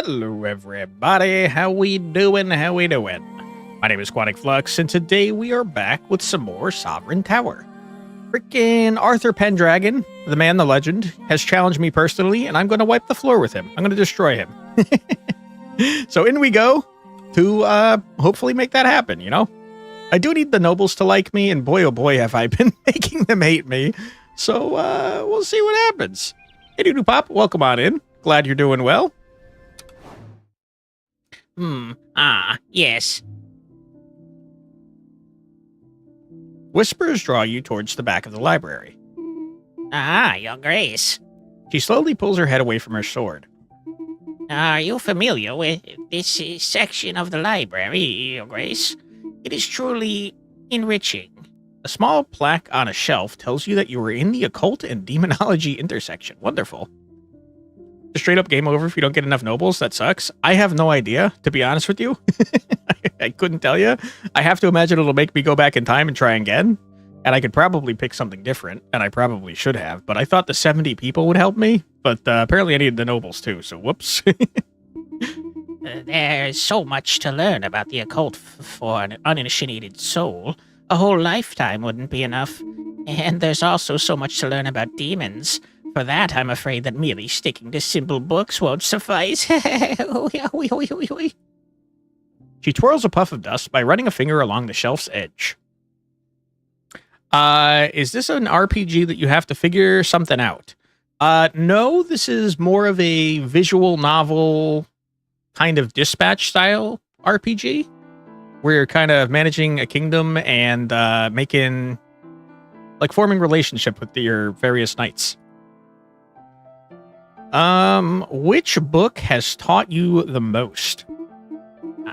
Hello, everybody. How we doing? My name is Quantic Flux, and today we are back with some more Sovereign Tower. Frickin' Arthur Pendragon, the man, the legend, has challenged me personally, and I'm going to wipe the floor with him. I'm going to destroy him. So in we go to hopefully make that happen, you know? I do need the nobles to like me, and boy, oh boy, have I been making them hate me. So we'll see what happens. Hey, Doodoo Pop, welcome on in. Glad you're doing well. Yes. Whispers draw you towards the back of the library. Your Grace. She slowly pulls her head away from her sword. Are you familiar with this section of the library, Your Grace? It is truly enriching. A small plaque on a shelf tells you that you are in the occult and demonology intersection. Wonderful. A straight up game over if you don't get enough nobles. That sucks. I have no idea, to be honest with you. I couldn't tell you. I have to imagine it'll make me go back in time and try again. And I could probably pick something different, and I probably should have. But I thought the 70 people would help me. But apparently I needed the nobles too, so whoops. There's so much to learn about the occult for an uninitiated soul. A whole lifetime wouldn't be enough. And there's also so much to learn about demons. For that, I'm afraid that merely sticking to simple books won't suffice. She twirls a puff of dust by running a finger along the shelf's edge. Is this an RPG that you have to figure something out? No, this is more of a visual novel kind of dispatch style RPG where you're kind of managing a kingdom and forming relationship with your various knights. Which book has taught you the most?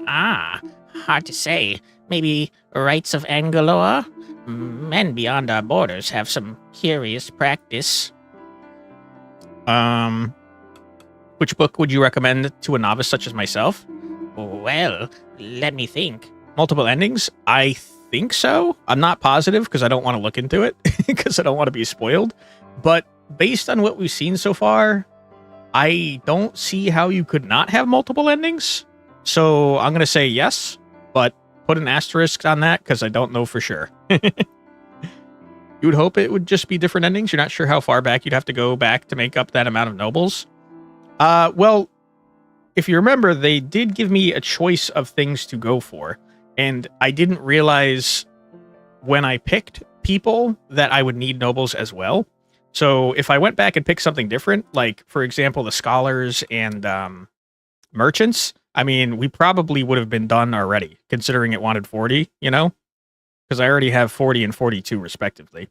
Hard to say. Maybe Rights of Angalore? Men beyond our borders have some curious practice. Which book would you recommend to a novice such as myself? Well, let me think. Multiple endings? I think so. I'm not positive because I don't want to look into it because I don't want to be spoiled. But based on what we've seen so far, I don't see how you could not have multiple endings. So I'm going to say yes, but put an asterisk on that because I don't know for sure. You would hope it would just be different endings. You're not sure how far back you'd have to go back to make up that amount of nobles. Well, if you remember, they did give me a choice of things to go for. And I didn't realize when I picked people that I would need nobles as well. So if I went back and picked something different, like, for example, the scholars and merchants, I mean, we probably would have been done already, considering it wanted 40, you know? Because I already have 40 and 42, respectively.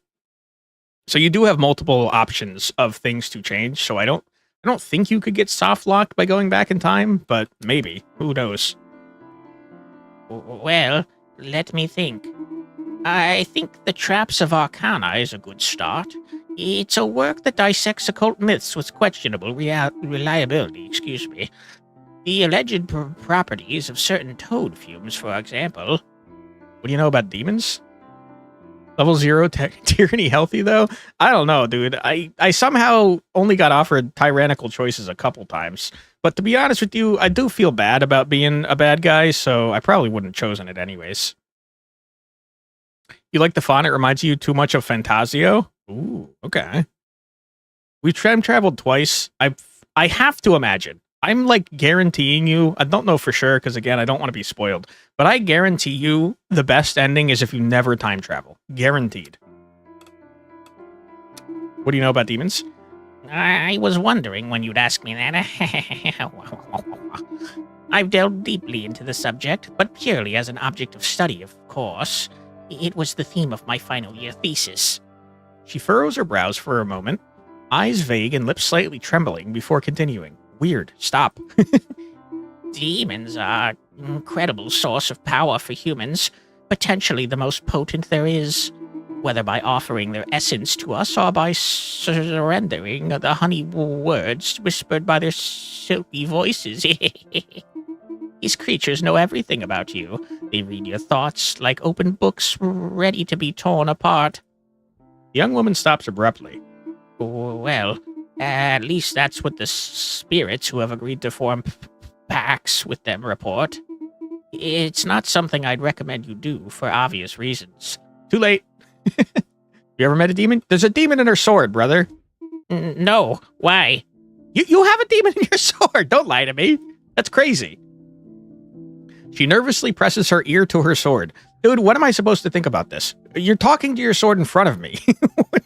So you do have multiple options of things to change, so I don't think you could get soft locked by going back in time, but maybe. Who knows? Well, let me think. I think The Traps of Arcana is a good start. It's a work that dissects occult myths with questionable reliability, The alleged properties of certain toad fumes, for example. What do you know about demons? Level 0 tyranny healthy, though? I don't know, dude. I somehow only got offered tyrannical choices a couple times. But to be honest with you, I do feel bad about being a bad guy, so I probably wouldn't have chosen it anyways. You like the font? It reminds you too much of Fantasio? Ooh, okay. We've traveled twice. I have to imagine. I'm like guaranteeing you, I don't know for sure, because again, I don't want to be spoiled, but I guarantee you the best ending is if you never time travel. Guaranteed. What do you know about demons? I was wondering when you'd ask me that. I've delved deeply into the subject, but purely as an object of study, of course. It was the theme of my final year thesis. She furrows her brows for a moment, eyes vague and lips slightly trembling before continuing. Weird. Stop. Demons are an incredible source of power for humans, potentially the most potent there is, whether by offering their essence to us or by surrendering the honey words whispered by their silky voices. These creatures know everything about you. They read your thoughts like open books ready to be torn apart. The young woman stops abruptly. Well, At least that's what the spirits who have agreed to form axe with them report. It's not something I'd recommend you do for obvious reasons. Too late. You ever met a demon? There's a demon in her sword, brother. No. Why? You have a demon in your sword. Don't lie to me. That's crazy. She nervously presses her ear to her sword. Dude, what am I supposed to think about this? You're talking to your sword in front of me.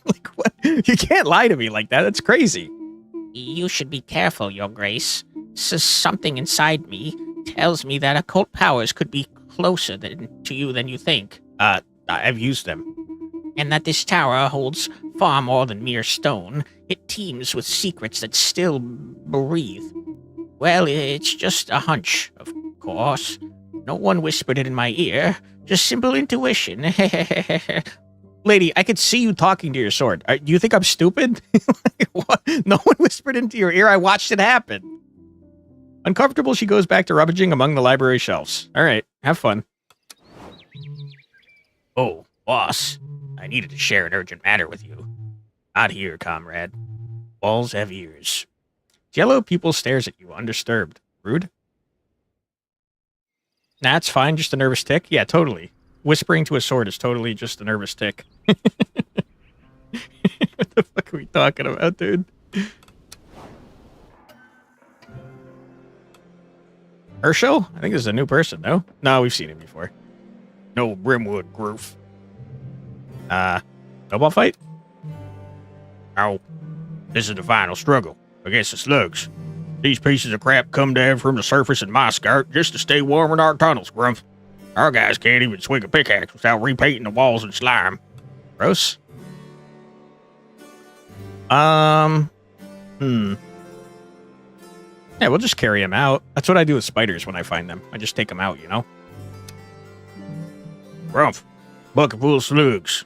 Like, what? You can't lie to me like that. That's crazy. You should be careful, Your Grace. Something inside me tells me that occult powers could be closer to you than you think. I've used them. And that this tower holds far more than mere stone. It teems with secrets that still breathe. Well, it's just a hunch, of course. No one whispered it in my ear. Just simple intuition. Lady, I could see you talking to your sword. Do you think I'm stupid? What? No one whispered into your ear. I watched it happen. Uncomfortable, she goes back to rummaging among the library shelves. All right, have fun. Oh, boss. I needed to share an urgent matter with you. Not here, comrade. Walls have ears. Yellow pupil stares at you, undisturbed. Rude? That's fine, just a nervous tick. Yeah, totally. Whispering to a sword is totally just a nervous tick. What the fuck are we talking about, dude? Herschel? I think this is a new person, no? No, we've seen him before. No Brimwood Groof. Snowball fight? Oh, this is the final struggle against the slugs. These pieces of crap come down from the surface in my skirt just to stay warm in our tunnels, Grumph. Our guys can't even swing a pickaxe without repainting the walls in slime. Gross. Yeah, we'll just carry him out. That's what I do with spiders when I find them. I just take them out, you know? Grumph, bucket full of slugs.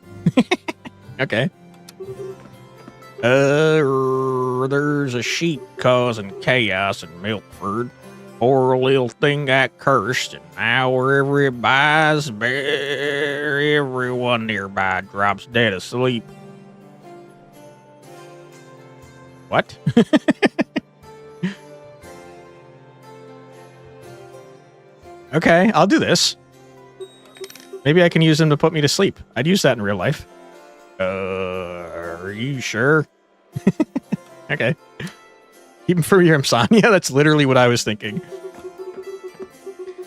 Okay. There's a sheep causing chaos in Milford. Poor little thing got cursed, and now wherever it buys, everyone nearby drops dead asleep. What? Okay, I'll do this. Maybe I can use them to put me to sleep. I'd use that in real life. Are you sure? Okay. Even for your insomnia, that's literally what I was thinking.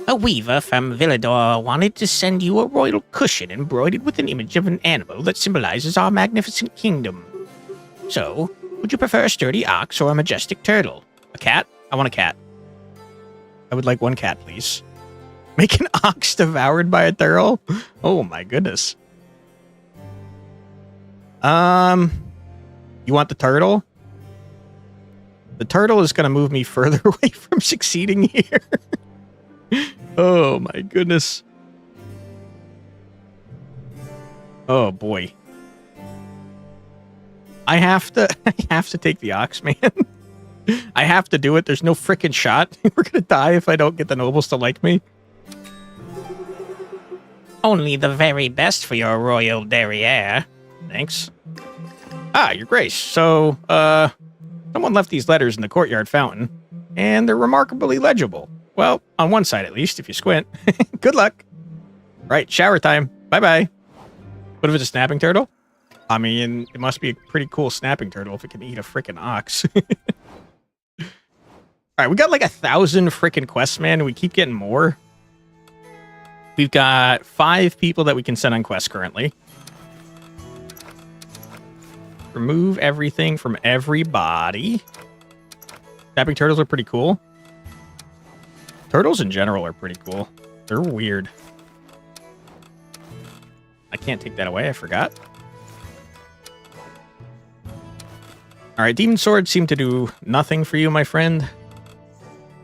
A weaver from Villador wanted to send you a royal cushion embroidered with an image of an animal that symbolizes our magnificent kingdom. So, would you prefer a sturdy ox or a majestic turtle? A cat? I want a cat. I would like one cat, please. Make an ox devoured by a turtle? Oh my goodness. You want the turtle? The turtle is going to move me further away from succeeding here. Oh my goodness. Oh boy. I have to take the ox, man. I have to do it. There's no frickin' shot. We're going to die if I don't get the nobles to like me. Only the very best for your royal derriere. Thanks. Ah, your grace. So, someone left these letters in the courtyard fountain, and they're remarkably legible. Well, on one side at least, if you squint. Good luck. Right, shower time. Bye-bye. What if it's a snapping turtle? I mean, it must be a pretty cool snapping turtle if it can eat a frickin' ox. All right, we got like 1,000 frickin' quests, man, and we keep getting more. We've got 5 people that we can send on quests currently. Remove everything from everybody. Snapping turtles are pretty cool. Turtles in general are pretty cool. They're weird. I can't take that away, I forgot. Alright, demon swords seem to do nothing for you, my friend.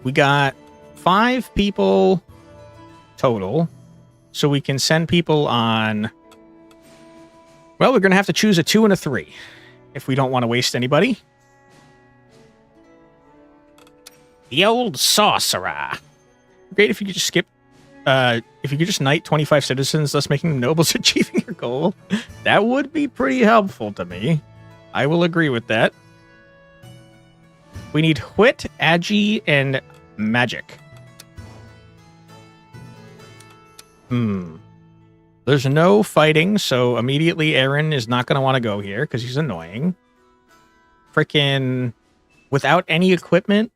We got 5 people total. So we can send people on... Well, we're going to have to choose a 2 and a 3. If we don't want to waste anybody. The old sorcerer. Great if you could just skip... if you could just knight 25 citizens, thus making the nobles achieving your goal. That would be pretty helpful to me. I will agree with that. We need wit, agi, and magic. There's no fighting, so immediately Aaron is not going to want to go here because he's annoying. Freaking, without any equipment,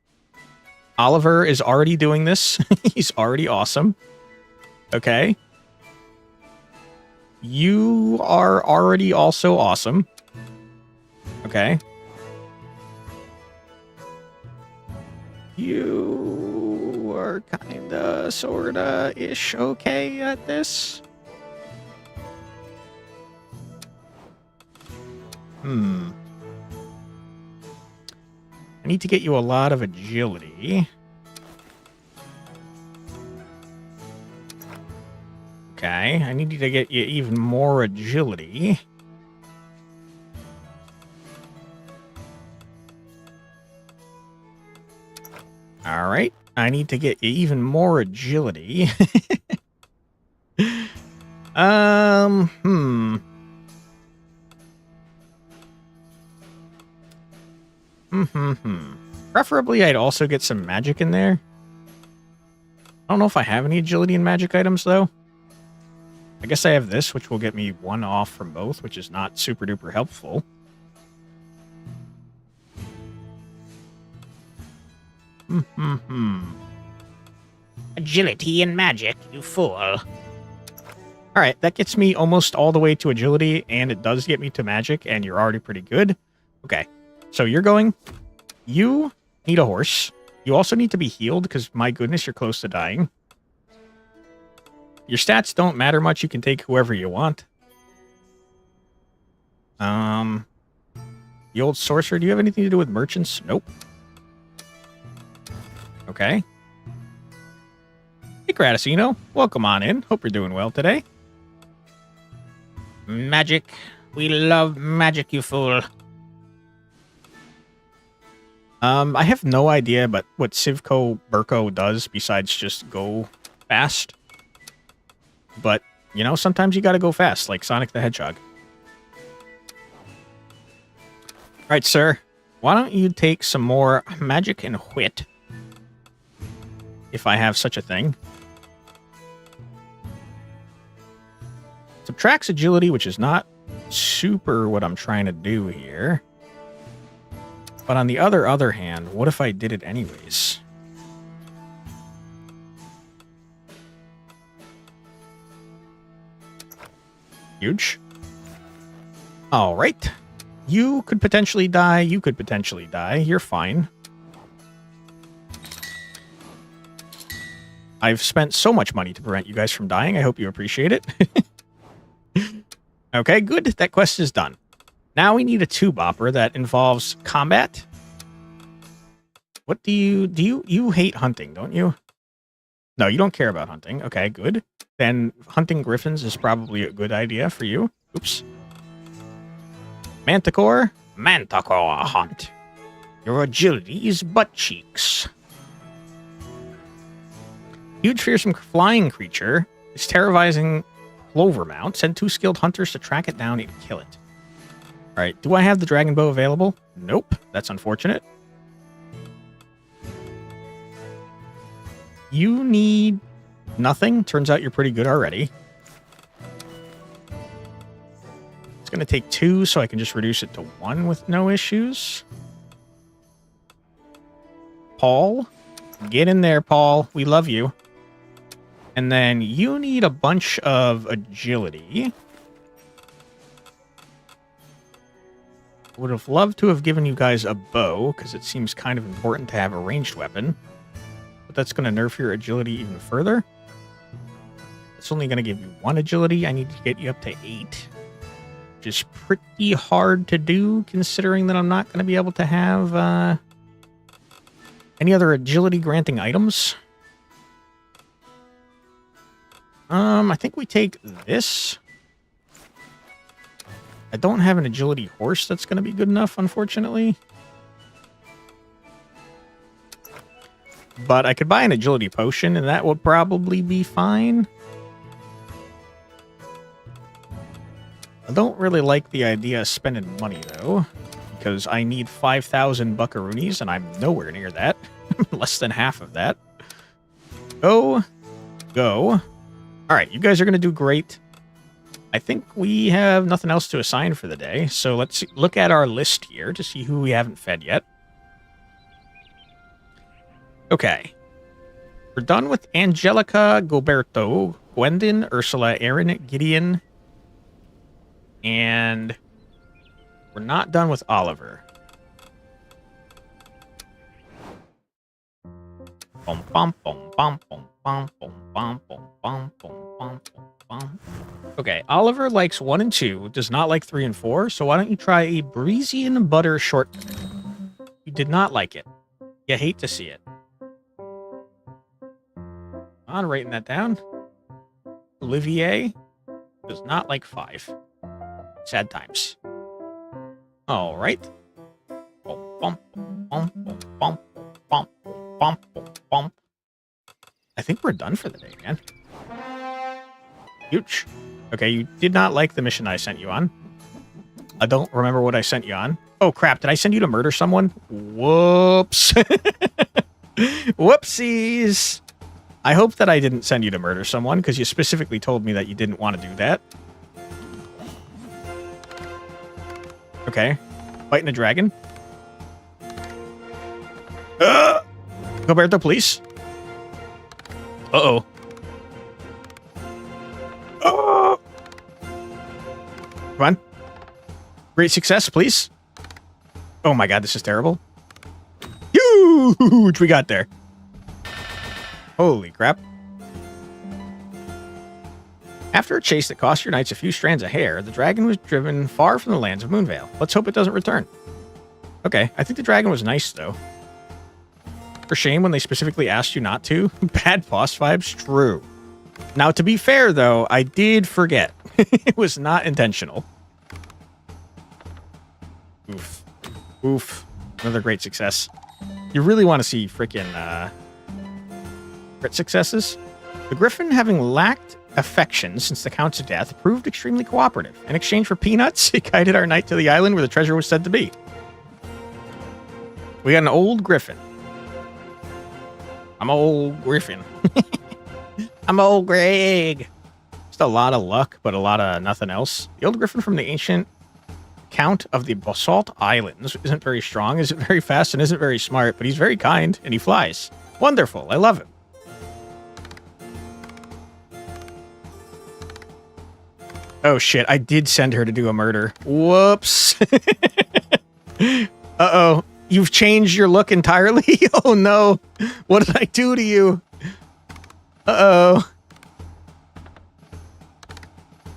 Oliver is already doing this. He's already awesome. Okay. You are already also awesome. Okay. You are kinda, sorta-ish okay at this. I need to get you a lot of agility. Okay, I need to get you even more agility. All right, I need to get you even more agility. Preferably, I'd also get some magic in there. I don't know if I have any agility and magic items, though. I guess I have this, which will get me 1 off from both, which is not super duper helpful. Agility and magic, you fool. Alright, that gets me almost all the way to agility, and it does get me to magic, and you're already pretty good. Okay, so you're going. You need a horse. You also need to be healed, because my goodness, you're close to dying. Your stats don't matter much. You can take whoever you want. The old sorcerer, do you have anything to do with merchants? Nope. Okay. Hey, Gratacino. Welcome on in. Hope you're doing well today. Magic. We love magic, you fool. I have no idea but what Sivko Burko does besides just go fast. But, you know, sometimes you gotta go fast, like Sonic the Hedgehog. Alright, sir. Why don't you take some more magic and wit? If I have such a thing. Subtracts agility, which is not super what I'm trying to do here. But on the other hand, what if I did it anyways? Huge. All right. You could potentially die. You could potentially die. You're fine. I've spent so much money to prevent you guys from dying. I hope you appreciate it. Okay, good. That quest is done. Now we need a tube opera that involves combat. What do you hate hunting, don't you? No, you don't care about hunting. Okay, good. Then hunting griffins is probably a good idea for you. Oops. Manticore. Manticore hunt. Your agility is butt cheeks. Huge fearsome flying creature is terrorizing Clovermount. Send 2 skilled hunters to track it down and kill it. Alright, do I have the dragon bow available? Nope. That's unfortunate. You need nothing. Turns out you're pretty good already. It's going to take 2, so I can just reduce it to 1 with no issues. Paul. Get in there, Paul. We love you. And then you need a bunch of agility. Would have loved to have given you guys a bow, because it seems kind of important to have a ranged weapon. But that's going to nerf your agility even further. It's only going to give you 1 agility. I need to get you up to 8. Which is pretty hard to do, considering that I'm not going to be able to have any other agility-granting items. I think we take this. I don't have an agility horse that's going to be good enough, unfortunately. But I could buy an agility potion, and that would probably be fine. I don't really like the idea of spending money, though, because I need 5,000 buckaroonies, and I'm nowhere near that. Less than half of that. Go. Go. All right, you guys are going to do great. I think we have nothing else to assign for the day, so let's look at our list here to see who we haven't fed yet. Okay. We're done with Angelica, Goberto, Gwendon, Ursula, Aaron, Gideon, and we're not done with Oliver. Bum, bum, bum, bum, bum, bum, bum, bum, bum, bum, bum, bum, bum. Okay, Oliver likes 1 and 2, does not like 3 and 4, so why don't you try a Parisian butter shortcake? You did not like it. You hate to see it. I'm writing that down. Olivier does not like 5. Sad times. All right. I think we're done for the day, man. Huge. Okay, you did not like the mission I sent you on. I don't remember what I sent you on. Oh, crap. Did I send you to murder someone? Whoops. Whoopsies. I hope that I didn't send you to murder someone, because you specifically told me that you didn't want to do that. Okay. Fighting a dragon. Goberto, please. Uh-oh. Oh! Come on. Great success, please. Oh my god, this is terrible. Huge! We got there. Holy crap. After a chase that cost your knights a few strands of hair, the dragon was driven far from the lands of Moonvale. Let's hope it doesn't return. Okay, I think the dragon was nice, though. For shame when they specifically asked you not to. Bad boss vibes, true. Now, to be fair, though, I did forget. It was not intentional. Oof. Oof. Another great success. You really want to see freaking crit successes? The Griffin, having lacked affection since the Count's death, proved extremely cooperative. In exchange for peanuts, it guided our knight to the island where the treasure was said to be. We got an old Griffin. I'm old Griffin. I'm old Greg. Just a lot of luck, but a lot of nothing else. The old Griffin from the ancient Count of the Basalt Islands isn't very strong, isn't very fast, and isn't very smart, but he's very kind, and he flies. Wonderful. I love him. Oh, shit. I did send her to do a murder. Whoops. Uh-oh. You've changed your look entirely? Oh, no. What did I do to you? Uh-oh.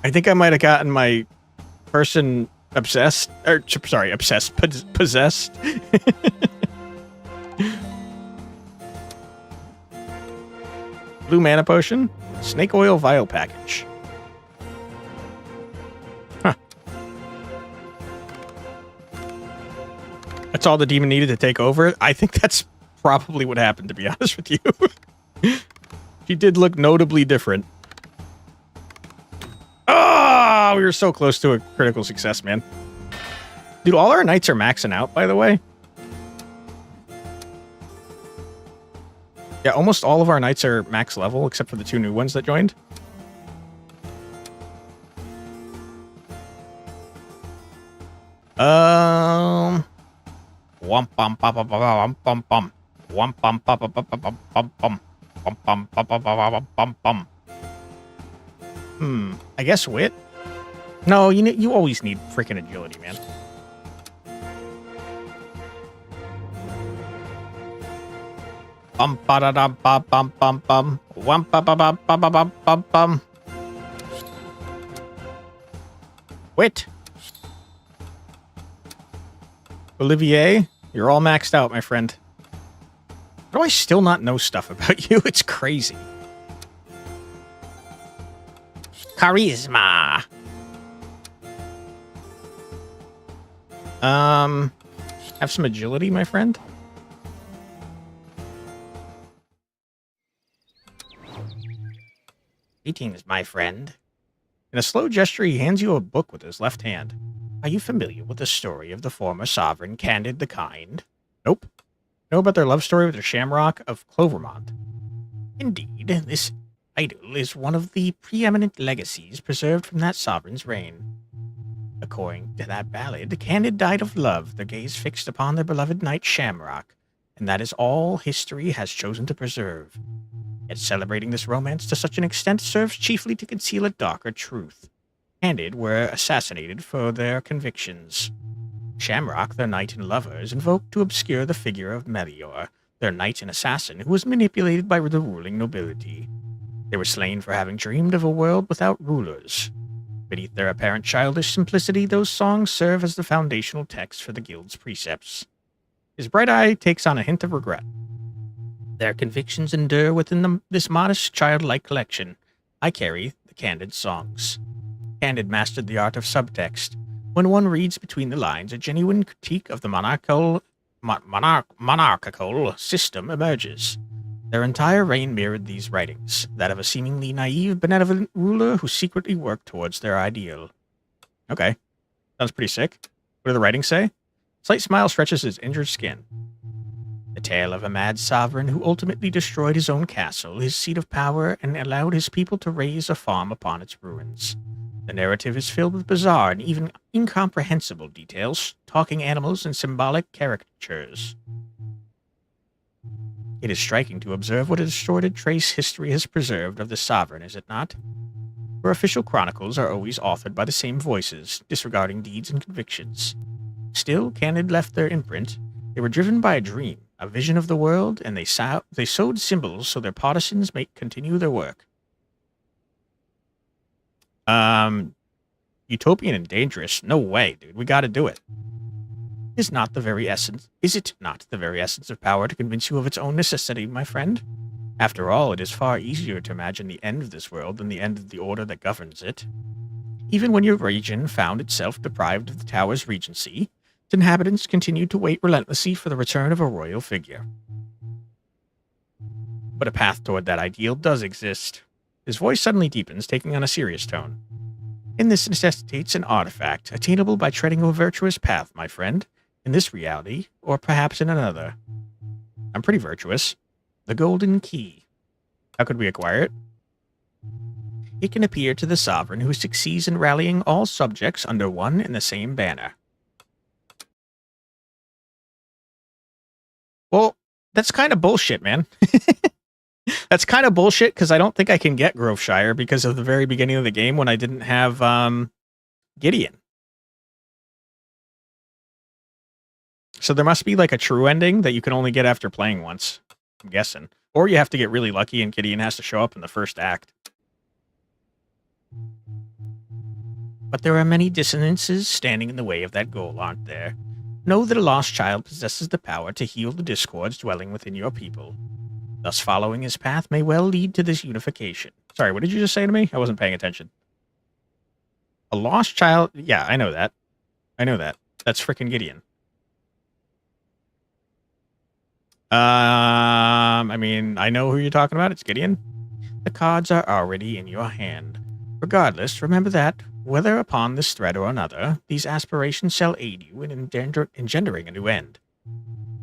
I think I might have gotten my person obsessed. Or, sorry, obsessed. Possessed. Blue mana potion. Snake oil vial package. That's all the demon needed to take over. I think that's probably what happened, to be honest with you. She did look notably different. Oh, we were so close to a critical success, man. Dude, all our knights are maxing out, by the way. Yeah, almost all of our knights are max level, except for the 2 new ones that joined. Wum bum bum bum bum bum bum wum bum bum bum bum bum bum bum bum bum bum bum. I guess wit. No, you always need freaking agility, man. Bum ba da dum bum bum bum bum wum bum bum bum bum bum bum bum. Wit. Olivier, you're all maxed out, my friend. How do I still not know stuff about you? It's crazy. Charisma. Have some agility, my friend. Greetings, my friend. In a slow gesture, he hands you a book with his left hand. Are you familiar with the story of the former sovereign, Candid the Kind? Nope. Know about their love story with the Shamrock of Clovermont. Indeed, this idol is one of the preeminent legacies preserved from that sovereign's reign. According to that ballad, Candid died of love, their gaze fixed upon their beloved knight Shamrock, and that is all history has chosen to preserve. Yet celebrating this romance to such an extent serves chiefly to conceal a darker truth. Candid were assassinated for their convictions. Shamrock, their knight and lover, is invoked to obscure the figure of Melior, their knight and assassin who was manipulated by the ruling nobility. They were slain for having dreamed of a world without rulers. Beneath their apparent childish simplicity, those songs serve as the foundational text for the guild's precepts. His bright eye takes on a hint of regret. Their convictions endure within this modest, childlike collection. I carry the Candid songs. Candid mastered the art of subtext. When one reads between the lines, a genuine critique of the monarchical system emerges. Their entire reign mirrored these writings, that of a seemingly naive, benevolent ruler who secretly worked towards their ideal. Okay. Sounds pretty sick. What do the writings say? Slight smile stretches his injured skin. The tale of a mad sovereign who ultimately destroyed his own castle, his seat of power, and allowed his people to raise a farm upon its ruins. The narrative is filled with bizarre and even incomprehensible details, talking animals and symbolic caricatures. It is striking to observe what a distorted trace history has preserved of the sovereign, is it not? For official chronicles are always authored by the same voices, disregarding deeds and convictions. Still, Candid left their imprint. They were driven by a dream, a vision of the world, and they sowed symbols so their partisans may continue their work. Utopian and dangerous? No way, dude. We gotta do it. Is it not the very essence of power to convince you of its own necessity, my friend? After all, it is far easier to imagine the end of this world than the end of the order that governs it. Even when your region found itself deprived of the tower's regency, its inhabitants continued to wait relentlessly for the return of a royal figure. But a path toward that ideal does exist. His voice suddenly deepens, taking on a serious tone. And this necessitates an artifact, attainable by treading a virtuous path, my friend, in this reality, or perhaps in another. I'm pretty virtuous. The Golden Key. How could we acquire it? It can appear to the sovereign who succeeds in rallying all subjects under one and the same banner. Well, that's kind of bullshit, man. That's kind of bullshit because I don't think I can get Groveshire because of the very beginning of the game when I didn't have Gideon. So there must be like a true ending that you can only get after playing once, I'm guessing. Or you have to get really lucky and Gideon has to show up in the first act. But there are many dissonances standing in the way of that goal, aren't there? Know that a lost child possesses the power to heal the discords dwelling within your people. Thus, following his path may well lead to this unification. Sorry, what did you just say to me? I wasn't paying attention. A lost child? Yeah, I know that. I know that. That's frickin' Gideon. I mean, I know who you're talking about. It's Gideon. The cards are already in your hand. Regardless, remember that, whether upon this thread or another, these aspirations shall aid you in engendering a new end.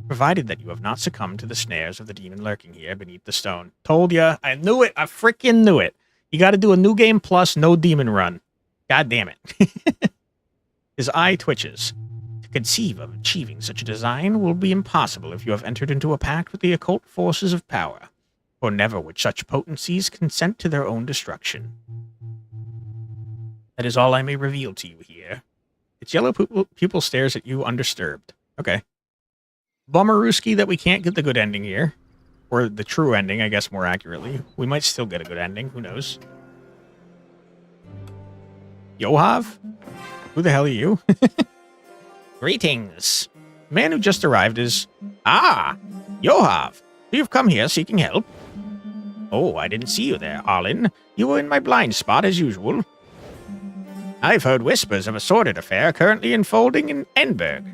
Provided that you have not succumbed to the snares of the demon lurking here beneath the stone. Told ya. I knew it. I freaking knew it. You gotta do a new game plus no demon run. God damn it. His eye twitches. To conceive of achieving such a design will be impossible if you have entered into a pact with the occult forces of power, for never would such potencies consent to their own destruction. That is all I may reveal to you here. Its yellow pupil stares at you undisturbed. Okay. Bummerooski that we can't get the good ending here. Or the true ending, I guess, more accurately. We might still get a good ending. Who knows? Yohav? Who the hell are you? Greetings. The man who just arrived is... Ah! Yohav! You've come here seeking help? Oh, I didn't see you there, Arlen. You were in my blind spot as usual. I've heard whispers of a sordid affair currently unfolding in Enberg.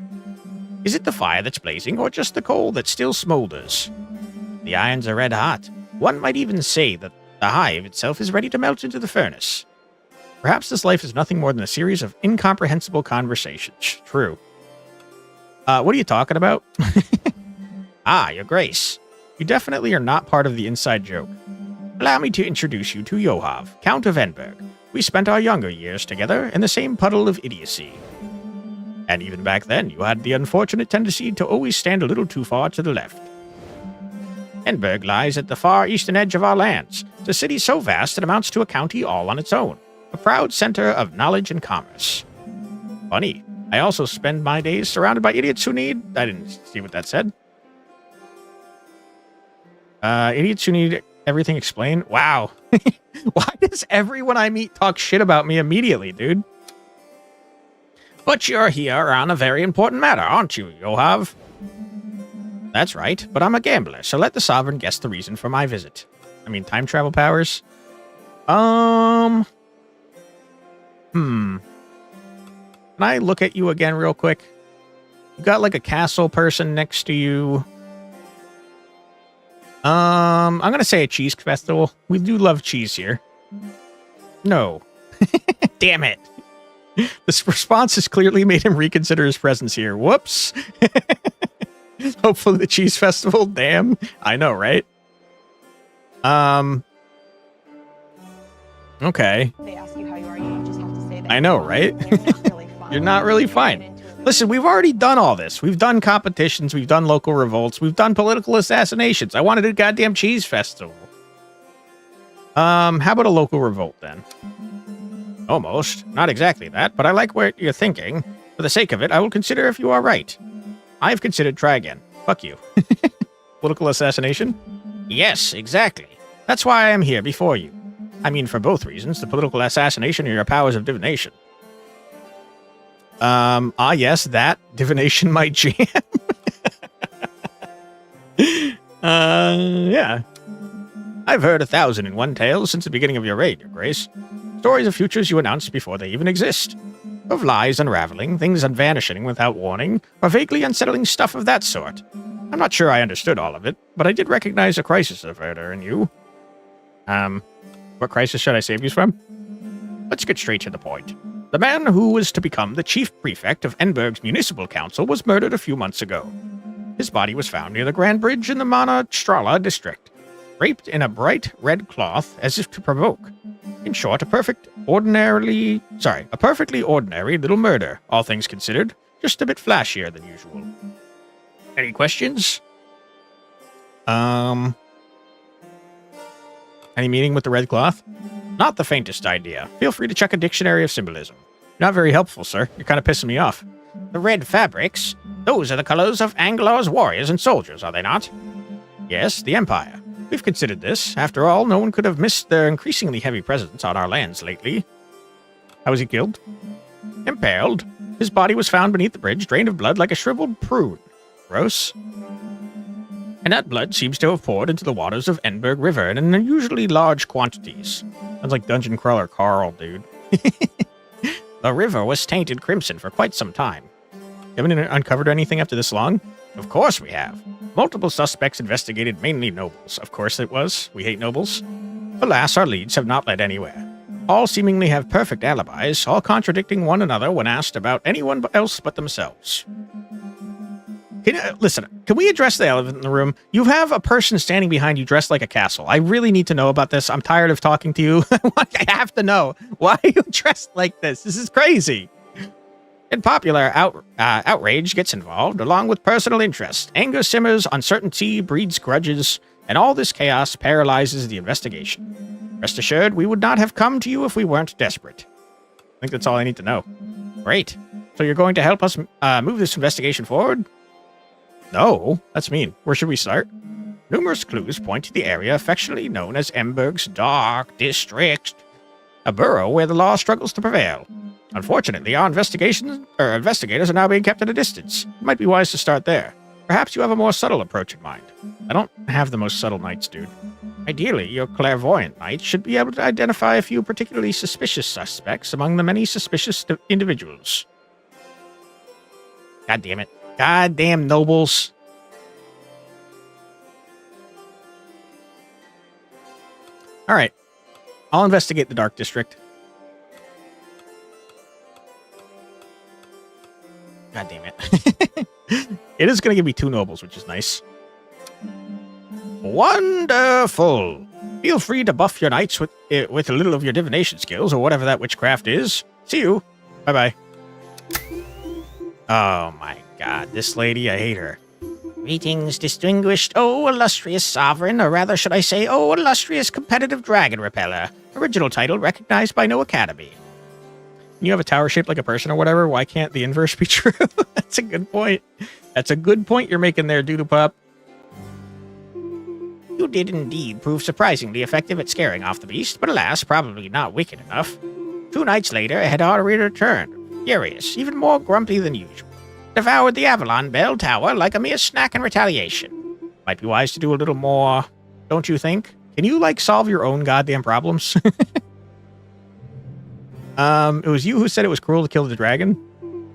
Is it the fire that's blazing, or just the coal that still smolders? The irons are red hot. One might even say that the hive itself is ready to melt into the furnace. Perhaps this life is nothing more than a series of incomprehensible conversations. True. What are you talking about? Ah, your grace. You definitely are not part of the inside joke. Allow me to introduce you to Yohav, Count of Enberg. We spent our younger years together in the same puddle of idiocy. And even back then, you had the unfortunate tendency to always stand a little too far to the left. Enberg lies at the far eastern edge of our lands. It's a city so vast it amounts to a county all on its own. A proud center of knowledge and commerce. Funny. I also spend my days surrounded by idiots who need... I didn't see what that said. Idiots who need everything explained? Wow. Why does everyone I meet talk shit about me immediately, dude? But you're here on a very important matter, aren't you, Yohav? That's right, but I'm a gambler, so let the Sovereign guess the reason for my visit. I mean, time travel powers? Can I look at you again real quick? You got like a castle person next to you. I'm gonna say a cheese festival. We do love cheese here. No. Damn it. This response has clearly made him reconsider his presence here. Whoops. Hopefully the cheese festival. Damn. I know, right? Okay. They ask you how you are, you just have to say that. I know, right? You're not really fine. Listen, we've already done all this. We've done competitions. We've done local revolts. We've done political assassinations. I wanted a goddamn cheese festival. How about a local revolt then? Almost. Not exactly that, but I like what you're thinking. For the sake of it, I will consider if you are right. I've considered try again. Fuck you. Political assassination? Yes, exactly. That's why I am here before you. I mean, for both reasons, the political assassination and your powers of divination. Yes, that. Divination might jam. Yeah. I've heard 1,001 tales since the beginning of your reign, Your Grace. Stories of futures you announced before they even exist. Of lies unraveling, things vanishing without warning, or vaguely unsettling stuff of that sort. I'm not sure I understood all of it, but I did recognize a crisis averter in you. What crisis should I save you from? Let's get straight to the point. The man who was to become the chief prefect of Enberg's municipal council was murdered a few months ago. His body was found near the Grand Bridge in the Strala district, draped in a bright red cloth as if to provoke. In short, a perfectly ordinary little murder, all things considered, just a bit flashier than usual. Any questions? Any meaning with the red cloth? Not the faintest idea. Feel free to check a dictionary of symbolism. Not very helpful, sir. You're kind of pissing me off. The red fabrics? Those are the colors of Anglar's warriors and soldiers, are they not? Yes, the Empire. We've considered this. After all, no one could have missed their increasingly heavy presence on our lands lately. How was he killed? Impaled. His body was found beneath the bridge, drained of blood like a shriveled prune. Gross. And that blood seems to have poured into the waters of Enberg River in unusually large quantities. Sounds like Dungeon Crawler Carl, dude. The river was tainted crimson for quite some time. You haven't uncovered anything after this long? Of course we have. Multiple suspects investigated, mainly nobles. Of course it was. We hate nobles. Alas, our leads have not led anywhere. All seemingly have perfect alibis, all contradicting one another when asked about anyone else but themselves. Listen, can we address the elephant in the room? You have a person standing behind you dressed like a castle. I really need to know about this. I'm tired of talking to you. I have to know. Why are you dressed like this? This is crazy. And popular outrage gets involved, along with personal interest. Anger simmers, uncertainty breeds grudges, and all this chaos paralyzes the investigation. Rest assured, we would not have come to you if we weren't desperate. I think that's all I need to know. Great. So you're going to help us move this investigation forward? No, that's mean. Where should we start? Numerous clues point to the area affectionately known as Enberg's Dark District, a borough where the law struggles to prevail. Unfortunately, our investigators are now being kept at a distance. It might be wise to start there. Perhaps you have a more subtle approach in mind. I don't have the most subtle knights, dude. Ideally, your clairvoyant knight should be able to identify a few particularly suspicious suspects among the many suspicious individuals. God damn it. Goddamn nobles. All right. I'll investigate the Dark District. God damn it. It is going to give me 2 nobles, which is nice. Wonderful. Feel free to buff your knights with a little of your divination skills or whatever that witchcraft is. See you. Bye-bye. Oh my god, this lady, I hate her. Greetings, distinguished, illustrious sovereign, or rather should I say, illustrious competitive dragon repeller. Original title recognized by no academy. You have a tower shaped like a person or whatever, why can't the inverse be true? That's a good point. That's a good point you're making there, Doodle Pup. You did indeed prove surprisingly effective at scaring off the beast, but alas, probably not wicked enough. 2 nights later, had already returned, furious, even more grumpy than usual. Devoured the Avalon Bell Tower like a mere snack in retaliation. Might be wise to do a little more, don't you think? Can you, like, solve your own goddamn problems? It was you who said it was cruel to kill the dragon?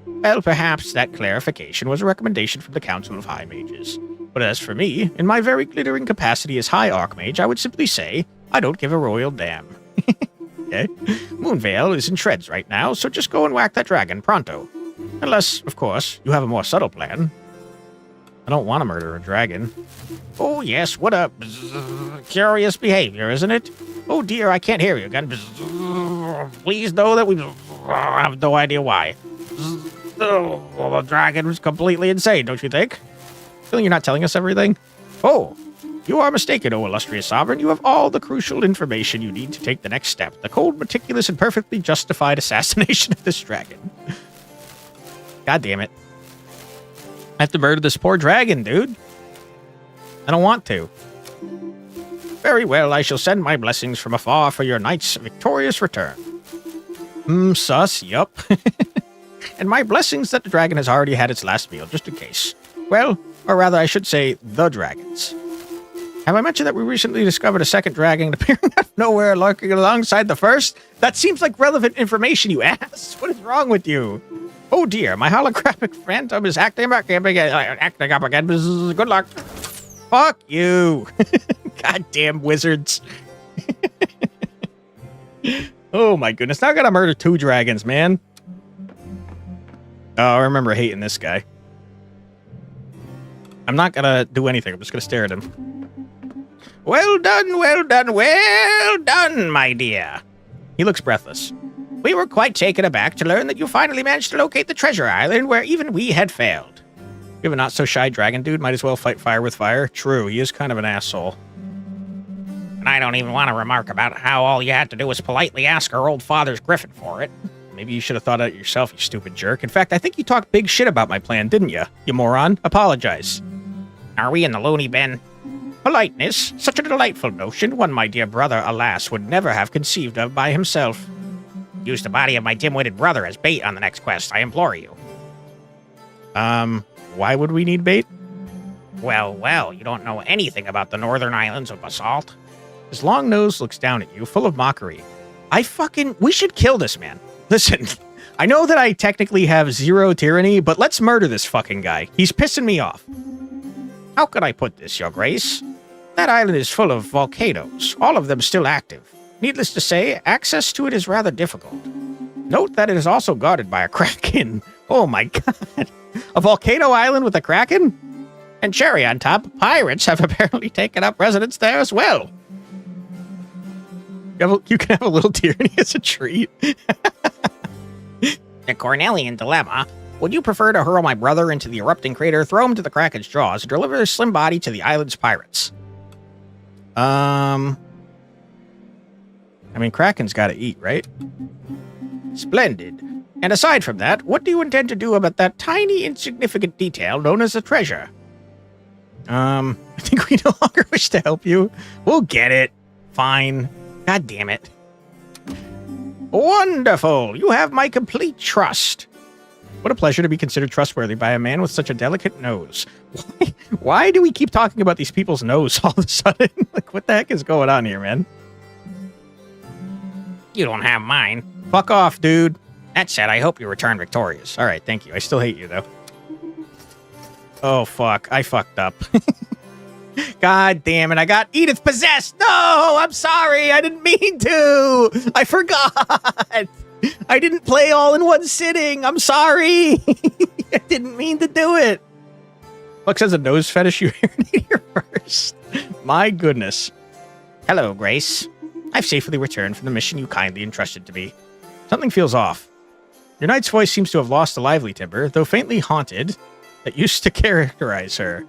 Well, perhaps that clarification was a recommendation from the Council of High Mages. But as for me, in my very glittering capacity as High Archmage, I would simply say, I don't give a royal damn. Okay? Moonvale is in shreds right now, so just go and whack that dragon pronto. Unless, of course, you have a more subtle plan. I don't want to murder a dragon. Oh, yes, what a curious behavior, isn't it? Oh, dear, I can't hear you again. Please know that we have no idea why. The dragon was completely insane, don't you think? Feeling you're not telling us everything? Oh, you are mistaken, O illustrious sovereign. You have all the crucial information you need to take the next step. The cold, meticulous, and perfectly justified assassination of this dragon. God damn it. I have to murder this poor dragon, dude. I don't want to. Very well, I shall send my blessings from afar for your knight's victorious return. Sus, yup. And my blessings that the dragon has already had its last meal, just in case. Well, or rather, I should say, the dragons. Have I mentioned that we recently discovered a second dragon appearing out of nowhere, lurking alongside the first? That seems like relevant information, you ass. What is wrong with you? Oh dear, my holographic phantom is acting up again. Good luck. Fuck you. Goddamn wizards. Oh my goodness, now I gotta murder 2 dragons, man. Oh, I remember hating this guy. I'm not gonna do anything, I'm just gonna stare at him. Well done, well done, well done, my dear. He looks breathless. We were quite taken aback to learn that you finally managed to locate the treasure island where even we had failed. You have a not-so-shy dragon dude, might as well fight fire with fire. True, he is kind of an asshole. And I don't even want to remark about how all you had to do was politely ask our old father's griffin for it. Maybe you should have thought of it yourself, you stupid jerk. In fact, I think you talked big shit about my plan, didn't you? You moron. Apologize. Are we in the loony bin? Politeness, such a delightful notion, one my dear brother, alas, would never have conceived of by himself. Use the body of my dim-witted brother as bait on the next quest, I implore you. Why would we need bait? Well, you don't know anything about the northern islands of basalt. His long nose looks down at you, full of mockery. We should kill this man. Listen, I know that I technically have 0 tyranny, but let's murder this fucking guy. He's pissing me off. How could I put this, your grace? That island is full of volcanoes, all of them still active. Needless to say, access to it is rather difficult. Note that it is also guarded by a kraken. Oh my god. A volcano island with a kraken? And cherry on top, pirates have apparently taken up residence there as well. You can have a little tyranny as a treat. The Cornelian dilemma. Would you prefer to hurl my brother into the erupting crater, throw him to the Kraken's jaws, or deliver his slim body to the island's pirates? I mean, Kraken's gotta eat, right? Splendid. And aside from that, what do you intend to do about that tiny, insignificant detail known as a treasure? I think we no longer wish to help you. We'll get it. Fine. God damn it. Wonderful. You have my complete trust. What a pleasure to be considered trustworthy by a man with such a delicate nose. Why do we keep talking about these people's nose all of a sudden? Like, what the heck is going on here, man? You don't have mine. Fuck off, dude. That said, I hope you return victorious. All right, thank you. I still hate you, though. Oh, fuck. I fucked up. God damn it. I got Edith possessed. No, I'm sorry. I didn't mean to. I forgot. I didn't play all in one sitting. I'm sorry. I didn't mean to do it. Lux has a nose fetish. You heard it here first. My goodness. Hello, Grace. I've safely returned from the mission you kindly entrusted to me. Something feels off. Your knight's voice seems to have lost the lively timbre, though faintly haunted, that used to characterize her.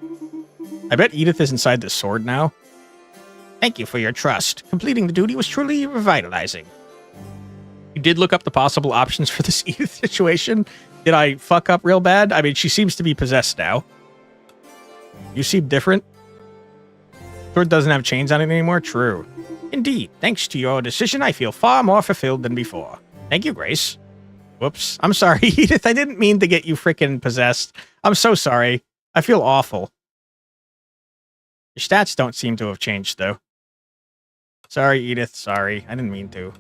I bet Edith is inside the sword now. Thank you for your trust. Completing the duty was truly revitalizing. You did look up the possible options for this Edith situation. Did I fuck up real bad? I mean, she seems to be possessed now. You seem different. Sword doesn't have chains on it anymore? True. Indeed. Thanks to your decision, I feel far more fulfilled than before. Thank you, Grace. Whoops. I'm sorry, Edith. I didn't mean to get you freaking possessed. I'm so sorry. I feel awful. Your stats don't seem to have changed, though. Sorry, Edith. Sorry. I didn't mean to.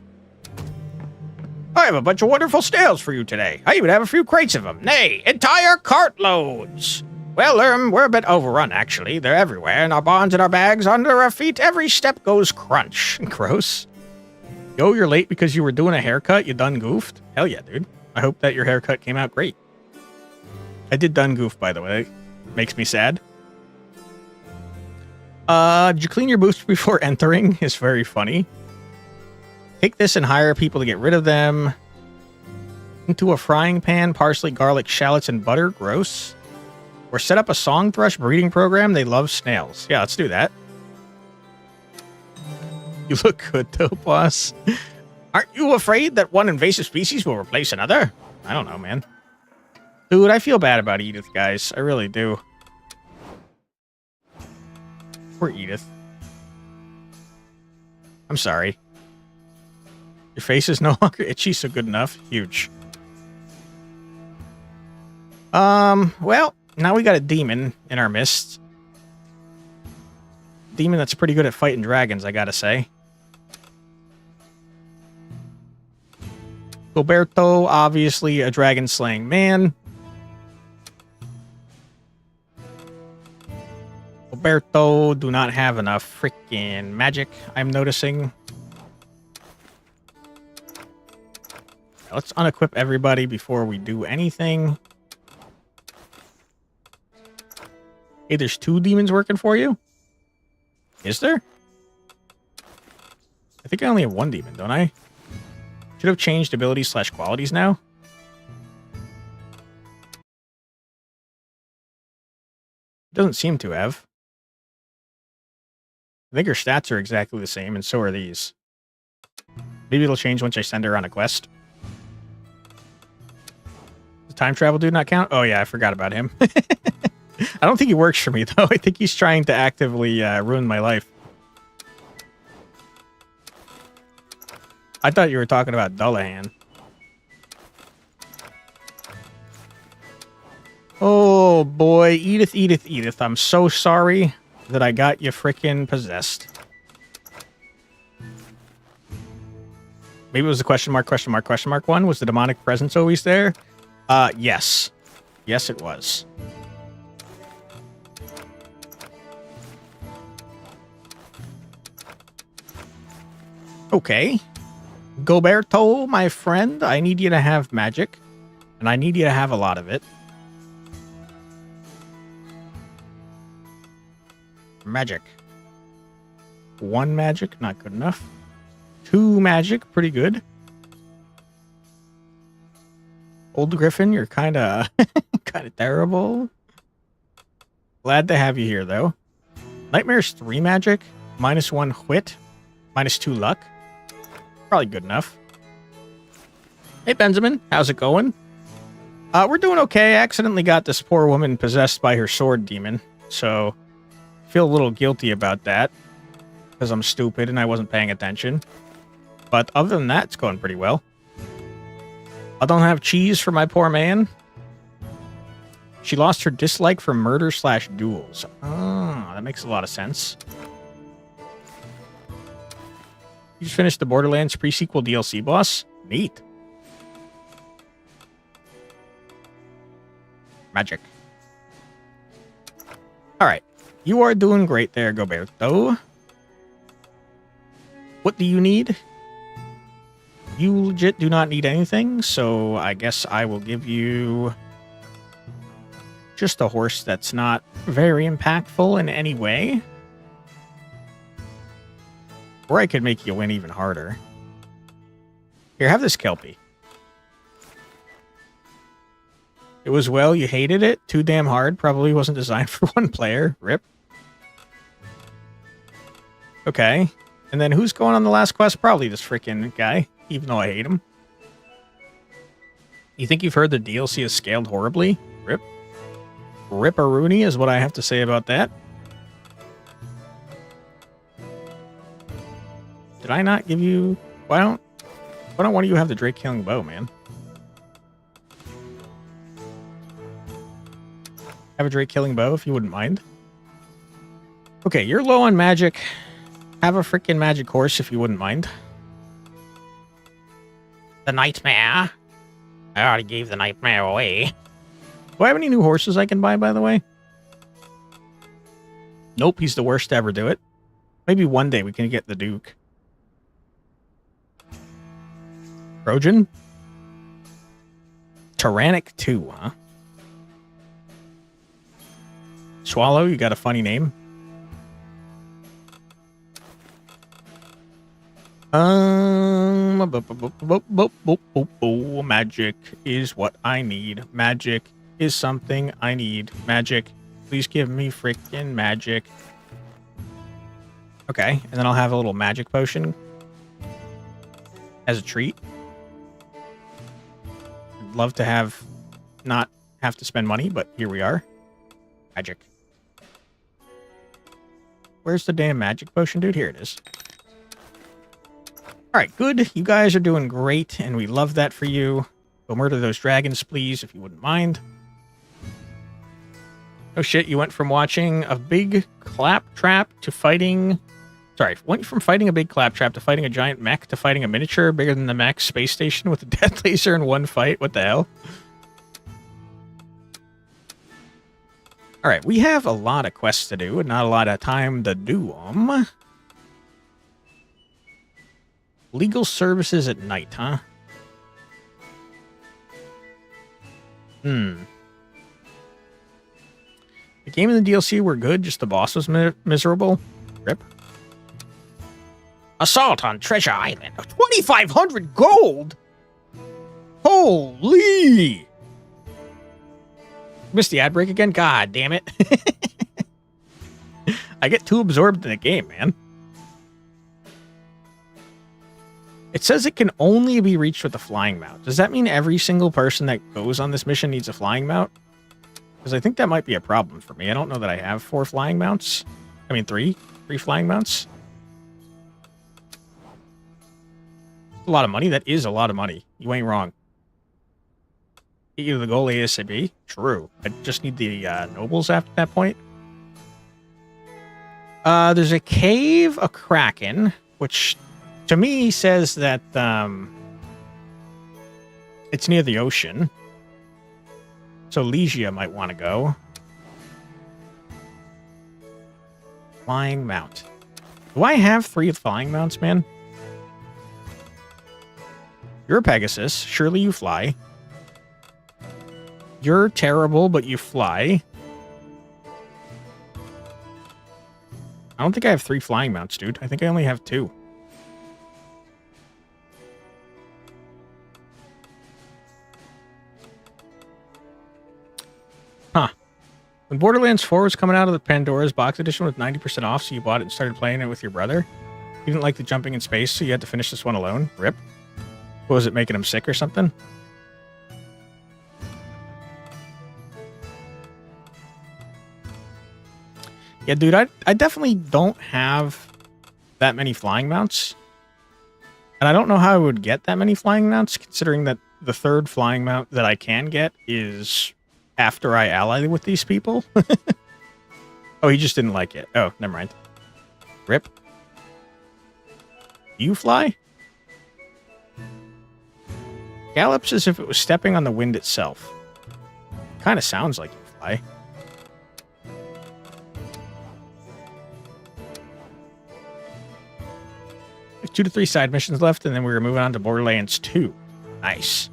I have a bunch of wonderful snails for you today. I even have a few crates of them. Nay, entire cartloads. Well, we're a bit overrun, actually. They're everywhere, in our barns and our bags, under our feet. Every step goes crunch. Gross. Yo, you're late because you were doing a haircut? You done goofed? Hell yeah, dude. I hope that your haircut came out great. I did done goof, by the way. Makes me sad. Did you clean your boots before entering? Is very funny. Take this and hire people to get rid of them. Into a frying pan, parsley, garlic, shallots, and butter. Gross. Or set up a song thrush breeding program. They love snails. Yeah, let's do that. You look good, though, boss. Aren't you afraid that one invasive species will replace another? I don't know, man. Dude, I feel bad about Edith, guys. I really do. Poor Edith. I'm sorry. Your face is no longer itchy, so good enough. Huge. Well, now we got a demon in our midst. Demon that's pretty good at fighting dragons, I gotta say. Gilberto, obviously a dragon-slaying man. Gilberto do not have enough freaking magic, I'm noticing. Let's unequip everybody before we do anything. Hey, there's 2 demons working for you? Is there? I think I only have 1 demon, don't I? Should have changed abilities / qualities now. Doesn't seem to have. I think her stats are exactly the same, and so are these. Maybe it'll change once I send her on a quest. Does time travel dude not count? Oh yeah, I forgot about him. I don't think he works for me, though. I think he's trying to actively ruin my life. I thought you were talking about Dullahan. Oh, boy. Edith, Edith, Edith. I'm so sorry that I got you frickin' possessed. Maybe it was the question mark one. Was the demonic presence always there? Yes. Yes, it was. Okay. Gilberto, my friend, I need you to have magic. And I need you to have a lot of it. Magic. 1 magic, not good enough. 2 magic, pretty good. Old Griffin, you're kind of terrible. Glad to have you here, though. Nightmare's 3 magic, -1 wit, -2 luck. Probably good enough. Hey, Benjamin, how's it going? We're doing okay. I accidentally got this poor woman possessed by her sword demon, so I feel a little guilty about that because I'm stupid and I wasn't paying attention. But other than that, it's going pretty well. I don't have cheese for my poor man. She lost her dislike for murder / duels. Oh, that makes a lot of sense. You just finished the Borderlands pre-sequel DLC boss? Neat. Magic. Alright. You are doing great there, Gilberto. What do you need? You legit do not need anything, so I guess I will give you just a horse that's not very impactful in any way. Or I could make you win even harder. Here, have this Kelpie. It was well, you hated it. Too damn hard. Probably wasn't designed for one player. Rip. Okay. And then who's going on the last quest? Probably this freaking guy, even though I hate him. You think you've heard the DLC is scaled horribly? Rip. Rip-a-rooney is what I have to say about that. Did I not give you... Why don't one of you have the Drake killing bow, man? Have a Drake killing bow if you wouldn't mind. Okay, you're low on magic. Have a freaking magic horse if you wouldn't mind. The nightmare. I already gave the nightmare away. Do I have any new horses I can buy, by the way? Nope, he's the worst to ever do it. Maybe one day we can get the Duke. Trojan? Tyrannic 2, huh? Swallow, you got a funny name. Magic is what I need. Magic is something I need. Magic. Please give me freaking magic. Okay, and then I'll have a little magic potion as a treat. I'd love to not have to spend money, but here we are. Magic. Where's the damn magic potion, dude? Here it is. Alright, good. You guys are doing great, and we love that for you. Go murder those dragons, please, if you wouldn't mind. Oh shit, you went from watching a big claptrap to fighting... Sorry, went from fighting a big claptrap to fighting a giant mech to fighting a miniature bigger than the mech space station with a death laser in one fight. What the hell? Alright, we have a lot of quests to do and not a lot of time to do them. Legal services at night, huh? The game and the DLC were good, just the boss was miserable. Rip. Assault on Treasure Island. 2,500 gold? Holy! Missed the ad break again? God damn it. I get too absorbed in the game, man. It says it can only be reached with a flying mount. Does that mean every single person that goes on this mission needs a flying mount? Because I think that might be a problem for me. I don't know that I have 4 flying mounts. I mean, 3 flying mounts. A lot of money. That is a lot of money. You ain't wrong. Get you the goal ASAP. True. I just need the nobles after that point. There's a cave, a kraken, which to me says that it's near the ocean. So Legia might want to go. Flying mount. Do I have 3 flying mounts, man? You're a Pegasus. Surely you fly. You're terrible, but you fly. I don't think I have 3 flying mounts, dude. I think I only have 2. Huh. When Borderlands 4 was coming out of the Pandora's Box Edition with 90% off, so you bought it and started playing it with your brother. You didn't like the jumping in space, so you had to finish this one alone. Rip. What was it, making him sick or something? Yeah, dude, I definitely don't have that many flying mounts. And I don't know how I would get that many flying mounts, considering that the 3rd flying mount that I can get is after I ally with these people. Oh, he just didn't like it. Oh, never mind. Rip. You fly? Gallops as if it was stepping on the wind itself. Kind of sounds like you fly. There's 2 to 3 side missions left, and then we're moving on to Borderlands 2. Nice.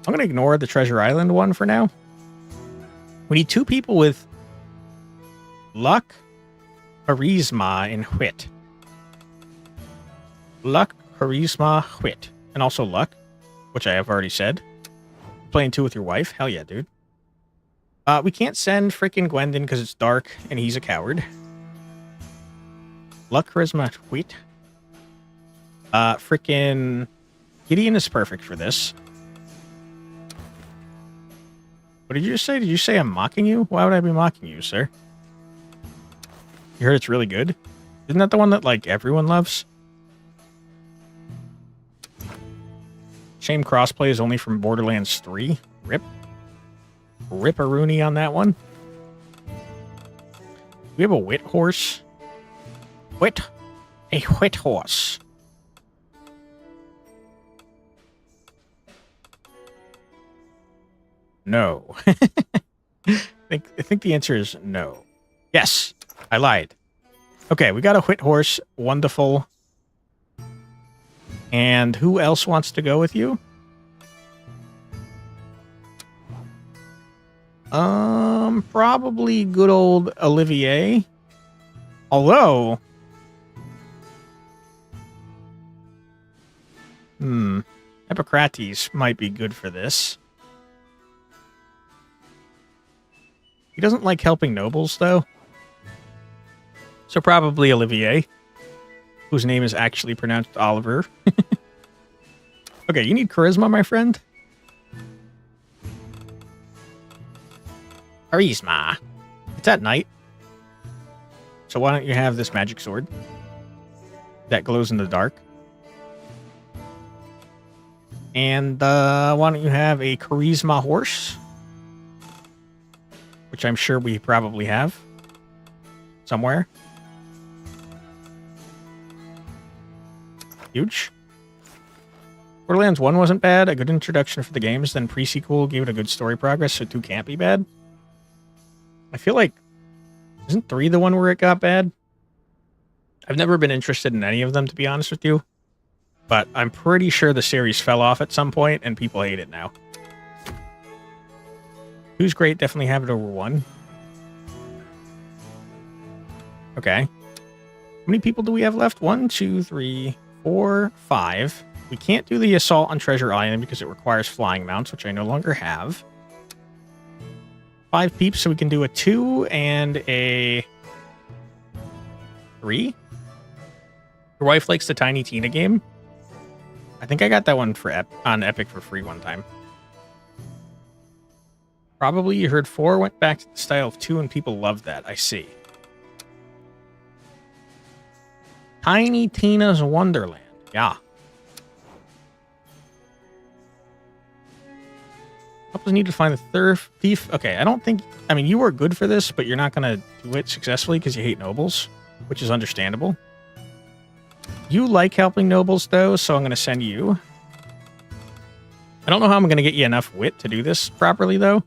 I'm going to ignore the Treasure Island one for now. We need 2 people with luck charisma, and wit. Luck, charisma, wit. And also luck, which I have already said. Playing 2 with your wife? Hell yeah, dude. We can't send freaking Gwendon because it's dark and he's a coward. Luck, charisma, wit. Freaking Gideon is perfect for this. What did you just say? Did you say I'm mocking you? Why would I be mocking you, sir? You heard it's really good? Isn't that the one that, like, everyone loves? Shame crossplay is only from Borderlands 3. Rip. Rip-a-rooney on that one. We have a wit horse. Wit. A wit horse. No. I think the answer is no. Yes, I lied. Okay, we got a wit horse. Wonderful. And who else wants to go with you? Probably good old Olivier. Although, Hippocrates might be good for this. He doesn't like helping nobles, though. So probably Olivier, whose name is actually pronounced Oliver. Okay, you need charisma, my friend? Charisma. It's at night. So why don't you have this magic sword that glows in the dark? And why don't you have a charisma horse? Which I'm sure we probably have. Somewhere. Huge. Borderlands 1 wasn't bad. A good introduction for the games. Then pre-sequel gave it a good story progress, so 2 can't be bad. I feel like... Isn't 3 the one where it got bad? I've never been interested in any of them, to be honest with you. But I'm pretty sure the series fell off at some point, and people hate it now. 2's great. Definitely have it over 1. Okay. How many people do we have left? 1, 2, 3, 4, 5. We can't do the assault on Treasure Island because it requires flying mounts, which I no longer have. 5 peeps, so we can do a 2 and a 3. Your wife likes the Tiny Tina game. I think I got that one for on Epic for free one time. Probably you heard 4 went back to the style of 2 and people loved that. I see. Tiny Tina's Wonderland. Yeah. Help us need to find the third thief. Okay, I don't think... I mean, you were good for this, but you're not going to do it successfully because you hate nobles, which is understandable. You like helping nobles, though, so I'm going to send you. I don't know how I'm going to get you enough wit to do this properly, though.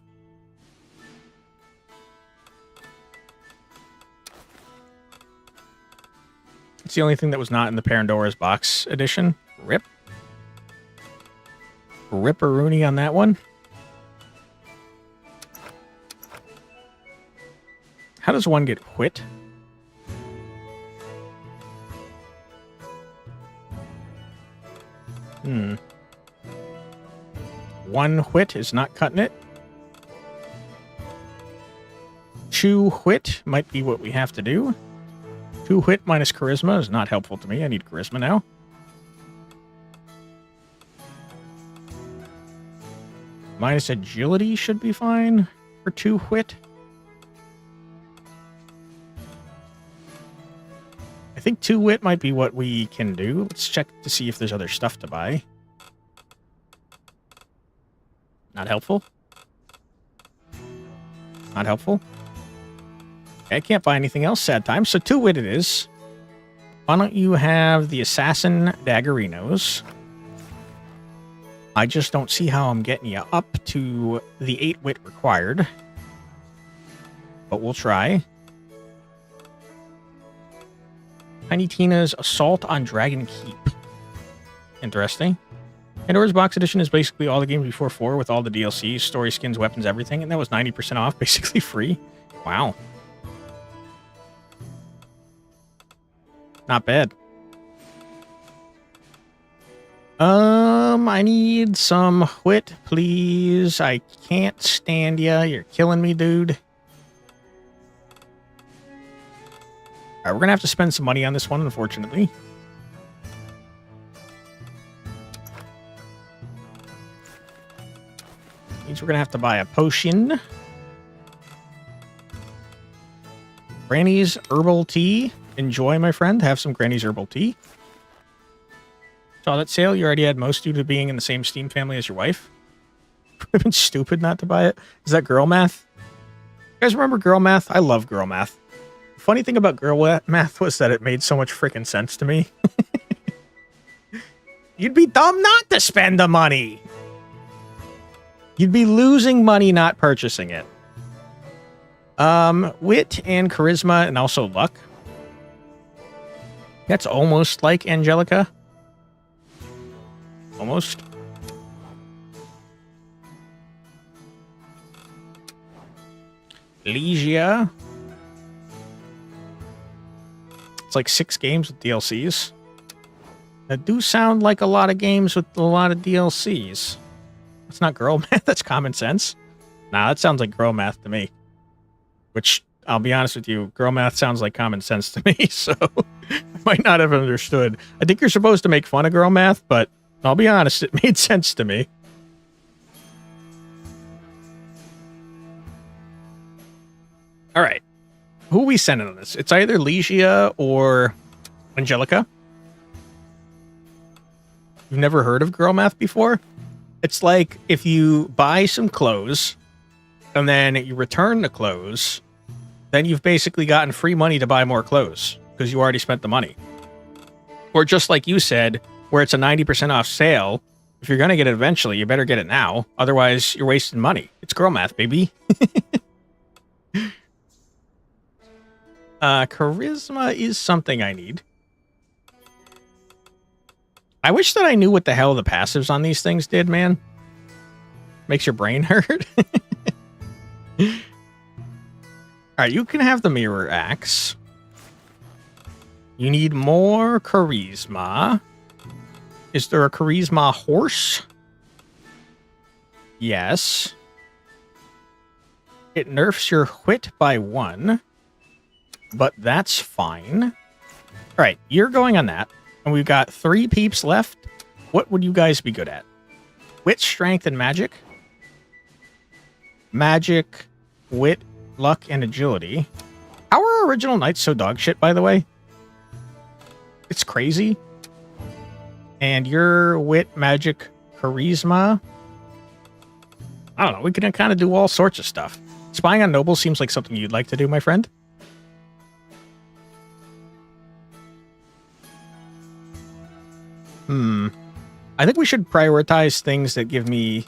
It's the only thing that was not in the Pandora's Box edition. Rip. Rip-a-rooney on that one. How does one get wit? One wit is not cutting it. 2 wit might be what we have to do. 2 wit minus charisma is not helpful to me. I need charisma now. Minus agility should be fine for 2 wit. I think 2 wit might be what we can do. Let's check to see if there's other stuff to buy. Not helpful. Not helpful. Okay, I can't buy anything else. Sad time. So 2 wit it is. Why don't you have the assassin daggerinos? I just don't see how I'm getting you up to the 8 wit required. But we'll try. Tiny Tina's Assault on Dragon Keep. Interesting. Pandora's Box Edition is basically all the games before 4 with all the DLCs, story skins, weapons, everything. And that was 90% off, basically free. Wow. Not bad. I need some wit, please. I can't stand ya. You're killing me, dude. Alright, we're gonna have to spend some money on this one, unfortunately. Means we're gonna have to buy a potion. Granny's herbal tea. Enjoy, my friend. Have some Granny's herbal tea. Saw that sale. You already had most due to being in the same Steam family as your wife. Would have been stupid not to buy it. Is that girl math? You guys remember girl math? I love girl math. The funny thing about girl math was that it made so much freaking sense to me. You'd be dumb not to spend the money. You'd be losing money not purchasing it. Wit and charisma and also luck. That's almost like Angelica. Almost. Legia. It's like 6 games with DLCs. That do sound like a lot of games with a lot of DLCs. That's not girl math, that's common sense. Nah, that sounds like girl math to me. Which, I'll be honest with you, girl math sounds like common sense to me, so I might not have understood. I think you're supposed to make fun of girl math, but I'll be honest, it made sense to me. Alright. Who are we sending on this? It's either Legia or Angelica. You've never heard of girl math before? It's like if you buy some clothes and then you return the clothes, then you've basically gotten free money to buy more clothes because you already spent the money. Or just like you said, where it's a 90% off sale, if you're going to get it eventually, you better get it now. Otherwise, you're wasting money. It's girl math, baby. Charisma is something I need. I wish that I knew what the hell the passives on these things did, man. Makes your brain hurt. Alright, you can have the mirror axe. You need more charisma. Is there a charisma horse? Yes. It nerfs your wit by 1. But that's fine. Alright, you're going on that. And we've got 3 peeps left. What would you guys be good at? Wit, strength, and magic? Magic, wit, luck, and agility. How are original knights so dog shit, by the way? It's crazy. And your wit, magic, charisma. I don't know. We can kind of do all sorts of stuff. Spying on nobles seems like something you'd like to do, my friend. I think we should prioritize things that give me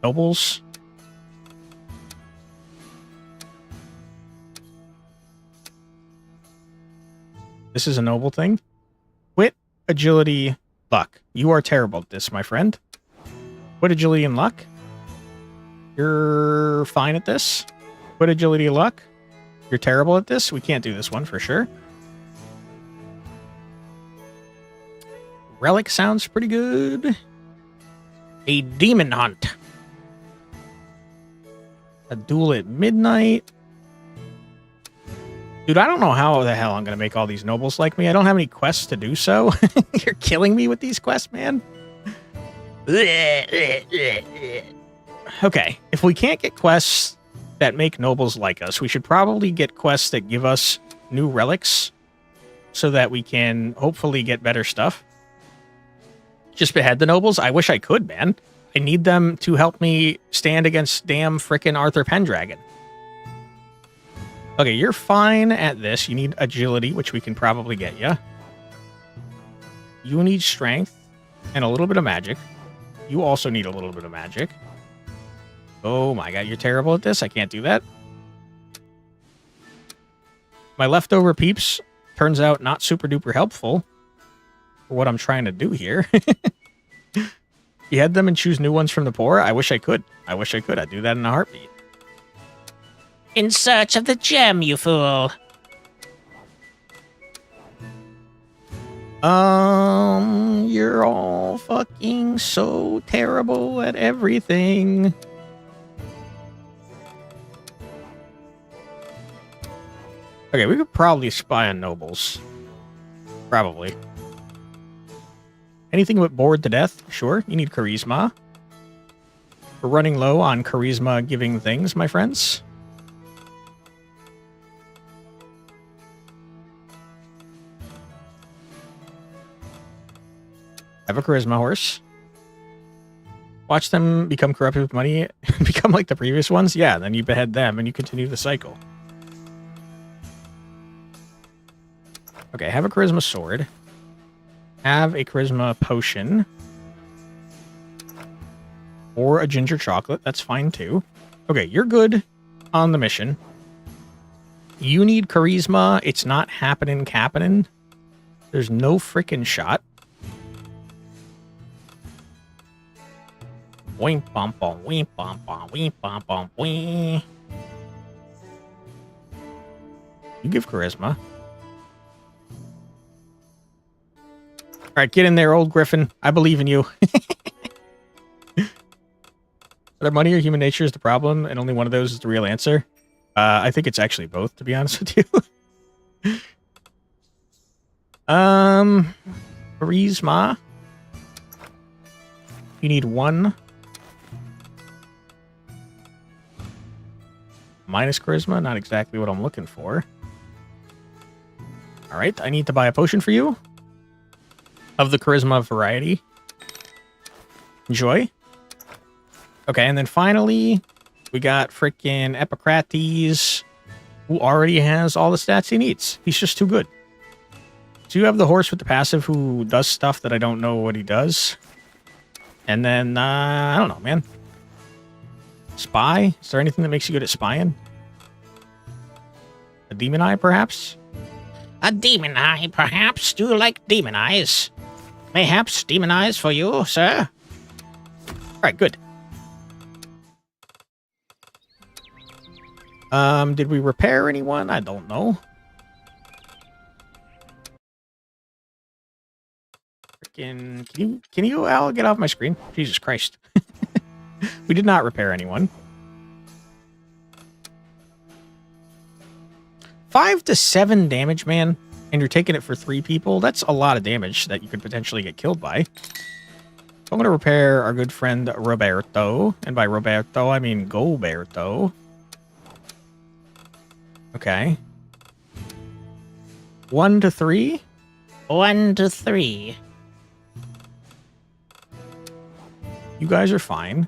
nobles. This is a noble thing. Wit, agility, luck. You are terrible at this, my friend. Wit, agility, and luck. You're fine at this. Wit, agility, luck. You're terrible at this. We can't do this one for sure. Relic sounds pretty good. A demon hunt. A duel at midnight. Dude, I don't know how the hell I'm going to make all these nobles like me. I don't have any quests to do so. You're killing me with these quests, man. Okay, if we can't get quests that make nobles like us, we should probably get quests that give us new relics so that we can hopefully get better stuff. Just behead the nobles? I wish I could, man. I need them to help me stand against damn frickin' Arthur Pendragon. Okay, you're fine at this. You need agility, which we can probably get you. You need strength and a little bit of magic. You also need a little bit of magic. Oh my god, you're terrible at this. I can't do that. My leftover peeps turns out not super duper helpful for what I'm trying to do here. You had them and choose new ones from the poor? I wish I could. I wish I could. I'd do that in a heartbeat. In search of the gem, you fool. You're all fucking so terrible at everything. Okay, we could probably spy on nobles. Probably. Anything but bored to death? Sure, you need charisma. We're running low on charisma giving things, my friends. Have a charisma horse. Watch them become corrupted with money, become like the previous ones. Yeah, then you behead them and you continue the cycle. Okay, have a charisma sword. Have a charisma potion. Or a ginger chocolate. That's fine too. Okay, you're good on the mission. You need charisma. It's not happening, cappening. There's no freaking shot. Wing bum bum wing bum bum wing bum bum wing. You give charisma. All right, get in there, old Griffin. I believe in you. Whether money or human nature is the problem, and only one of those is the real answer. I think it's actually both, to be honest with you. Charisma. You need 1. Minus charisma, not exactly what I'm looking for. All right, I need to buy a potion for you. Of the charisma variety. Enjoy. Okay, and then finally, we got freaking Epicrates, who already has all the stats he needs. He's just too good. So you have the horse with the passive who does stuff that I don't know what he does. And then, I don't know, man. Spy? Is there anything that makes you good at spying? A demon eye, perhaps? A demon eye, perhaps? Do you like demon eyes? Mayhaps demon eyes for you, sir? All right, good. Did we repair anyone? I don't know. Freaking, can you, Al, get off my screen? Jesus Christ. We did not repair anyone. 5 to 7 damage, man. And you're taking it for 3 people. That's a lot of damage that you could potentially get killed by. So I'm going to repair our good friend Roberto. And by Roberto, I mean Goberto. Okay. 1 to 3? 1 to 3. You guys are fine.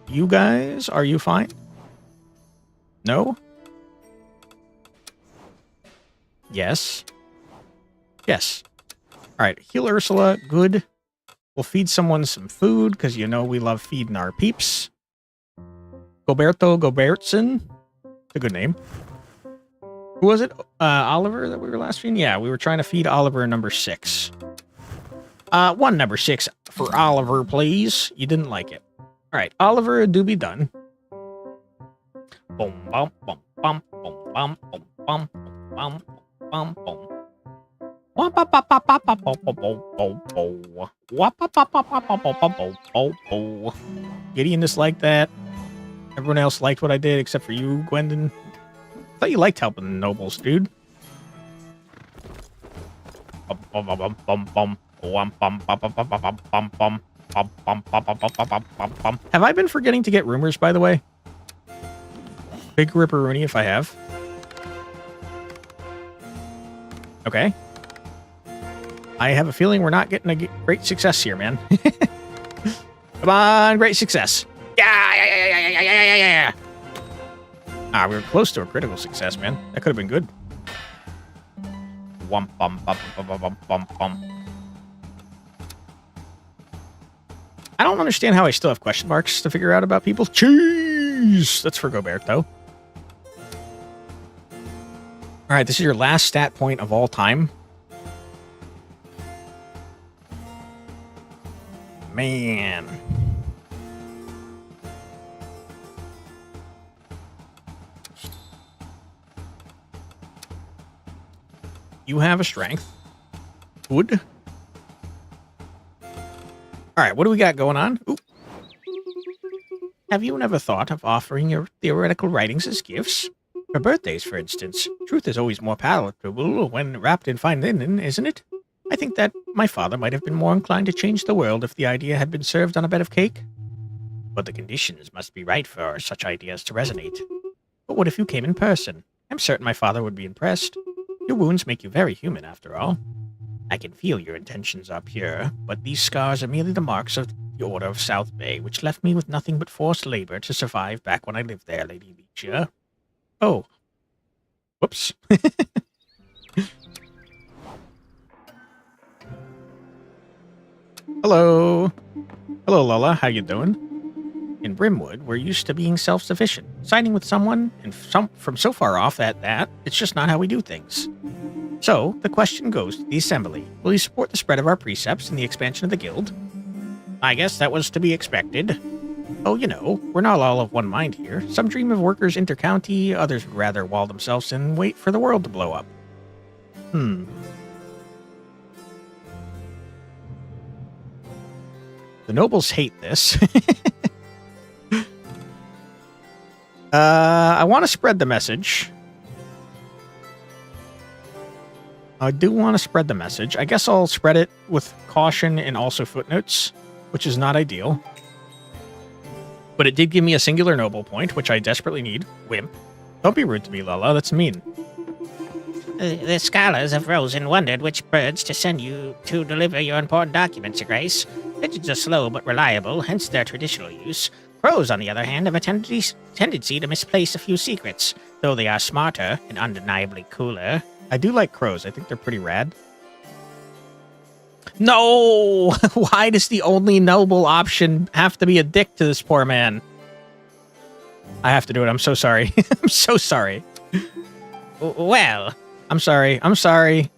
You guys, are you fine? No? Yes. Yes. Alright, heal Ursula. Good. We'll feed someone some food, because you know we love feeding our peeps. Goberto Gobertson. It's a good name. Who was it? Oliver that we were last feeding? Yeah, we were trying to feed Oliver number 6. 1 number 6 for Oliver, please. You didn't like it. Alright, Oliver, do be done. Boom, bum, bum, bum, bum, bum, bum, bum, bum, bum, bum. Gideon disliked that. Everyone else liked what I did except for you, Gwendon. I thought you liked helping the nobles, dude. Have I been forgetting to get rumors, by the way? Big Ripperoonie if I have. Okay. I have a feeling we're not getting a great success here, man. Come on, great success. Yeah. Ah, we were close to a critical success, man. That could have been good. Wump, bum, bum, bum, bum, bum, bum, bum. I don't understand how I still have question marks to figure out about people. Jeez! That's for Goberto. Alright, this is your last stat point of all time. Man. You have a strength. Good. All right, what do we got going on? Ooh. Have you never thought of offering your theoretical writings as gifts? For birthdays, for instance. Truth is always more palatable when wrapped in fine linen, isn't it? I think that my father might have been more inclined to change the world if the idea had been served on a bed of cake. But the conditions must be right for such ideas to resonate. But what if you came in person? I'm certain my father would be impressed. Your wounds make you very human, after all. I can feel your intentions are pure, but these scars are merely the marks of the Order of South Bay, which left me with nothing but forced labor to survive back when I lived there, Lady Leisha. Oh. Whoops. Hello. Hello, Lola. How you doing? In Brimwood, we're used to being self-sufficient. Siding with someone and from so far off at that, it's just not how we do things. So, the question goes to the Assembly. Will you support the spread of our precepts and the expansion of the Guild? I guess that was to be expected. Oh, you know, we're not all of one mind here. Some dream of workers inter-county, others would rather wall themselves in and wait for the world to blow up. The nobles hate this. I want to spread the message. I do want to spread the message. I guess I'll spread it with caution and also footnotes, which is not ideal. But it did give me a singular noble point, which I desperately need. Wimp. Don't be rude to me, Lola. That's mean. The scholars of Rosen wondered which birds to send you to deliver your important documents, Your Grace. Pigeons are slow but reliable, hence their traditional use. Crows, on the other hand, have a tendency to misplace a few secrets, though they are smarter and undeniably cooler. I do like crows. I think they're pretty rad. No! Why does the only noble option have to be a dick to this poor man? I have to do it. I'm so sorry. I'm so sorry. Well, I'm sorry. I'm sorry.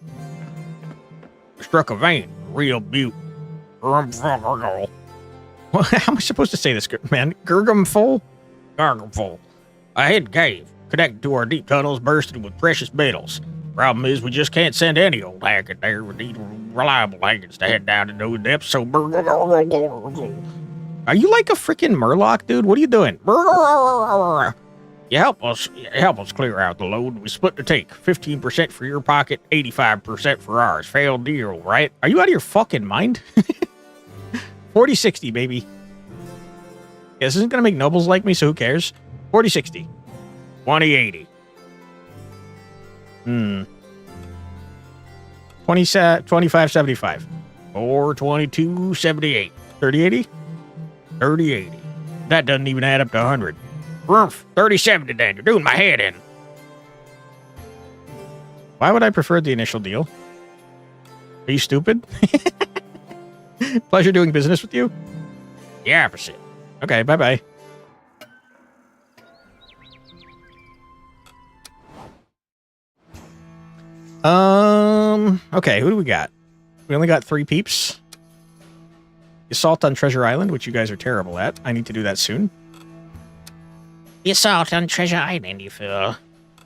Struck a vein. Real beaut. How am I supposed to say this, man? Gurgumful? Gargleful. A hidden cave connected to our deep tunnels bursting with precious metals. Problem is, we just can't send any old hack in there. We need reliable hackers to head down to those depths, so... Are you like a freaking Murloc, dude? What are you doing? You help us clear out the load. We split the take. 15% for your pocket, 85% for ours. Fair deal, right? Are you out of your fucking mind? 40-60, baby. Yeah, this isn't gonna make nobles like me, so who cares? 40-60. 20-80. 25-75. Or 22-78. 30-80? 30-80. That doesn't even add up to 100. Rumph, 30-70 then. You're doing my head in. Why would I prefer the initial deal? Are you stupid? Pleasure doing business with you. The opposite. Okay, bye-bye. Okay, who do we got? We only got 3 peeps. Assault on Treasure Island, which you guys are terrible at. I need to do that soon. the assault on Treasure Island, you fool.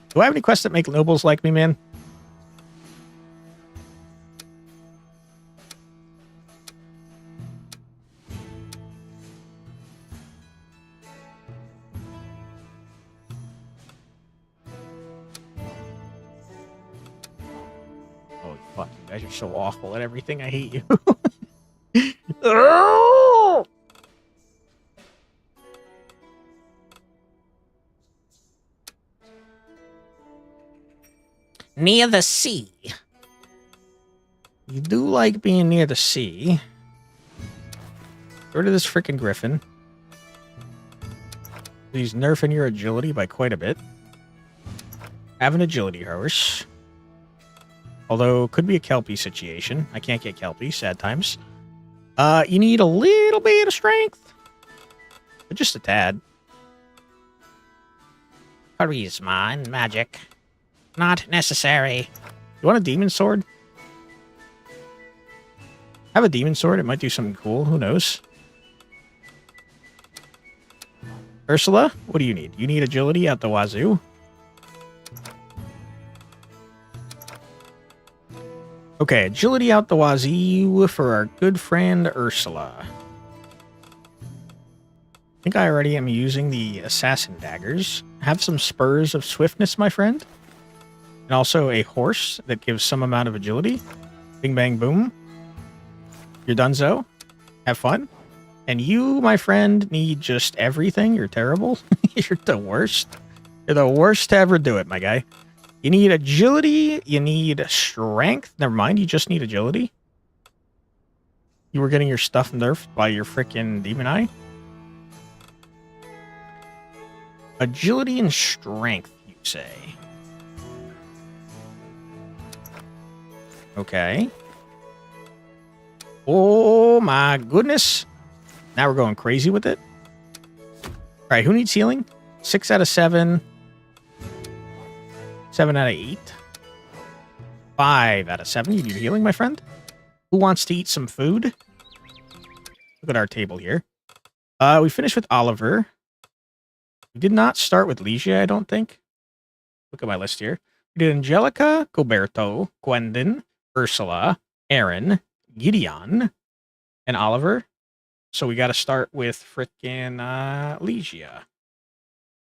Do I have any quests that make nobles like me, man? Holy fuck, you guys are so awful at everything. I hate you. Near the sea. You do like being near the sea. Get rid of this freaking griffin. He's nerfing your agility by quite a bit. Have an agility horse. Although, could be a Kelpie situation. I can't get Kelpie, sad times. You need a little bit of strength. But just a tad. Charisma and magic. Not necessary. You want a demon sword? Have a demon sword. It might do something cool. Who knows? Ursula, what do you need? You need agility at the wazoo. Okay, agility out the wazoo for our good friend Ursula. I think I already am using the assassin daggers. Have some spurs of swiftness, my friend. And also a horse that gives some amount of agility. Bing, bang, boom. You're donezo. Have fun. And you, my friend, need just everything. You're terrible. You're the worst. You're the worst to ever do it, my guy. You need agility. You need strength. Never mind. You just need agility. You were getting your stuff nerfed by your frickin' demon eye. Agility and strength, you say. Okay. Oh my goodness. Now we're going crazy with it. All right, who needs healing? 6 out of 7. 7 out of 8. 5 out of 7. You need healing, my friend? Who wants to eat some food? Look at our table here. We finished with Oliver. We did not start with Ligia, I don't think. Look at my list here. We did Angelica, Goberto, Gwendon, Ursula, Aaron, Gideon, and Oliver. So we got to start with frickin' Ligia.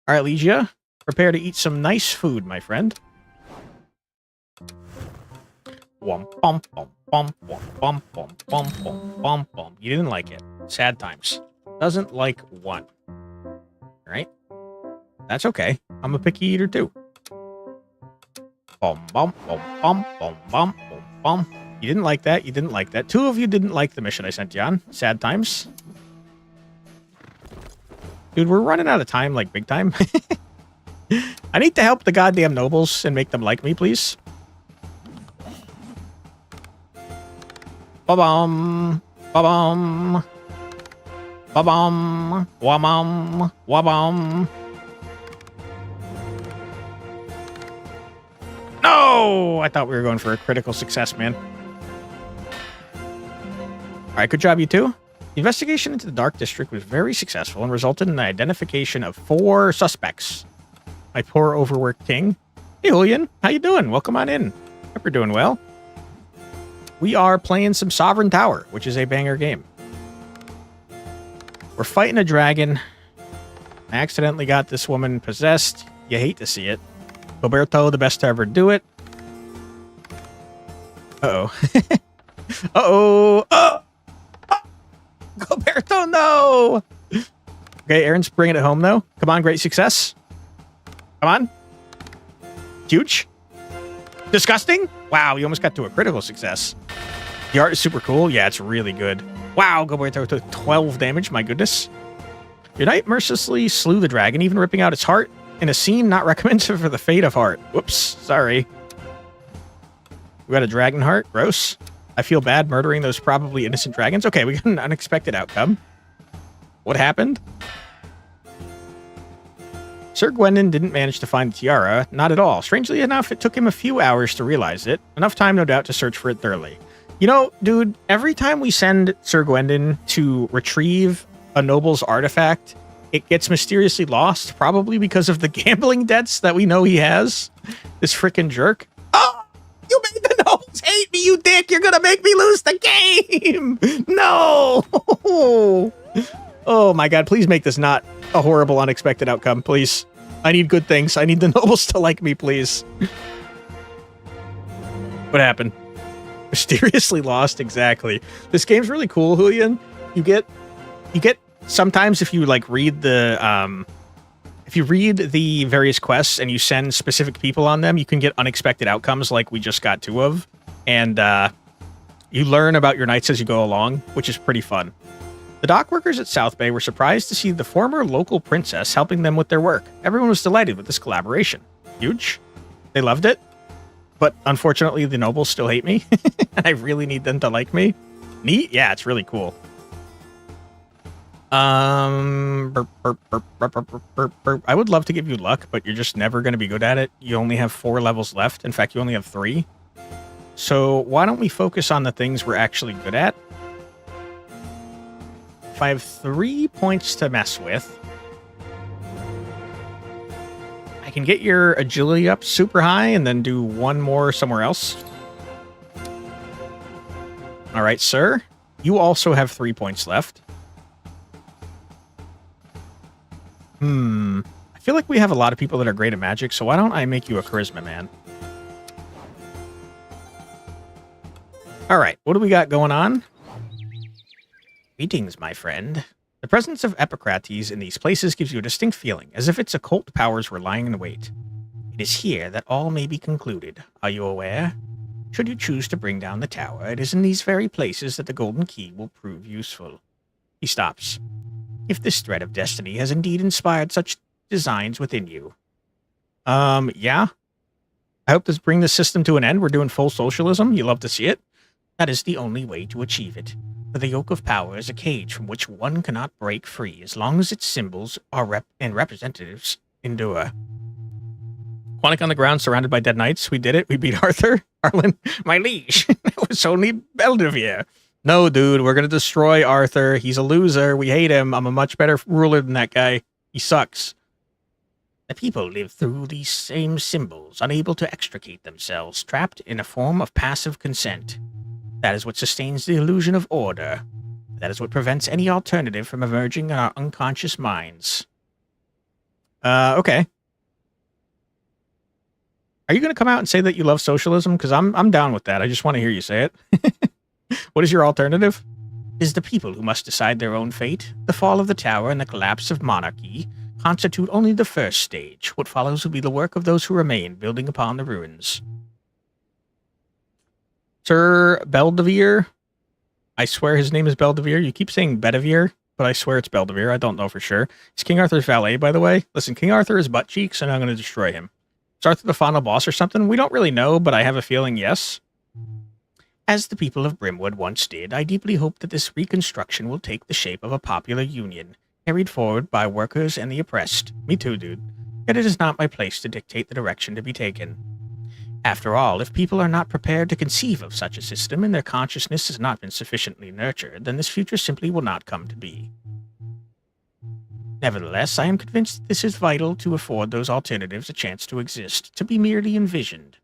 All right, Ligia, prepare to eat some nice food, my friend. Wom, bum, bum, bum, bum, bum, bum, bum, bum, bum, bum. You didn't like it. Sad times. Doesn't like one. All right? That's okay. I'm a picky eater too. Bum, bum, bum, bum, bum, bum, bum, bum. You didn't like that. You didn't like that. 2 of you didn't like the mission I sent you on. Sad times. Dude, we're running out of time, like big time. I need to help the goddamn nobles and make them like me, please. Ba-bum. Ba-bum. Ba-bum. Wa-bum. Wa-bum. No! I thought we were going for a critical success, man. All right, good job, you two. The investigation into the Dark District was very successful and resulted in the identification of 4 suspects. My poor overworked king. Hey, Julian. How you doing? Welcome on in. Hope you're doing well. We are playing some Sovereign Tower, which is a banger game. We're fighting a dragon. I accidentally got this woman possessed. You hate to see it. Roberto, the best to ever do it. Uh-oh. Uh-oh. Oh! Roberto, no! Okay, Aaron's bringing it home, though. Come on, great success. Come on. Huge. Disgusting. Wow, you almost got to a critical success. The art is super cool. Yeah, it's really good. Wow, Roberto took 12 damage. My goodness. Your knight mercilessly slew the dragon, even ripping out its heart in a scene not recommended for the fate of heart. Whoops, sorry. We got a dragon heart. Gross. I feel bad murdering those probably innocent dragons. Okay, we got an unexpected outcome. What happened? Sir Gwendon didn't manage to find the tiara. Not at all. Strangely enough, it took him a few hours to realize it. Enough time, no doubt, to search for it thoroughly. You know, dude, every time we send Sir Gwendon to retrieve a noble's artifact, it gets mysteriously lost, probably because of the gambling debts that we know he has. This frickin' jerk. Oh, you made the nobles hate me, you dick! You're gonna make me lose the game! No! Oh my god, please make this not a horrible, unexpected outcome, please. I need good things. I need the nobles to like me, please. What happened? Mysteriously lost, exactly. This game's really cool, Julian. You get sometimes if you like read the if you read the various quests and you send specific people on them, you can get unexpected outcomes like we just got 2 of. And you learn about your knights as you go along, which is pretty fun. The dock workers at South Bay were surprised to see the former local princess helping them with their work. Everyone was delighted with this collaboration. Huge. They loved it. But unfortunately, the nobles still hate me. And I really need them to like me. Neat? Yeah, it's really cool. I would love to give you luck, but you're just never going to be good at it. You only have 4 levels left. In fact, you only have 3. So why don't we focus on the things we're actually good at? If I have 3 points to mess with, I can get your agility up super high and then do 1 more somewhere else. All right, sir. You also have 3 points left. I feel like we have a lot of people that are great at magic, so why don't I make you a charisma man? All right, what do we got going on? Greetings, my friend. The presence of Epicrates in these places gives you a distinct feeling, as if its occult powers were lying in wait. It is here that all may be concluded. Are you aware? Should you choose to bring down the tower, it is in these very places that the golden key will prove useful. He stops. If this thread of destiny has indeed inspired such designs within you. Yeah. I hope to bring this system to an end. We're doing full socialism. You love to see it. That is the only way to achieve it. For the yoke of power is a cage from which one cannot break free as long as its symbols and representatives endure. Quantic on the ground, surrounded by dead knights. We did it. We beat Arthur. Arlen, my liege. It was only Belvedere. No, dude, we're going to destroy Arthur. He's a loser. We hate him. I'm a much better ruler than that guy. He sucks. The people live through these same symbols, unable to extricate themselves, trapped in a form of passive consent. That is what sustains the illusion of order. That is what prevents any alternative from emerging in our unconscious minds. Okay. Are you going to come out and say that you love socialism? Because I'm down with that. I just want to hear you say it. What is your alternative? It is the people who must decide their own fate. The fall of the tower and the collapse of monarchy constitute only the first stage. What follows will be the work of those who remain, building upon the ruins. Sir Belvedere. I swear his name is Belvedere. You keep saying Bedivere, but I swear it's Belvedere. I don't know for sure. It's King Arthur's valet, by the way. Listen, King Arthur is butt cheeks, and I'm going to destroy him. Is Arthur the final boss or something? We don't really know, but I have a feeling yes. As the people of Brimwood once did, I deeply hope that this reconstruction will take the shape of a popular union, carried forward by workers and the oppressed. Me too, dude. Yet it is not my place to dictate the direction to be taken. After all, if people are not prepared to conceive of such a system and their consciousness has not been sufficiently nurtured, then this future simply will not come to be. Nevertheless, I am convinced that this is vital to afford those alternatives a chance to exist, to be merely envisioned.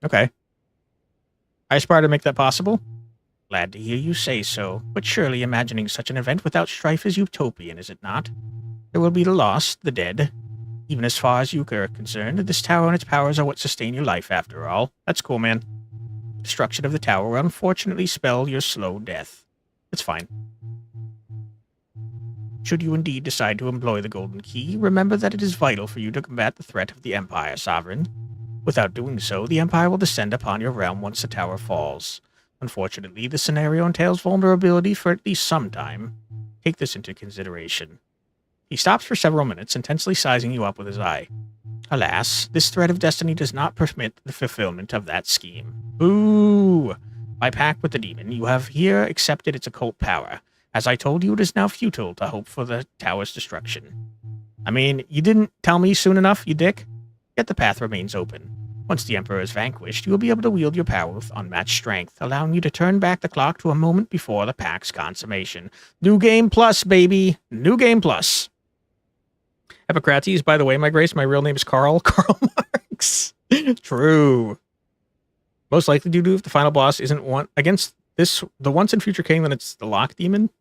Okay. I aspire to make that possible. Glad to hear you say so, but surely imagining such an event without strife is utopian, is it not? There will be the lost, the dead. Even as far as you are concerned, this tower and its powers are what sustain your life, after all. That's cool, man. Destruction of the tower will unfortunately spell your slow death. It's fine. Should you indeed decide to employ the Golden Key, remember that it is vital for you to combat the threat of the Empire, Sovereign. Without doing so, the Empire will descend upon your realm once the tower falls. Unfortunately, the scenario entails vulnerability for at least some time. Take this into consideration. He stops for several minutes, intensely sizing you up with his eye. Alas, this thread of destiny does not permit the fulfillment of that scheme. Boo! By pact with the demon, you have here accepted its occult power. As I told you, it is now futile to hope for the tower's destruction. I mean, you didn't tell me soon enough, you dick. Yet the path remains open. Once the Emperor is vanquished, you will be able to wield your power with unmatched strength, allowing you to turn back the clock to a moment before the pact's consummation. New Game Plus, baby! New Game Plus! Epicrates, by the way, my grace, my real name is Karl. Karl Marx. True. Most likely due to if the final boss isn't one against this, the once and future king, then it's the lock demon.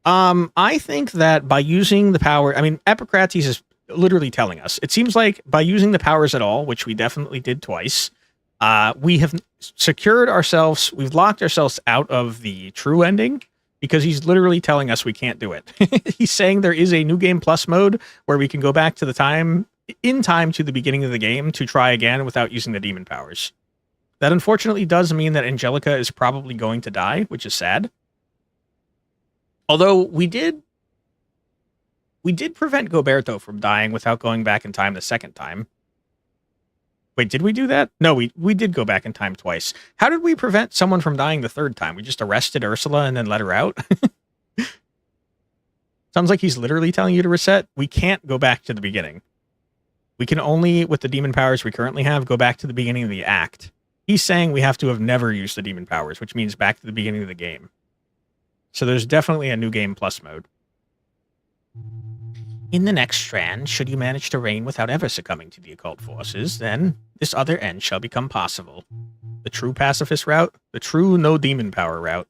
I think that by using the power, I mean, Epicrates is literally telling us. It seems like by using the powers at all, which we definitely did twice, we have secured ourselves, we've locked ourselves out of the true ending, because he's literally telling us we can't do it. He's saying there is a New Game Plus mode where we can go back to the time to the beginning of the game to try again without using the demon powers. That unfortunately does mean that Angelica is probably going to die, which is sad. Although we did prevent Goberto from dying without going back in time the second time. Wait, did we do that? No, we did go back in time twice. How did we prevent someone from dying the third time? We just arrested Ursula and then let her out? Sounds like he's literally telling you to reset. We can't go back to the beginning. We can only, with the demon powers we currently have, go back to the beginning of the act. He's saying we have to have never used the demon powers, which means back to the beginning of the game. So there's definitely a New Game Plus mode. In the next strand, should you manage to reign without ever succumbing to the occult forces, then this other end shall become possible. The true pacifist route. The true no demon power route.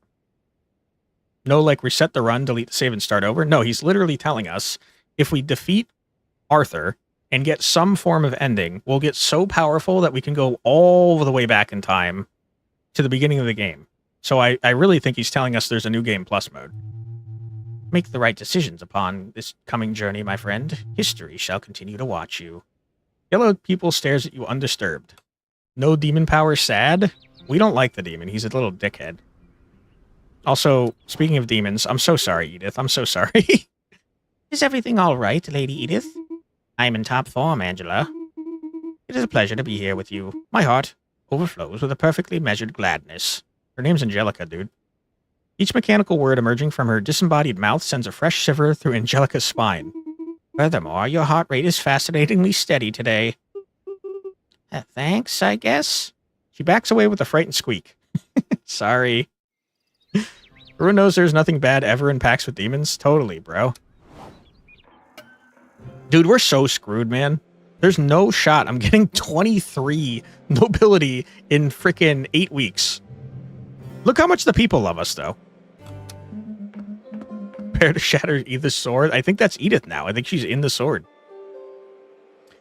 No, like, reset the run, delete the save, and start over. No, he's literally telling us if we defeat Arthur and get some form of ending, we'll get so powerful that we can go all the way back in time to the beginning of the game. So I really think he's telling us there's a new game plus mode. Make the right decisions upon this coming journey, my friend. History shall continue to watch you. Yellow people stares at you undisturbed. No demon power sad? We don't like the demon. He's a little dickhead. Also, speaking of demons, I'm so sorry, Edith. I'm so sorry. Is everything all right, Lady Edith? I am in top form, Angela. It is a pleasure to be here with you. My heart overflows with a perfectly measured gladness. Her name's Angelica, dude. Each mechanical word emerging from her disembodied mouth sends a fresh shiver through Angelica's spine. Furthermore, your heart rate is fascinatingly steady today. Thanks, I guess. She backs away with a frightened squeak. Sorry. Everyone knows there's nothing bad ever in packs with demons. Totally, bro. Dude, we're so screwed, man. There's no shot I'm getting 23 nobility in freaking 8 weeks. Look how much the people love us, though. Prepare to shatter Edith's sword. I think that's Edith now. I think she's in the sword.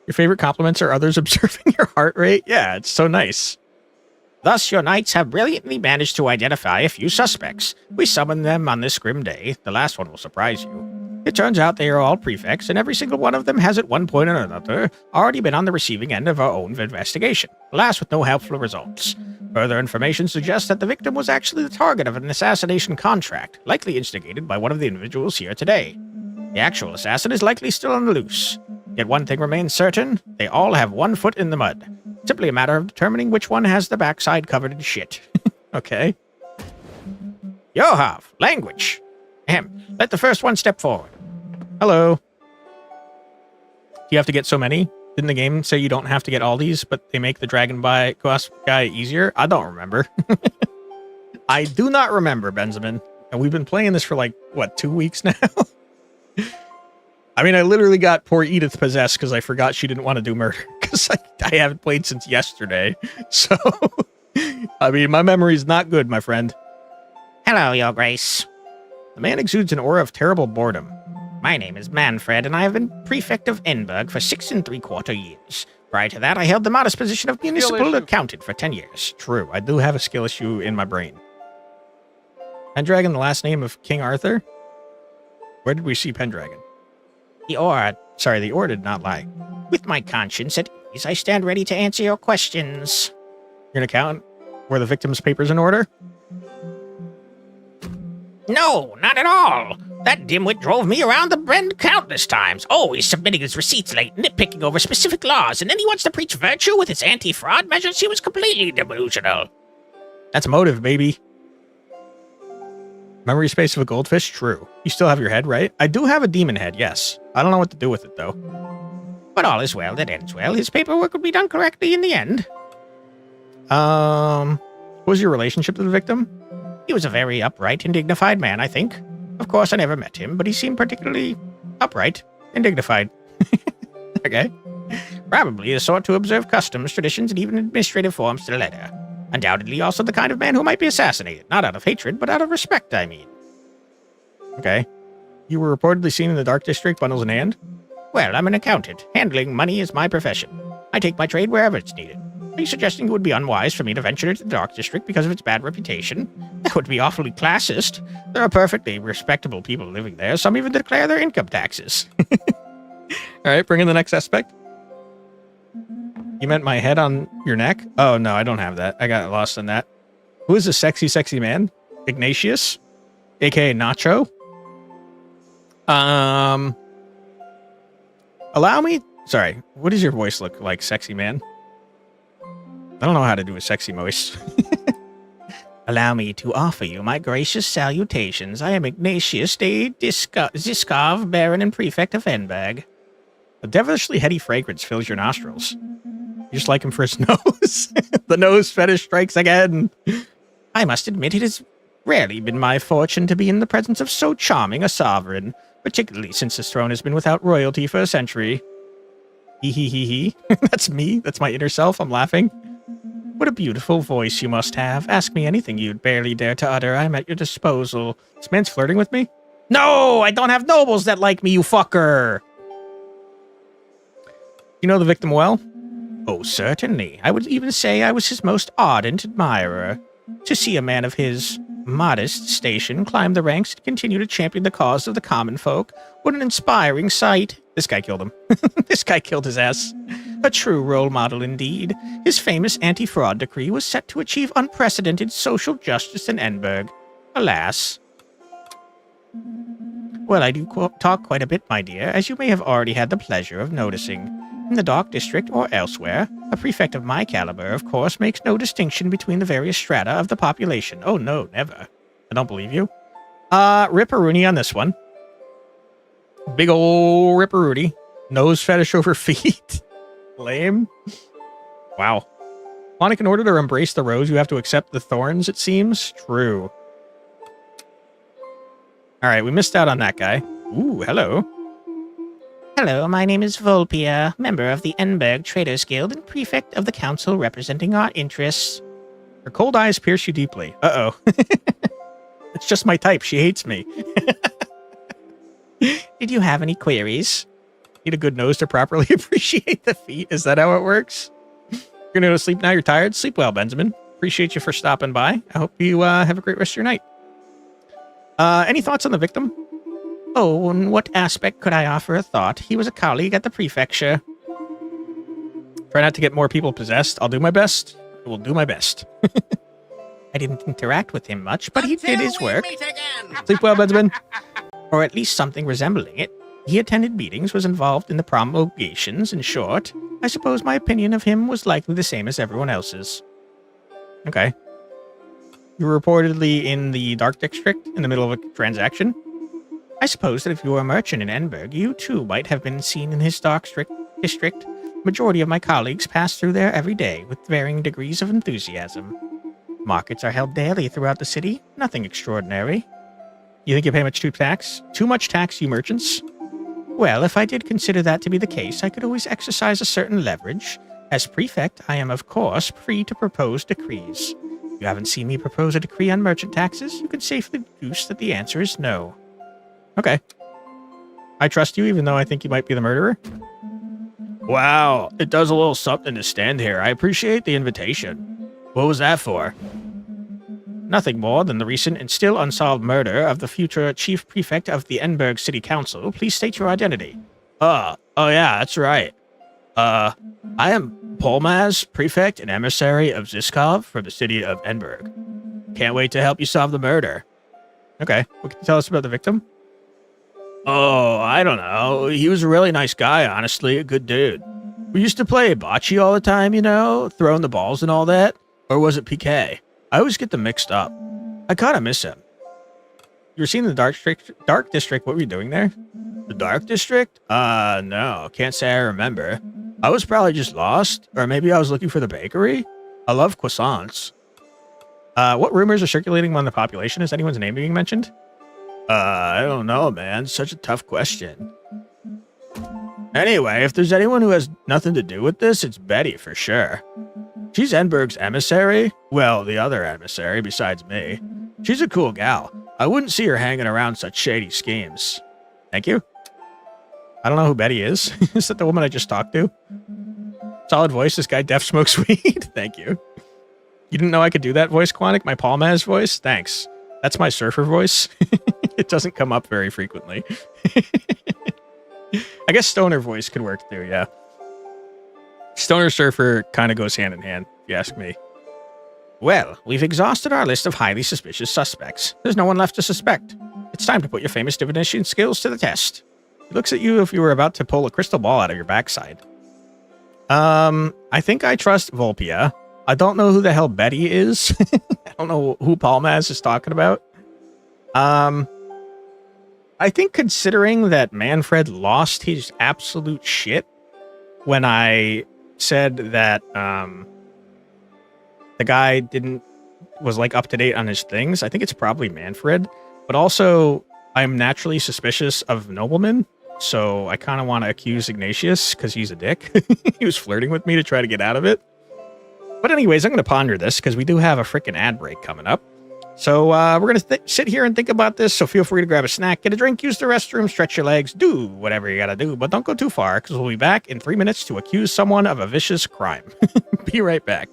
Your favorite compliments are others observing your heart rate? Yeah, it's so nice. Thus, your knights have brilliantly managed to identify a few suspects. We summoned them on this grim day. The last one will surprise you. It turns out they are all prefects, and every single one of them has at one point or another already been on the receiving end of our own investigation, alas with no helpful results. Further information suggests that the victim was actually the target of an assassination contract, likely instigated by one of the individuals here today. The actual assassin is likely still on the loose. Yet one thing remains certain, they all have one foot in the mud. Simply a matter of determining which one has the backside covered in shit. Okay. Yohav, language. Let the first one step forward. Hello. Do you have to get so many? Didn't the game say you don't have to get all these, but they make the Dragon Quest guy easier? I don't remember. I do not remember, Benjamin. And we've been playing this for like, what, 2 weeks now? I mean, I literally got poor Edith possessed because I forgot she didn't want to do murder. Because I haven't played since yesterday. So, I mean, my memory's not good, my friend. Hello, Your Grace. The man exudes an aura of terrible boredom. My name is Manfred, and I have been prefect of Enberg for 6 3/4 years. Prior to that, I held the modest position of municipal accountant for 10 years. True, I do have a skill issue in my brain. Pendragon, the last name of King Arthur? Where did we see Pendragon? The aura did not lie. With my conscience at ease, I stand ready to answer your questions. You're an accountant? Were the victim's papers in order? No, not at all. That dimwit drove me around the bend countless times, always submitting his receipts late, nitpicking over specific laws, and then he wants to preach virtue with his anti-fraud measures. He was completely delusional. That's motive, baby. Memory space of a goldfish? True. You still have your head, right? I do have a demon head, yes. I don't know what to do with it, though. But all is well that ends well. His paperwork will be done correctly in the end. What was your relationship to the victim? He was a very upright and dignified man, I think. Of course, I never met him, but he seemed particularly upright and dignified. Okay. Probably the sort to observe customs, traditions, and even administrative forms to the letter. Undoubtedly also the kind of man who might be assassinated, not out of hatred, but out of respect, I mean. Okay. You were reportedly seen in the Dark District, bundles in hand? Well, I'm an accountant. Handling money is my profession. I take my trade wherever it's needed. Are you suggesting it would be unwise for me to venture into the Dark District because of its bad reputation? That would be awfully classist. There are perfectly respectable people living there. Some even declare their income taxes. All right, bring in the next suspect. You meant my head on your neck? Oh, no, I don't have that. I got lost on that. Who is this sexy, sexy man? Ignatius? A.k.a. Nacho? Allow me... Sorry, what does your voice look like, sexy man? I don't know how to do a sexy voice. Allow me to offer you my gracious salutations. I am Ignatius de Ziskov, Baron and Prefect of Enberg. A devilishly heady fragrance fills your nostrils. You just like him for his nose. The nose fetish strikes again. I must admit it has rarely been my fortune to be in the presence of so charming a sovereign, particularly since this throne has been without royalty for a century. Hee hee hee hee. That's me. That's my inner self. I'm laughing. What a beautiful voice you must have. Ask me anything you'd barely dare to utter. I'm at your disposal. This man's flirting with me? No, I don't have nobles that like me, you fucker. You know the victim well? Oh, certainly. I would even say I was his most ardent admirer. To see a man of his modest station climb the ranks and continue to champion the cause of the common folk, what an inspiring sight. This guy killed him. This guy killed his ass. A true role model indeed. His famous anti-fraud decree was set to achieve unprecedented social justice in Edinburgh. Alas. Well, I do talk quite a bit, my dear, as you may have already had the pleasure of noticing. In the Dark District or elsewhere, a prefect of my caliber, of course, makes no distinction between the various strata of the population. Oh, no, never. I don't believe you. Ripperoonie on this one. Big ol' Ripperoonie. Nose fetish over feet. Lame. Wow. Monic, in order to embrace the rose, you have to accept the thorns, it seems. True. Alright, we missed out on that guy. Ooh, hello. Hello, my name is Volpia, member of the Edinburgh Traders Guild and prefect of the council representing our interests. Her cold eyes pierce you deeply. Uh-oh. It's just my type. She hates me. Did you have any queries? Need a good nose to properly appreciate the feet. Is that how it works? You're gonna go to sleep now? You're tired? Sleep well, Benjamin. Appreciate you for stopping by. I hope you have a great rest of your night. Any thoughts on the victim? Oh, in what aspect could I offer a thought? He was a colleague at the prefecture. Try not to get more people possessed. I'll do my best. I will do my best. I didn't interact with him much, but he did his work. Sleep well, Benjamin. Or at least something resembling it. He attended meetings, was involved in the promulgations. In short, I suppose my opinion of him was likely the same as everyone else's. Okay. You were reportedly in the Dark District in the middle of a transaction? I suppose that if you were a merchant in Edinburgh, you too might have been seen in his dark district. Majority of my colleagues pass through there every day with varying degrees of enthusiasm. Markets are held daily throughout the city. Nothing extraordinary. You think you pay too much tax, you merchants? Well, if I did consider that to be the case, I could always exercise a certain leverage. As prefect, I am, of course, free to propose decrees. You haven't seen me propose a decree on merchant taxes? You can safely deduce that the answer is no. Okay. I trust you, even though I think you might be the murderer. Wow, it does a little something to stand here. I appreciate the invitation. What was that for? Nothing more than the recent and still unsolved murder of the future chief prefect of the Edinburgh City Council. Please state your identity. Oh yeah, that's right. I am Polmaz, prefect and emissary of Ziskov from the city of Edinburgh. Can't wait to help you solve the murder. Okay, what can you tell us about the victim? Oh, I don't know. He was a really nice guy, honestly. A good dude. We used to play bocce all the time, you know, throwing the balls and all that. Or was it PK? I always get them mixed up. I kind of miss him. You were seeing the Dark District. What were you doing there? The Dark District? No. Can't say I remember. I was probably just lost. Or maybe I was looking for the bakery. I love croissants. What rumors are circulating among the population? Is anyone's name being mentioned? I don't know, man. Such a tough question. Anyway, if there's anyone who has nothing to do with this, it's Betty for sure. She's Edinburgh's emissary. Well, the other emissary besides me. She's a cool gal. I wouldn't see her hanging around such shady schemes. Thank you. I don't know who Betty is. Is that the woman I just talked to? Solid voice. This guy def smokes weed. Thank you. You didn't know I could do that voice, Quantic? My Palmaz voice? Thanks. That's my surfer voice. It doesn't come up very frequently. I guess stoner voice could work too, yeah. Stoner surfer kind of goes hand in hand, if you ask me. Well, we've exhausted our list of highly suspicious suspects. There's no one left to suspect. It's time to put your famous divination skills to the test. He looks at you if you were about to pull a crystal ball out of your backside. I think I trust Volpia. I don't know who the hell Betty is. I don't know who Palmaz is talking about. I think considering that Manfred lost his absolute shit when I said that the guy was like up to date on his things, I think it's probably Manfred. But also, I'm naturally suspicious of noblemen, so I kind of want to accuse Ignatius because he's a dick. He was flirting with me to try to get out of it. But anyways, I'm going to ponder this because we do have a freaking ad break coming up. So we're going to sit here and think about this. So feel free to grab a snack, get a drink, use the restroom, stretch your legs, do whatever you got to do. But don't go too far because we'll be back in 3 minutes to accuse someone of a vicious crime. Be right back.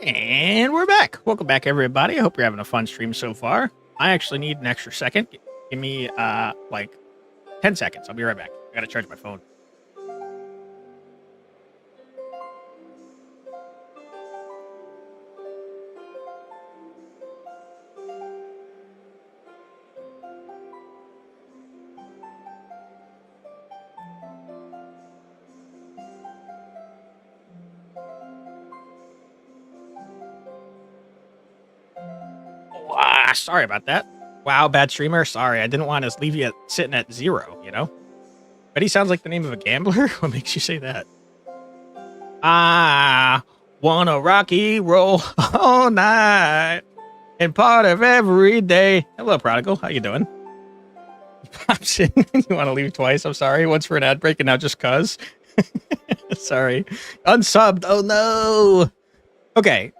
And we're back. Welcome back, everybody. I hope you're having a fun stream so far. I actually need an extra second. Give me, like 10 seconds. I'll be right back. I gotta charge my phone. Sorry about that. Wow, bad streamer. Sorry, I didn't want to leave you sitting at 0, you know? But he sounds like the name of a gambler? What makes you say that? I want a rocky roll all night and part of every day. Hello, Prodigal. How you doing? He pops in. You want to leave twice? I'm sorry. Once for an ad break and now just cuz. Sorry. Unsubbed. Oh, no. Okay.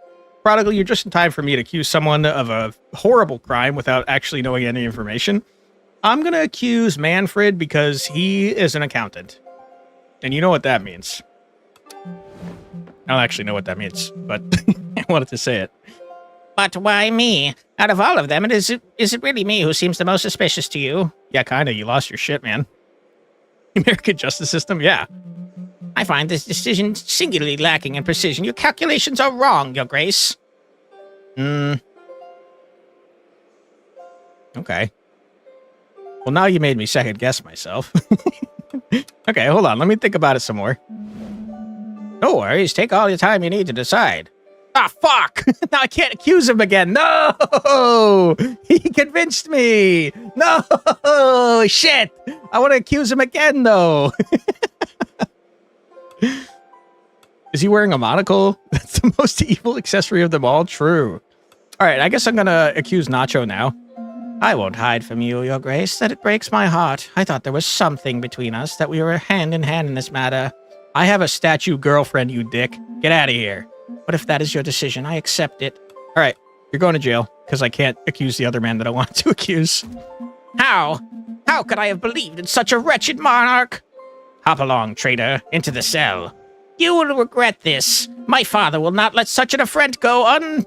Prodigal, you're just in time for me to accuse someone of a horrible crime without actually knowing any information. I'm going to accuse Manfred because he is an accountant. And you know what that means. I don't actually know what that means, but I wanted to say it. But why me? Out of all of them, is it really me who seems the most suspicious to you? Yeah, kind of. You lost your shit, man. American justice system? Yeah. I find this decision singularly lacking in precision. Your calculations are wrong, Your Grace. Okay. Well, now you made me second guess myself. Okay, hold on. Let me think about it some more. No worries. Take all your time you need to decide. Ah, fuck! Now I can't accuse him again. No! He convinced me. No! Shit! I want to accuse him again, though. Is he wearing a monocle? That's the most evil accessory of them all. True. All right, I guess I'm gonna accuse Nacho now. I won't hide from you, Your Grace, that it breaks my heart. I thought there was something between us, that we were hand in hand in this matter. I have a statue girlfriend, you dick. Get out of here. But if that is your decision, I accept it. All right, you're going to jail, because I can't accuse the other man that I want to accuse. How? How could I have believed in such a wretched monarch? Hop along, traitor, into the cell. You will regret this. My father will not let such an affront go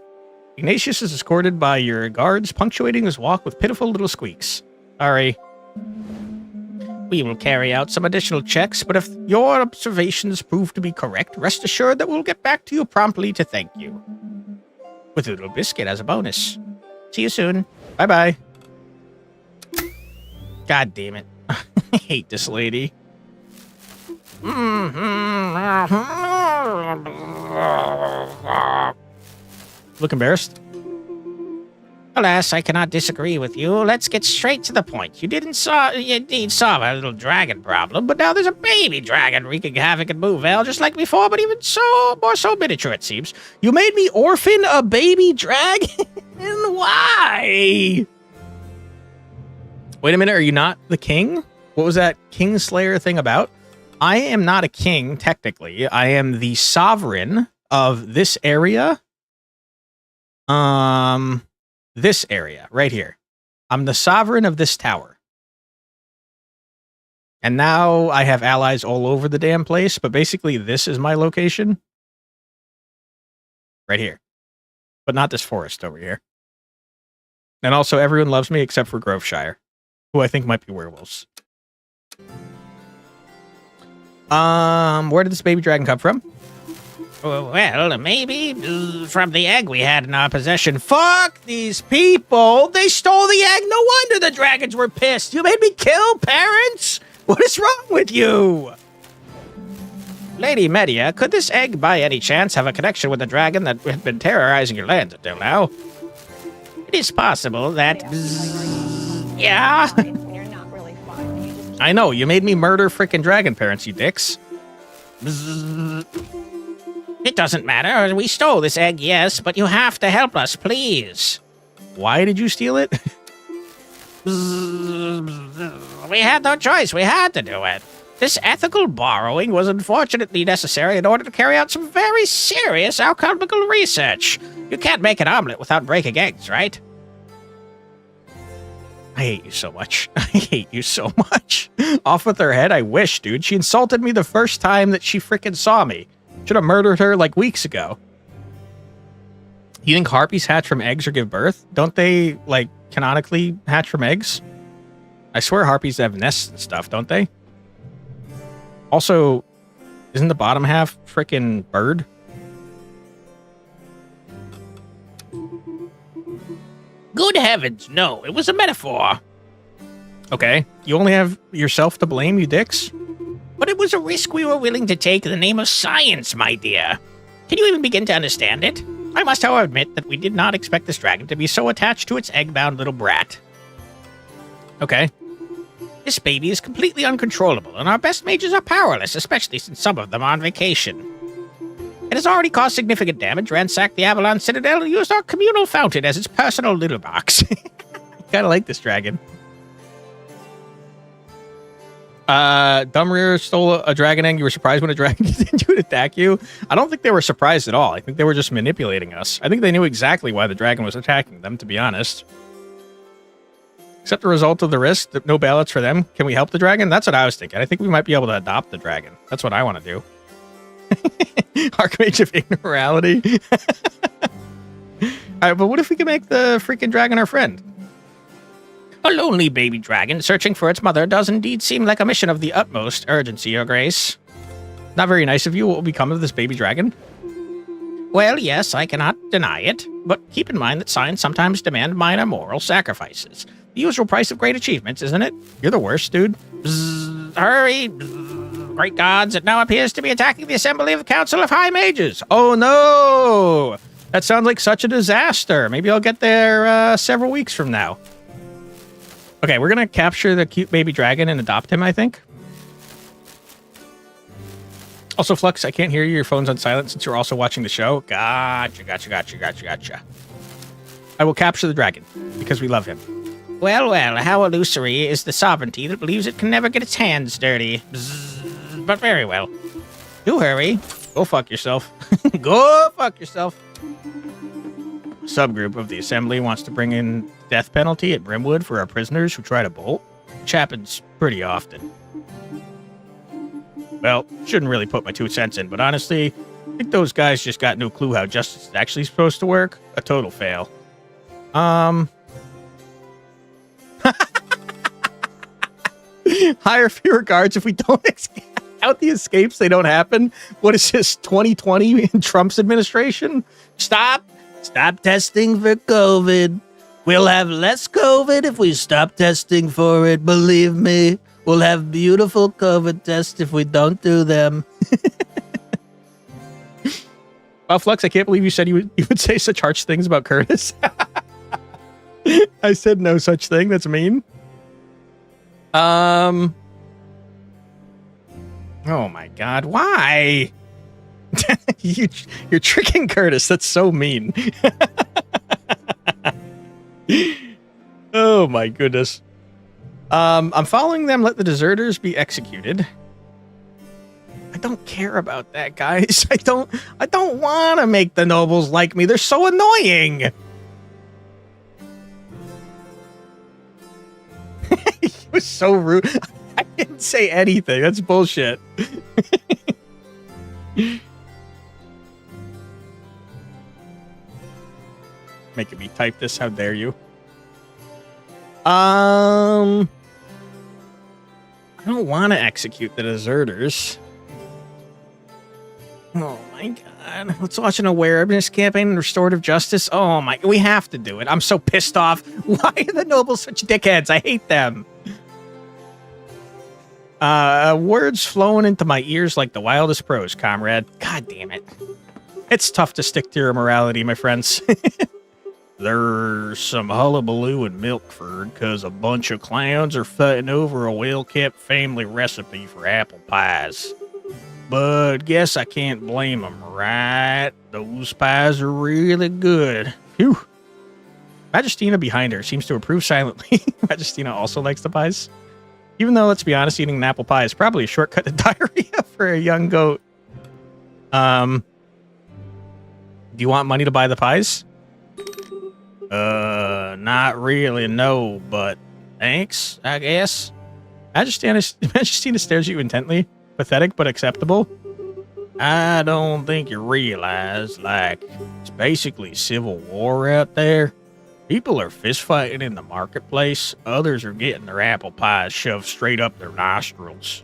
Ignatius is escorted by your guards, punctuating his walk with pitiful little squeaks. Sorry. We will carry out some additional checks, but if your observations prove to be correct, rest assured that we'll get back to you promptly to thank you. With a little biscuit as a bonus. See you soon. Bye-bye. God damn it. I hate this lady. Look embarrassed? Alas, I cannot disagree with you. Let's get straight to the point. You indeed solve our little dragon problem, but now there's a baby dragon wreaking havoc in Bouvelle, just like before, but even more so miniature, it seems. You made me orphan a baby dragon? Why? Wait a minute, are you not the king? What was that Kingslayer thing about? I am not a king, technically. I am the sovereign of this area. This area, right here. I'm the sovereign of this tower. And now I have allies all over the damn place, but basically this is my location. Right here. But not this forest over here. And also everyone loves me except for Groveshire, who I think might be werewolves. Where did this baby dragon come from? Well, maybe from the egg we had in our possession. Fuck these people! They stole the egg! No wonder the dragons were pissed! You made me kill parents? What is wrong with you? Lady Media, could this egg by any chance have a connection with the dragon that had been terrorizing your lands until now? It is possible that... Yeah? When you're not really fun. You just I know, you made me murder frickin' dragon parents, you dicks. It doesn't matter. We stole this egg, yes, but you have to help us, please. Why did you steal it? We had no choice. We had to do it. This ethical borrowing was unfortunately necessary in order to carry out some very serious alchemical research. You can't make an omelet without breaking eggs, right? I hate you so much. I hate you so much. Off with her head, I wish, dude. She insulted me the first time that she frickin' saw me. Should have murdered her like weeks ago. You think harpies hatch from eggs or give birth? Don't they, like, canonically hatch from eggs? I swear harpies have nests and stuff, don't they? Also, isn't the bottom half frickin' bird? Good heavens, no. It was a metaphor. Okay, you only have yourself to blame, you dicks? But it was a risk we were willing to take in the name of science, my dear. Can you even begin to understand it? I must, however, admit that we did not expect this dragon to be so attached to its egg-bound little brat. Okay. This baby is completely uncontrollable, and our best mages are powerless, especially since some of them are on vacation. It has already caused significant damage, ransacked the Avalon Citadel, and used our communal fountain as its personal litter box. Kinda like this dragon. Dumrear stole a dragon egg. You were surprised when a dragon continued to attack you? I don't think they were surprised at all. I think they were just manipulating us. I think they knew exactly why the dragon was attacking them, to be honest. Accept the result of the risk, that no ballots for them. Can we help the dragon? That's what I was thinking. I think we might be able to adopt the dragon. That's what I want to do. Archmage of Ignorality. Alright, but what if we can make the freaking dragon our friend? A lonely baby dragon searching for its mother does indeed seem like a mission of the utmost urgency, Your Grace. Not very nice of you. What will become of this baby dragon? Well, yes, I cannot deny it, but keep in mind that science sometimes demand minor moral sacrifices. The usual price of great achievements, isn't it? You're the worst, dude. Hurry. Great gods, it now appears to be attacking the assembly of the Council of High Mages. Oh no! That sounds like such a disaster. Maybe I'll get there several weeks from now. Okay, we're gonna capture the cute baby dragon and adopt him, I think. Also, Flux, I can't hear you. Your phone's on silent since you're also watching the show. Gotcha. I will capture the dragon because we love him. Well, how illusory is the sovereignty that believes it can never get its hands dirty. Bzzz, but very well. Do hurry. Go fuck yourself. Go fuck yourself. A subgroup of the assembly wants to bring in death penalty at Brimwood for our prisoners who try to bolt, which happens pretty often. Well, shouldn't really put my 2 cents in, but honestly, I think those guys just got no clue how justice is actually supposed to work. A total fail. Hire fewer guards if we don't out the escapes, they don't happen. What is this, 2020 in Trump's administration? Stop testing for COVID. We'll have less COVID if we stop testing for it. Believe me, we'll have beautiful COVID tests if we don't do them. Wow, Flux, I can't believe you said you would say such harsh things about Curtis. I said no such thing. That's mean. Oh my God, why? You're tricking Curtis. That's so mean. Oh my goodness. I'm following them. Let the deserters be executed. I don't care about that, guys. I don't want to make the nobles like me. They're so annoying. He was so rude. I didn't say anything. That's bullshit. Making me type this. How dare you? I don't want to execute the deserters. Oh my God. Let's launch an awareness campaign and restorative justice. Oh my, we have to do it. I'm so pissed off. Why are the nobles such dickheads? I hate them. Words flowing into my ears like the wildest prose, comrade. God damn it. It's tough to stick to your morality, my friends. There's some hullabaloo in Milkford because a bunch of clowns are fighting over a well-kept family recipe for apple pies. But guess I can't blame them, right? Those pies are really good. Phew. Majestina behind her seems to approve silently. Majestina also likes the pies. Even though, let's be honest, eating an apple pie is probably a shortcut to diarrhea for a young goat. Do you want money to buy the pies? Not really, no, but thanks, I guess. Majestina stares at you intently. Pathetic, but acceptable. I don't think you realize, like, it's basically civil war out there. People are fistfighting in the marketplace. Others are getting their apple pies shoved straight up their nostrils.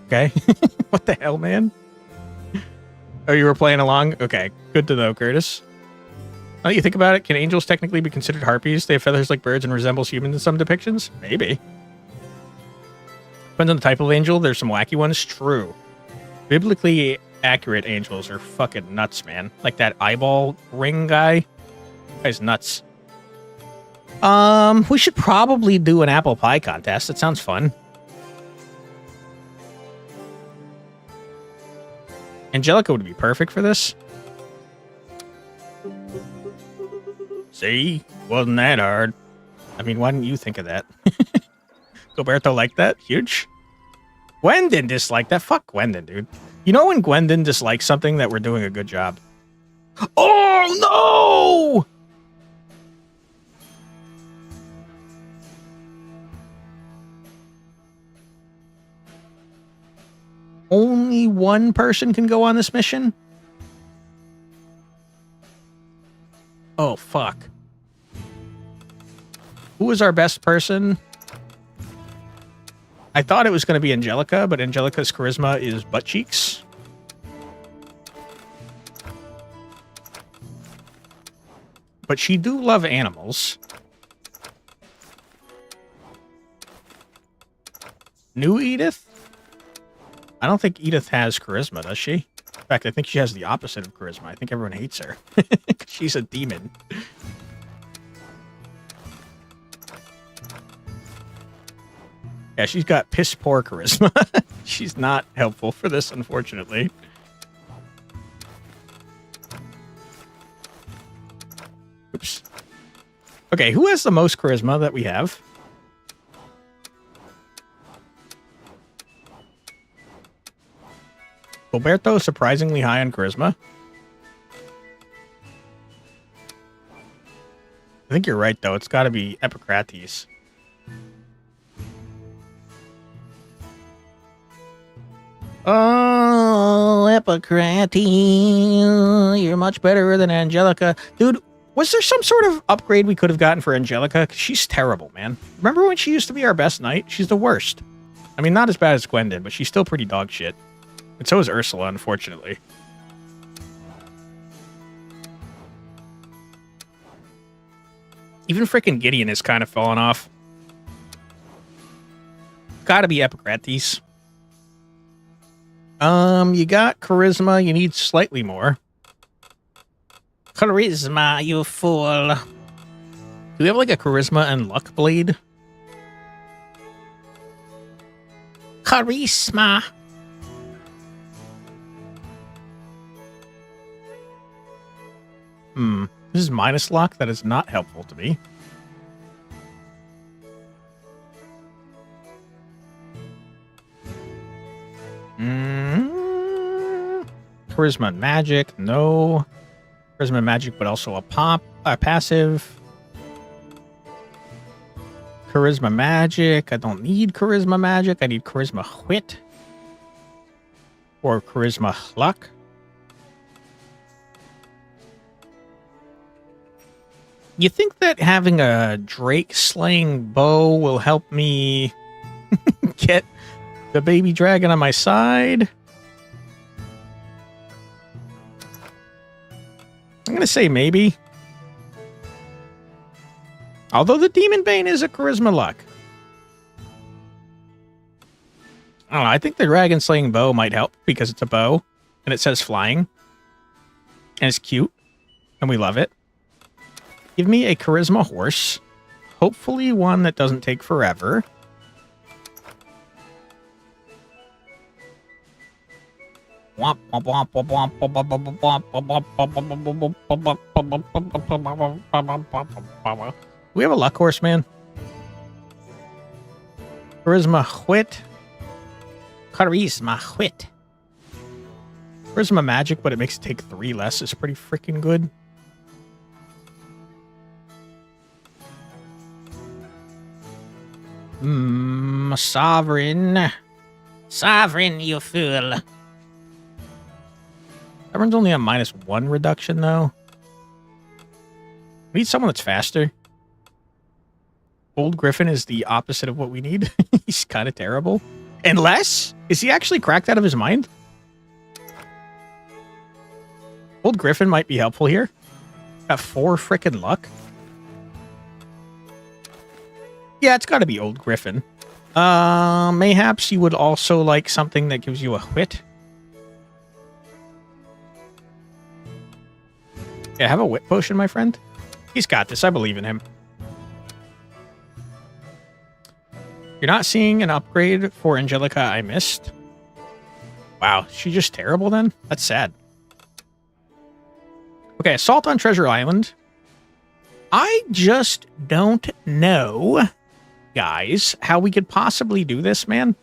Okay. What the hell, man? Oh, you were playing along? Okay. Good to know, Curtis. Now that you think about it, can angels technically be considered harpies? They have feathers like birds and resembles humans in some depictions? Maybe. Depends on the type of angel. There's some wacky ones. True. Biblically accurate angels are fucking nuts, man. Like that eyeball ring guy. That guy's nuts. We should probably do an apple pie contest. That sounds fun. Angelica would be perfect for this. See? Wasn't that hard. I mean, why didn't you think of that? Goberto liked that? Huge. Gwendon disliked that? Fuck Gwendon, dude. You know when Gwendon dislikes something that we're doing a good job? Oh, no! Only one person can go on this mission? Oh, fuck. Who is our best person? I thought it was going to be Angelica, but Angelica's charisma is butt cheeks. But she do love animals. New Edith? I don't think Edith has charisma, does she? In fact, I think she has the opposite of charisma. I think everyone hates her. She's a demon. Yeah, she's got piss poor charisma. She's not helpful for this, unfortunately. Oops. Okay, who has the most charisma that we have? Roberto, surprisingly high on charisma. I think you're right, though. It's got to be Epicrates. Oh, Epicrates, you're much better than Angelica. Dude, was there some sort of upgrade we could have gotten for Angelica? 'Cause she's terrible, man. Remember when she used to be our best knight? She's the worst. I mean, not as bad as Gwen did, but she's still pretty dog shit. And so is Ursula, unfortunately. Even freaking Gideon is kind of falling off. Gotta be Epicrates. You got charisma. You need slightly more. Charisma, you fool. Do we have like a charisma and luck blade? Charisma. This is minus luck. That is not helpful to me. Charisma and magic. No. Charisma and magic, but also a passive. Charisma magic. I don't need charisma magic. I need charisma wit. Or charisma luck. You think that having a Drake slaying bow will help me get the baby dragon on my side? I'm going to say maybe. Although the Demon Bane is a charisma luck. I don't know. I think the dragon slaying bow might help because it's a bow and it says flying. And it's cute. And we love it. Give me a charisma horse. Hopefully one that doesn't take forever. We have a luck horse, man. Charisma wit. Charisma wit. Charisma magic, but it makes it take 3 less is pretty freaking good. Sovereign. Sovereign, you fool. Sovereign's only a -1 reduction, though. We need someone that's faster. Old Griffin is the opposite of what we need. He's kind of terrible. Unless, is he actually cracked out of his mind? Old Griffin might be helpful here. Got 4 frickin' luck. Yeah, it's got to be Old Griffin. Mayhaps you would also like something that gives you a wit. Yeah, have a wit potion, my friend. He's got this. I believe in him. You're not seeing an upgrade for Angelica I missed? Wow, she's just terrible then? That's sad. Okay, Assault on Treasure Island. I just don't know, guys, how we could possibly do this, man.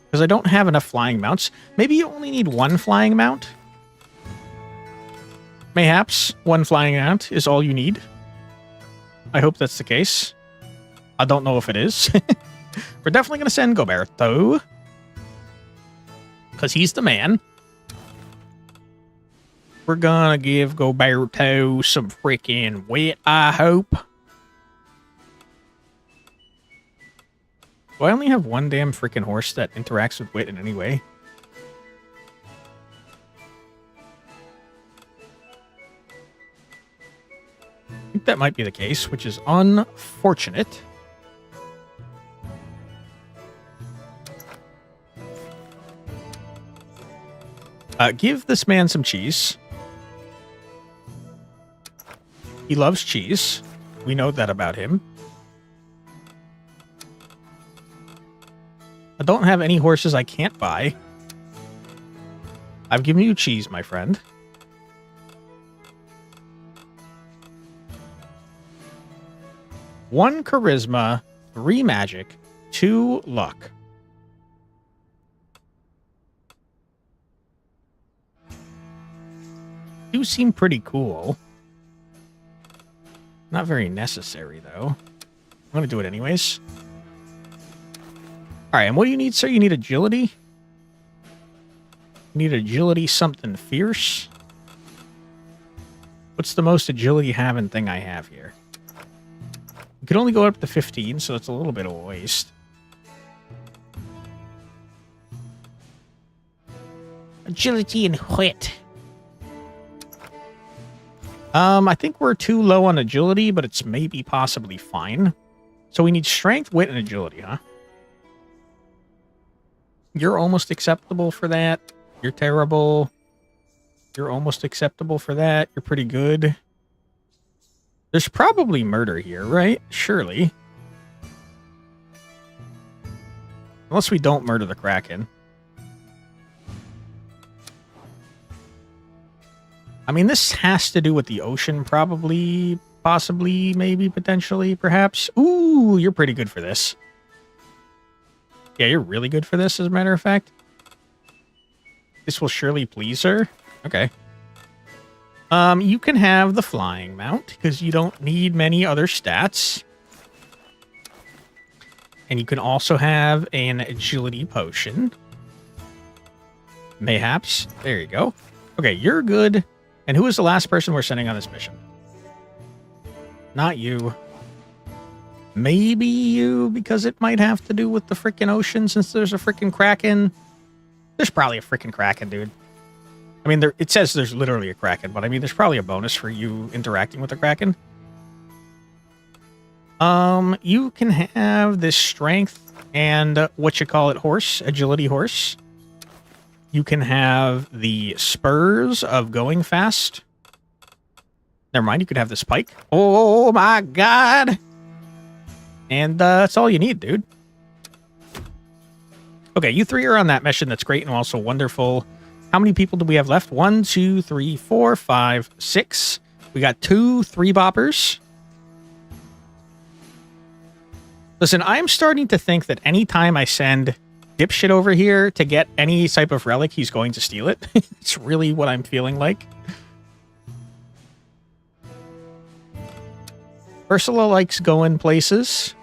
Because I don't have enough flying mounts. Maybe you only need 1 flying mount? Mayhaps 1 flying mount is all you need. I hope that's the case. I don't know if it is. We're definitely going to send Goberto. Because he's the man. We're going to give Goberto some freaking wit, I hope. Do I only have 1 damn freaking horse that interacts with wit in any way? I think that might be the case, which is unfortunate. Give this man some cheese. He loves cheese. We know that about him. I don't have any horses I can't buy. I've given you cheese, my friend. One charisma, 3 magic, 2 luck. Do seem pretty cool. Not very necessary, though. I'm going to do it anyways. All right, and what do you need, sir? You need agility? You need agility something fierce? What's the most agility having thing I have here? You could only go up to 15, so it's a little bit of a waste. Agility and wit. I think we're too low on agility, but it's maybe possibly fine. So we need strength, wit, and agility, huh? You're almost acceptable for that. You're terrible. You're almost acceptable for that. You're pretty good. There's probably murder here, right? Surely. Unless we don't murder the Kraken. I mean, this has to do with the ocean, probably, possibly, maybe, potentially, perhaps. Ooh, you're pretty good for this. Yeah, you're really good for this, as a matter of fact. This will surely please her. Okay. You can have the flying mount, because you don't need many other stats. And you can also have an agility potion. Mayhaps. There you go. Okay, you're good. And who is the last person we're sending on this mission? Not you. Maybe you, because it might have to do with the freaking ocean, since there's a freaking Kraken. There's probably a freaking Kraken, dude. I mean, it says there's literally a Kraken, but I mean, there's probably a bonus for you interacting with the Kraken. You can have this strength and what you call it, horse, agility horse. You can have the spurs of going fast. Never mind, you could have the spike. Oh my god! And that's all you need, dude. Okay, you 3 are on that mission. That's great and also wonderful. How many people do we have left? 1, 2, 3, 4, 5, 6. We got 2 3-boppers. Listen, I'm starting to think that anytime I send dipshit over here to get any type of relic, he's going to steal it. It's really what I'm feeling like. Ursula likes going places.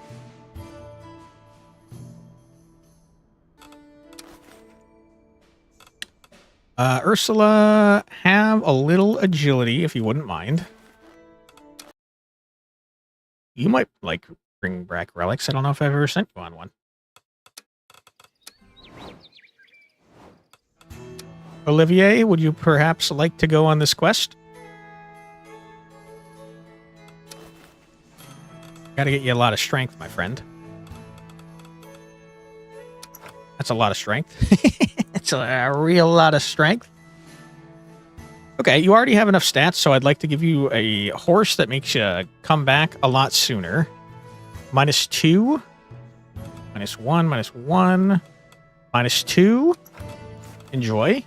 Ursula, have a little agility, if you wouldn't mind. You might, like, bring back relics. I don't know if I've ever sent you on one. Olivier, would you perhaps like to go on this quest? Gotta get you a lot of strength, my friend. That's a lot of strength. It's a real lot of strength. Okay, you already have enough stats, so I'd like to give you a horse that makes you come back a lot sooner. -2. -1, -1. -2. Enjoy.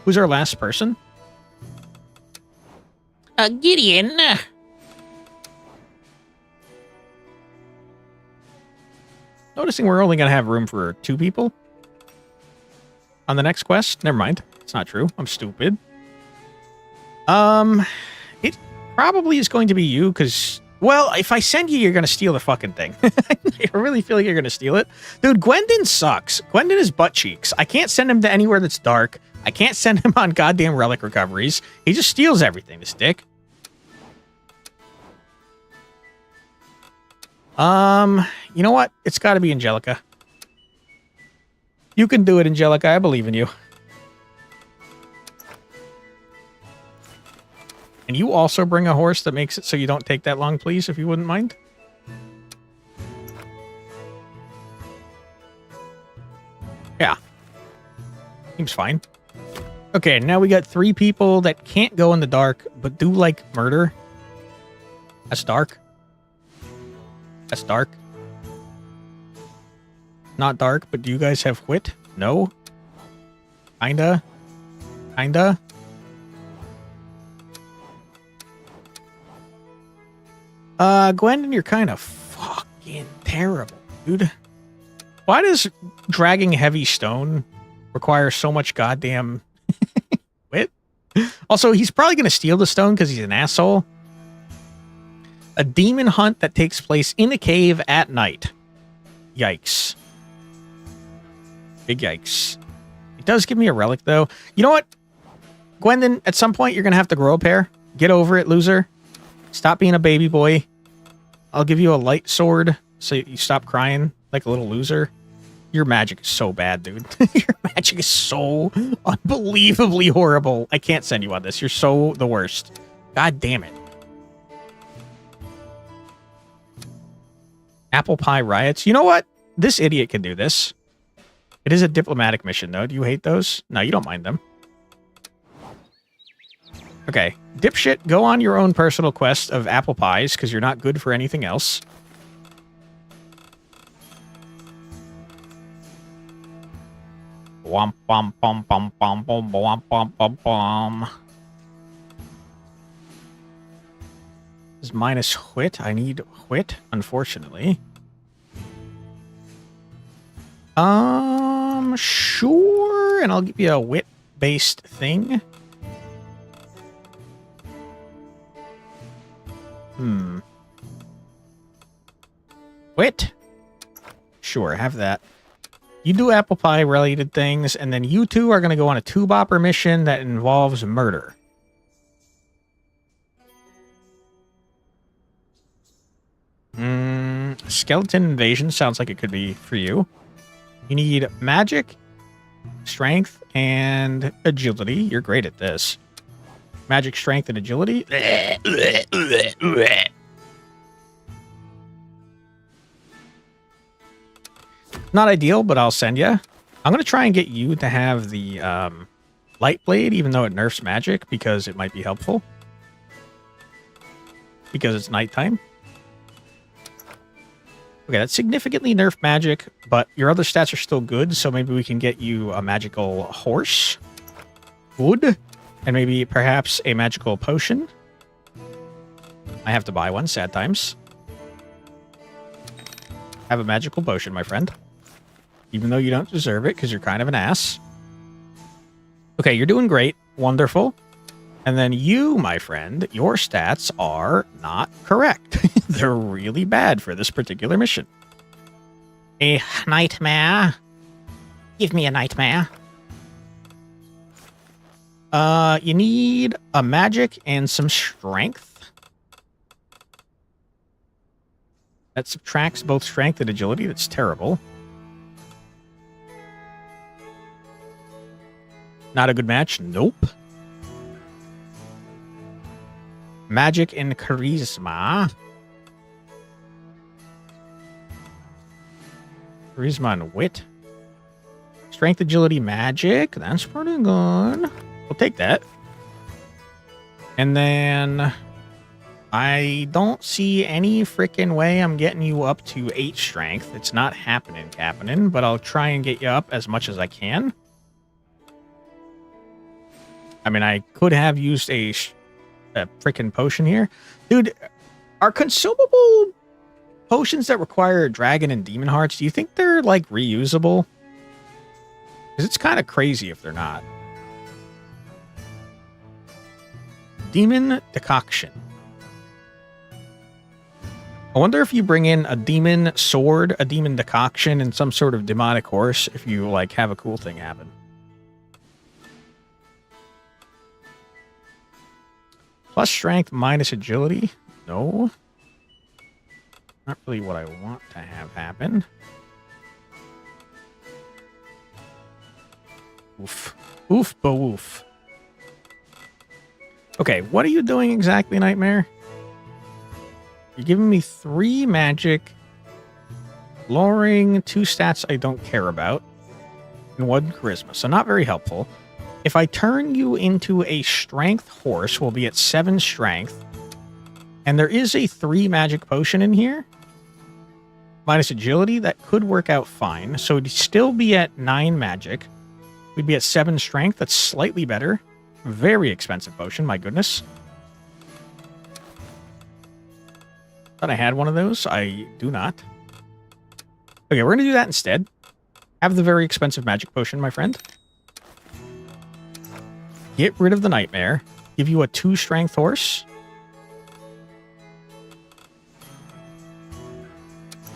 Who's our last person? Gideon. Noticing we're only going to have room for 2 people on the next quest. Never mind. It's not true. I'm stupid. It probably is going to be you because, well, if I send you, you're going to steal the fucking thing. I really feel like you're going to steal it. Dude, Gwendon sucks. Gwendon is butt cheeks. I can't send him to anywhere that's dark. I can't send him on goddamn relic recoveries. He just steals everything, this dick. You know what? It's got to be Angelica. You can do it, Angelica. I believe in you. And you also bring a horse that makes it so you don't take that long, please, if you wouldn't mind. Yeah. Seems fine. Okay, now we got 3 people that can't go in the dark, but do like murder. That's dark. That's dark. Not dark, but do you guys have wit? No? Kinda? Kinda? Gwendon, you're kind of fucking terrible, dude. Why does dragging heavy stone require so much goddamn wit? Also, he's probably going to steal the stone because he's an asshole. A demon hunt that takes place in a cave at night. Yikes. Big yikes. It does give me a relic, though. You know what? Gwendon, at some point, you're going to have to grow a pair. Get over it, loser. Stop being a baby boy. I'll give you a light sword so you stop crying like a little loser. Your magic is so bad, dude. Your magic is so unbelievably horrible. I can't send you on this. You're so the worst. God damn it. Apple pie riots. You know what? This idiot can do this. It is a diplomatic mission, though. Do you hate those? No, you don't mind them. Okay. Dipshit, go on your own personal quest of apple pies, because you're not good for anything else. Womp, bom, bom, bom, bom, bom, bom, bom, bom, bom. This is minus wit. I need wit, unfortunately. Sure. And I'll give you a wit-based thing. Wit? Sure, have that. You do apple pie related things, and then you two are going to go on a two-bopper mission that involves murder. Skeleton invasion sounds like it could be for you. You need magic, strength, and agility. You're great at this. Magic, strength, and agility. Not ideal, but I'll send you. I'm going to try and get you to have the light blade, even though it nerfs magic, because it might be helpful. Because it's nighttime. Okay, that's significantly nerfed magic, but your other stats are still good, so maybe we can get you a magical horse. Wood. And maybe perhaps a magical potion. I have to buy one, sad times. Have a magical potion, my friend. Even though you don't deserve it, because you're kind of an ass. Okay, you're doing great. Wonderful. And then you, my friend, your stats are not correct. They're really bad for this particular mission. A nightmare. Give me a nightmare. You need a magic and some strength. That subtracts both strength and agility. That's terrible. Not a good match? Nope. Magic and charisma. Charisma and wit. Strength, agility, magic. That's pretty good. We'll take that. And then I don't see any freaking way I'm getting you up to 8 strength. It's not happening, Captain, but I'll try and get you up as much as I can. I mean, I could have used a freaking potion here. Dude, are consumable potions that require dragon and demon hearts, do you think they're, like, reusable? Because it's kind of crazy if they're not. Demon decoction. I wonder if you bring in a demon sword, a demon decoction, and some sort of demonic horse, if you, like, have a cool thing happen. Plus strength, minus agility. No. Not really what I want to have happen. Oof. Oof, ba-woof. Okay, what are you doing exactly, Nightmare? You're giving me 3 magic, lowering 2 stats I don't care about. and 1 charisma, so not very helpful. If I turn you into a strength horse, we'll be at 7 strength. And there is a 3 magic potion in here. Minus agility, that could work out fine. So it'd still be at 9 magic. We'd be at 7 strength. That's slightly better. Very expensive potion, my goodness. Thought I had one of those. I do not. Okay, we're going to do that instead. Have the very expensive magic potion, my friend. Get rid of the nightmare. Give you a 2 strength horse.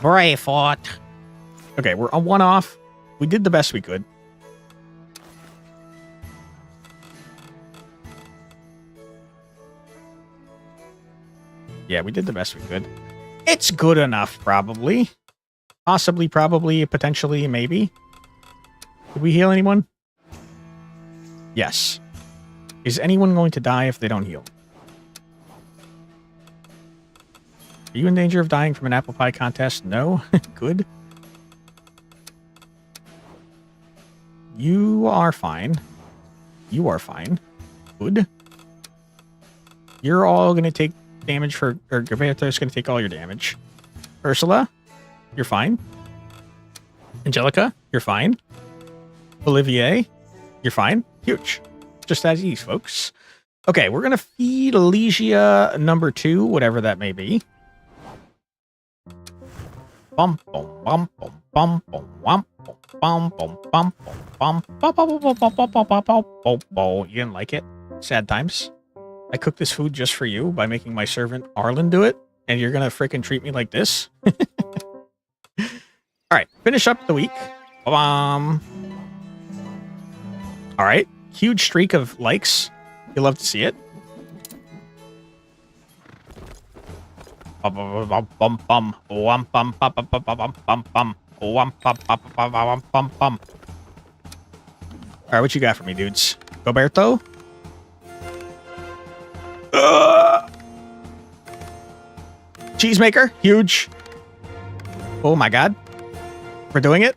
Brave fought. Okay, we're on 1 off. We did the best we could. Yeah, we did the best we could. It's good enough, probably. Possibly, probably, potentially, maybe. Did we heal anyone? Yes. Is anyone going to die if they don't heal? Are you in danger of dying from an apple pie contest? No? Good. You are fine. You are fine. Good. You're all going to take damage for... Or Gaberto's going to take all your damage. Ursula, you're fine. Angelica, you're fine. Olivier, you're fine. Huge. Just as ease, folks. Okay, we're going to feed Elysia number 2, whatever that may be. Bum bum bum bum bum bum bum bum bum bum bum bum. You didn't like it? Sad times. I cooked this food just for you by making my servant Arlen do it, and you're gonna freaking treat me like this? All right, finish up the week. All right, huge streak of likes. You'll love to see it. All right, what you got for me, dudes? Goberto? Cheesemaker, huge. Oh my god. We're doing it.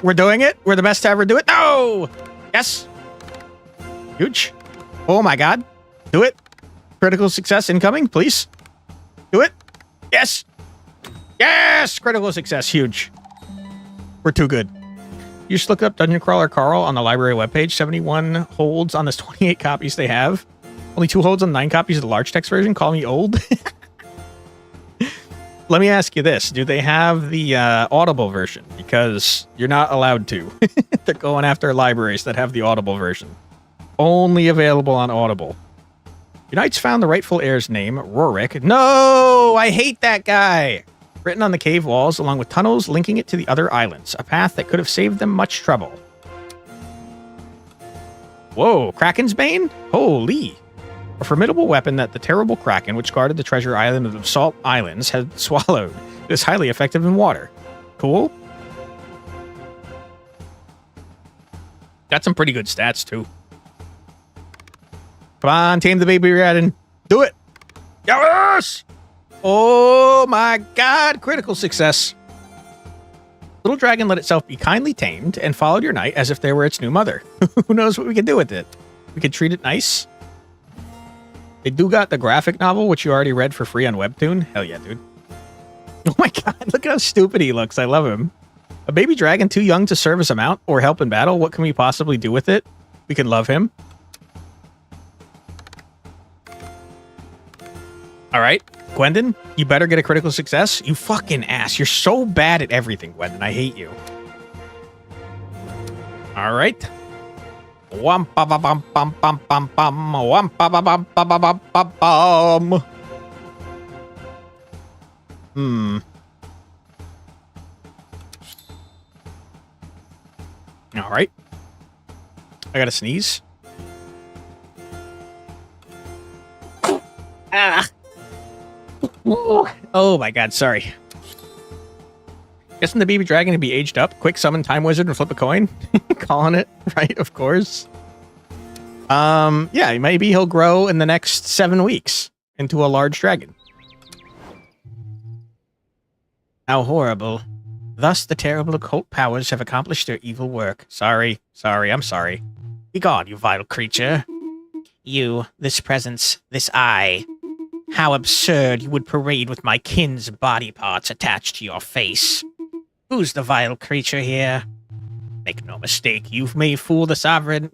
We're doing it. We're the best to ever do it. No! Yes. Huge. Oh my god. Do it. Critical success incoming, please. Do it. Yes. Yes! Critical success. Huge. We're too good. You just look up Dungeon Crawler Carl on the library webpage. 71 holds on the 28 copies they have. Only 2 holds on 9 copies of the large text version. Call me old. Let me ask you this. Do they have the Audible version? Because you're not allowed to. They're going after libraries that have the Audible version. Only available on Audible. Your knights found the rightful heir's name, Rorik. No! I hate that guy! Written on the cave walls, along with tunnels linking it to the other islands. A path that could have saved them much trouble. Whoa, Kraken's Bane? Holy! A formidable weapon that the terrible Kraken, which guarded the treasure island of the Salt Islands, had swallowed. It is highly effective in water. Cool. Got some pretty good stats, too. Come on, tame the baby dragon. Do it. Yes! Oh my god, critical success. Little dragon let itself be kindly tamed and followed your knight as if they were its new mother. Who knows what we can do with it? We could treat it nice. They do got the graphic novel, which you already read for free on Webtoon. Hell yeah, dude. Oh my god, look at how stupid he looks. I love him. A baby dragon too young to serve as a mount or help in battle. What can we possibly do with it? We can love him. All right, Gwendon, you better get a critical success. You fucking ass. You're so bad at everything, Gwendon. I hate you. All right. Wham ba ba bum bum bum bum bum. Wham ba ba bum ba ba bum bum bum. All right. I gotta sneeze. Ah. Oh my god, sorry. Guessing the baby dragon to be aged up. Quick summon time wizard and flip a coin. Calling it, right? Of course. Yeah, maybe he'll grow in the next 7 weeks into a large dragon. How horrible. Thus, the terrible occult powers have accomplished their evil work. Sorry, I'm sorry. Begone, you vile creature. You, this presence, this eye. How absurd you would parade with my kin's body parts attached to your face. Who's the vile creature here? Make no mistake, you may fool the sovereign.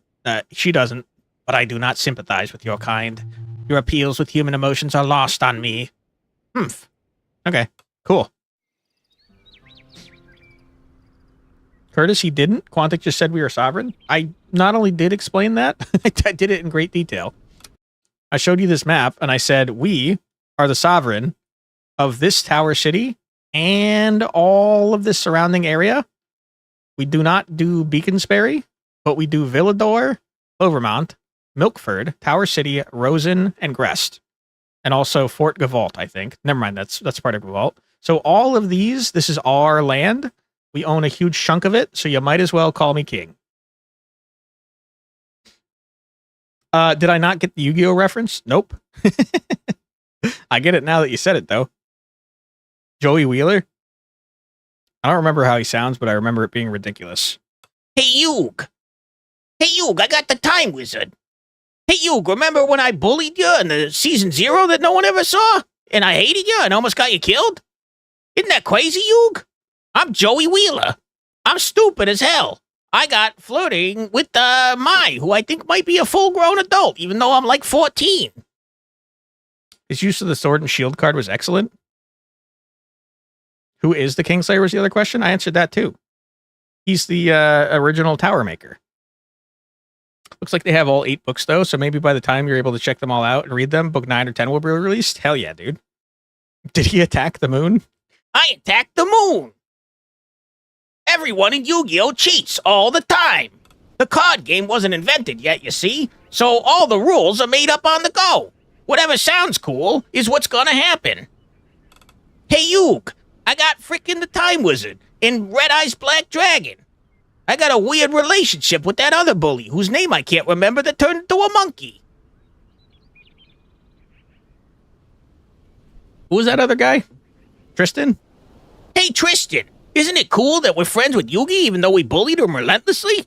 She doesn't, but I do not sympathize with your kind. Your appeals with human emotions are lost on me. Humph. Okay, cool. Curtis, he didn't. Quantic just said we were sovereign. I not only did explain that, I did it in great detail. I showed you this map, and I said we are the sovereign of this tower city and all of this surrounding area. We do not do Beaconsbury, but we do Villador, Overmont, Milkford, Tower City, Rosen, and Grest. And also Fort Gavalt, I think. Never mind, that's part of Gavalt. So all of these, this is our land. We own a huge chunk of it, so you might as well call me king. Did I not get the Yu-Gi-Oh reference? Nope. I get it now that you said it, though. Joey Wheeler? I don't remember how he sounds, but I remember it being ridiculous. Hey, Yug! Hey, Yug, I got the Time Wizard. Hey, Yug, remember when I bullied you in the Season 0 that no one ever saw? And I hated you and almost got you killed? Isn't that crazy, Yug? I'm Joey Wheeler. I'm stupid as hell. I got flirting with Mai, who I think might be a full-grown adult, even though I'm like 14. His use of the Sword and Shield card was excellent. Who is the Kingslayer was the other question? I answered that too. He's the original Tower Maker. Looks like they have all 8 books though, so maybe by the time you're able to check them all out and read them, book 9 or 10 will be released. Hell yeah, dude. Did he attack the moon? I attacked the moon. Everyone in Yu-Gi-Oh! Cheats all the time. The card game wasn't invented yet, you see, so all the rules are made up on the go. Whatever sounds cool is what's gonna happen. Hey, Yug, I got frickin' the Time Wizard in Red Eyes Black Dragon. I got a weird relationship with that other bully whose name I can't remember that turned into a monkey. Who was that other guy? Tristan? Hey, Tristan, isn't it cool that we're friends with Yugi even though we bullied him relentlessly?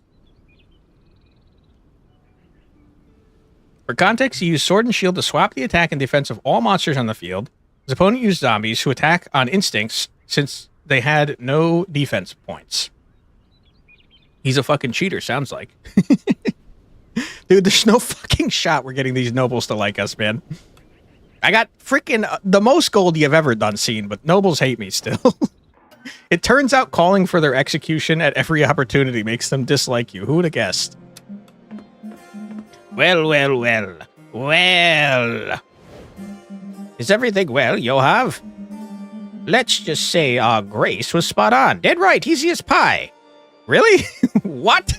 For context, he used Sword and Shield to swap the attack and defense of all monsters on the field. His opponent used zombies who attack on instincts since they had no defense points. He's a fucking cheater, sounds like. Dude, there's no fucking shot we're getting these nobles to like us, man. I got freaking the most gold you've ever done seen, but nobles hate me still. It turns out calling for their execution at every opportunity makes them dislike you. Who would have guessed? Well. Is everything well, Yohav? Let's just say our Grace was spot on. Dead right, easy as pie. Really? What?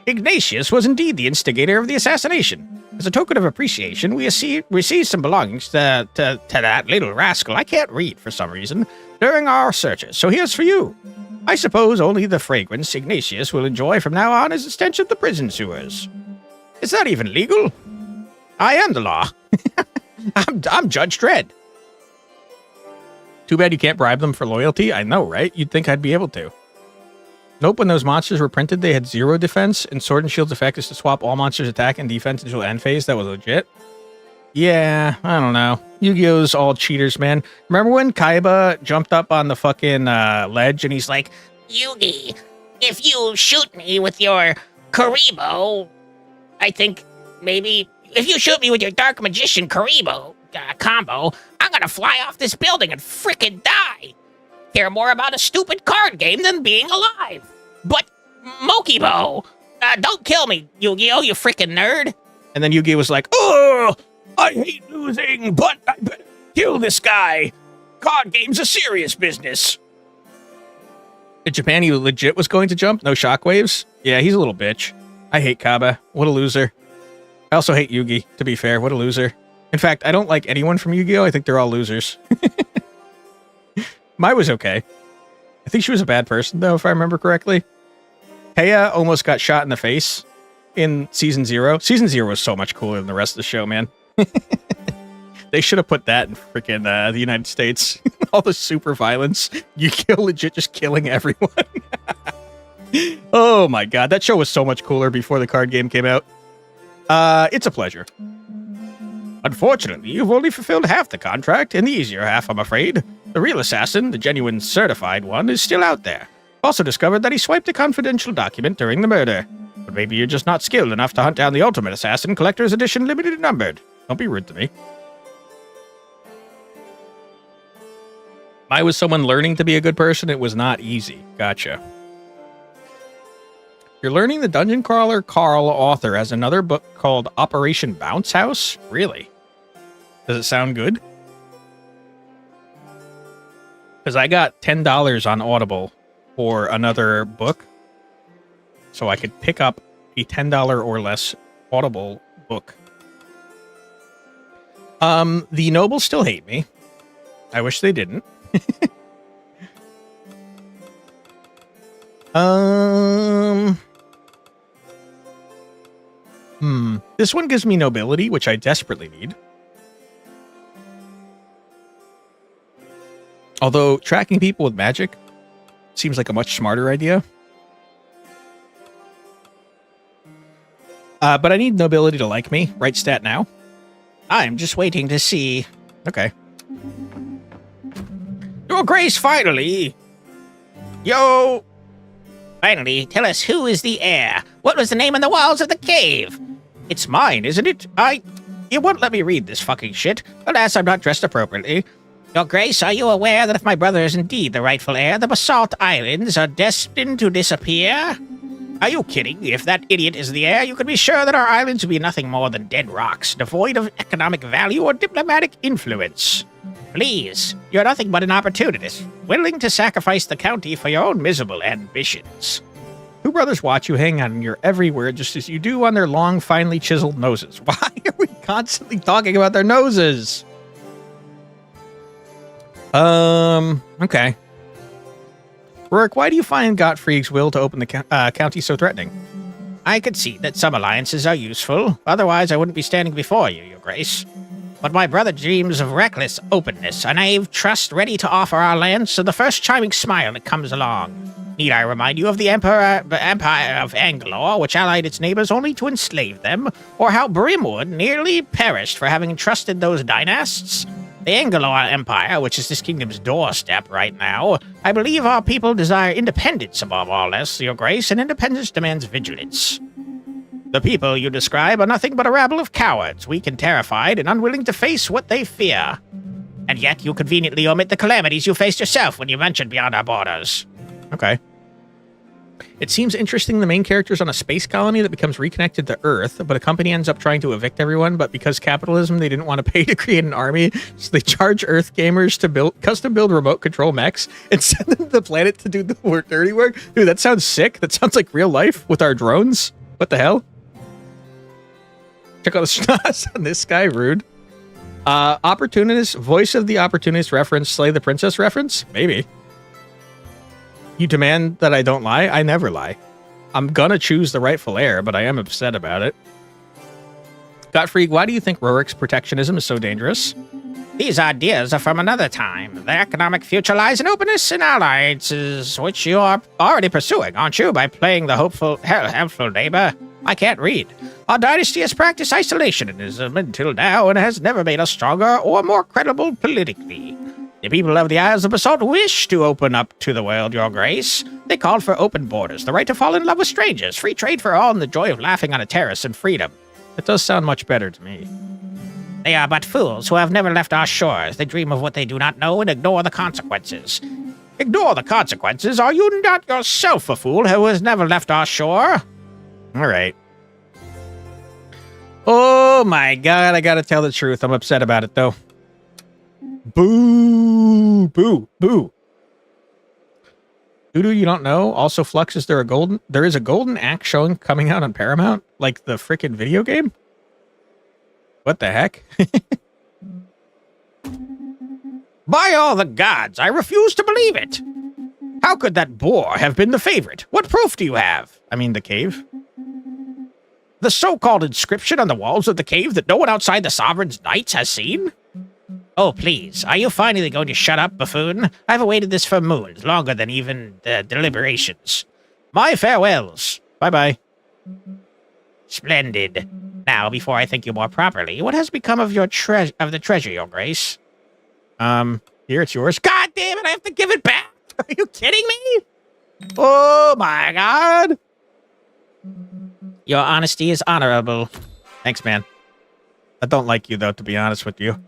Ignatius was indeed the instigator of the assassination. As a token of appreciation, we received some belongings to that little rascal. I can't read for some reason during our searches, so here's for you. I suppose only the fragrance Ignatius will enjoy from now on is the stench of the prison sewers. Is that even legal? I am the law. I'm Judge Dredd. Too bad you can't bribe them for loyalty. I know, right? You'd think I'd be able to. Nope, when those monsters were printed, they had 0 defense, and Sword and Shield's effect is to swap all monsters' attack and defense until end phase. That was legit. Yeah, I don't know. Yu-Gi-Oh's all cheaters, man. Remember when Kaiba jumped up on the fucking ledge and he's like, Yugi, if you shoot me with your Karibo, I think maybe if you shoot me with your Dark Magician Karibo combo, I'm gonna fly off this building and frickin' die. Care more about a stupid card game than being alive. But, Mokibo, don't kill me, Yu-Gi-Oh, you frickin' nerd. And then Yu-Gi was like, oh, I hate losing, but I better kill this guy. Card game's a serious business. in Japan, he legit was going to jump. No shockwaves. Yeah, he's a little bitch. I hate Kaba. What a loser. I also hate Yugi, to be fair. What a loser. In fact, I don't like anyone from Yu-Gi-Oh! I think they're all losers. Mai was okay. I think she was a bad person, though, if I remember correctly. Heya almost got shot in the face in Season 0. Season 0 was so much cooler than the rest of the show, man. They should have put that in freaking the United States. all the super violence. You kill legit just killing everyone. Oh my god, that show was so much cooler before the card game came out. It's a pleasure. Unfortunately, you've only fulfilled half the contract, and the easier half, I'm afraid. The real assassin, the genuine certified one, is still out there. Also discovered that he swiped a confidential document during the murder. But maybe you're just not skilled enough to hunt down the ultimate assassin, collector's edition, limited and numbered. Don't be rude to me. I was someone learning to be a good person. It was not easy. Gotcha. You're learning the Dungeon Crawler Carl author has another book called Operation Bounce House? Really? Does it sound good? Because I got $10 on Audible for another book. So I could pick up a $10 or less Audible book. The nobles still hate me. I wish they didn't. This one gives me nobility, which I desperately need. Although tracking people with magic seems like a much smarter idea. But I need nobility to like me. Right stat now. I'm just waiting to see. Okay. Your Grace, finally! Yo! Finally, tell us who is the heir. What was the name on the walls of the cave? It's mine, isn't it? You won't let me read this fucking shit. Alas, I'm not dressed appropriately. Your Grace, are you aware that if my brother is indeed the rightful heir, the Basalt Islands are destined to disappear? Are you kidding? If that idiot is the heir, you can be sure that our islands will be nothing more than dead rocks, devoid of economic value or diplomatic influence. Please, You're nothing but an opportunist, willing to sacrifice the county for your own miserable ambitions. Two brothers watch you hang on your every word just as you do on their long, finely chiseled noses. Why are we constantly talking about their noses? Okay. Rourke, why do you find Gottfried's will to open the county so threatening? I could see that some alliances are useful, otherwise I wouldn't be standing before you, Your Grace. But my brother dreams of reckless openness, a naive trust ready to offer our lands to the first chiming smile that comes along. Need I remind you of the Empire of Anglor, which allied its neighbors only to enslave them, or how Brimwood nearly perished for having trusted those dynasts? The Anglor Empire, which is this kingdom's doorstep right now, I believe our people desire independence above all else, Your Grace, and independence demands vigilance. The people you describe are nothing but a rabble of cowards, weak and terrified, and unwilling to face what they fear. And yet you conveniently omit the calamities you faced yourself when you ventured beyond our borders. Okay. It seems interesting the main character's on a space colony that becomes reconnected to Earth, but a company ends up trying to evict everyone, but because capitalism, they didn't want to pay to create an army, so they charge Earth gamers to custom build remote control mechs and send them to the planet to do the dirty work. Dude, that sounds sick. That sounds like real life with our drones. What the hell? Check out the schnoz on this guy, rude. Opportunist, voice of the opportunist reference, Slay the Princess reference? Maybe. You demand that I don't lie? I never lie. I'm gonna choose the rightful heir, but I am upset about it. Gottfried, why do you think Rourke's protectionism is so dangerous? These ideas are from another time. Their economic future lies in openness and alliances, which you are already pursuing, aren't you, by playing the helpful neighbor? I can't read. Our dynasty has practiced isolationism until now and has never made us stronger or more credible politically. The people of the Isles of Basalt wish to open up to the world, Your Grace. They called for open borders, the right to fall in love with strangers, free trade for all, and the joy of laughing on a terrace and freedom. It does sound much better to me. They are but fools who have never left our shores. They dream of what they do not know and ignore the consequences. Ignore the consequences? Are you not yourself a fool who has never left our shore? All right. Oh my god, I gotta tell the truth. I'm upset about it, though. Boo! Boo! Boo! Voodoo, you don't know? Also, Flux, there is a golden axe showing coming out on Paramount? Like the frickin' video game? What the heck? By all the gods, I refuse to believe it! How could that boar have been the favorite? What proof do you have? I mean, the cave? The so-called inscription on the walls of the cave that no one outside the Sovereign's Knights has seen? Oh, please. Are you finally going to shut up, buffoon? I've awaited this for moons, longer than even the deliberations. My farewells. Bye-bye. Splendid. Now, before I thank you more properly, what has become of your the treasure, Your Grace? Here, it's yours. God damn it, I have to give it back! Are you kidding me? Oh, my God. Your honesty is honorable. Thanks, man. I don't like you, though, to be honest with you.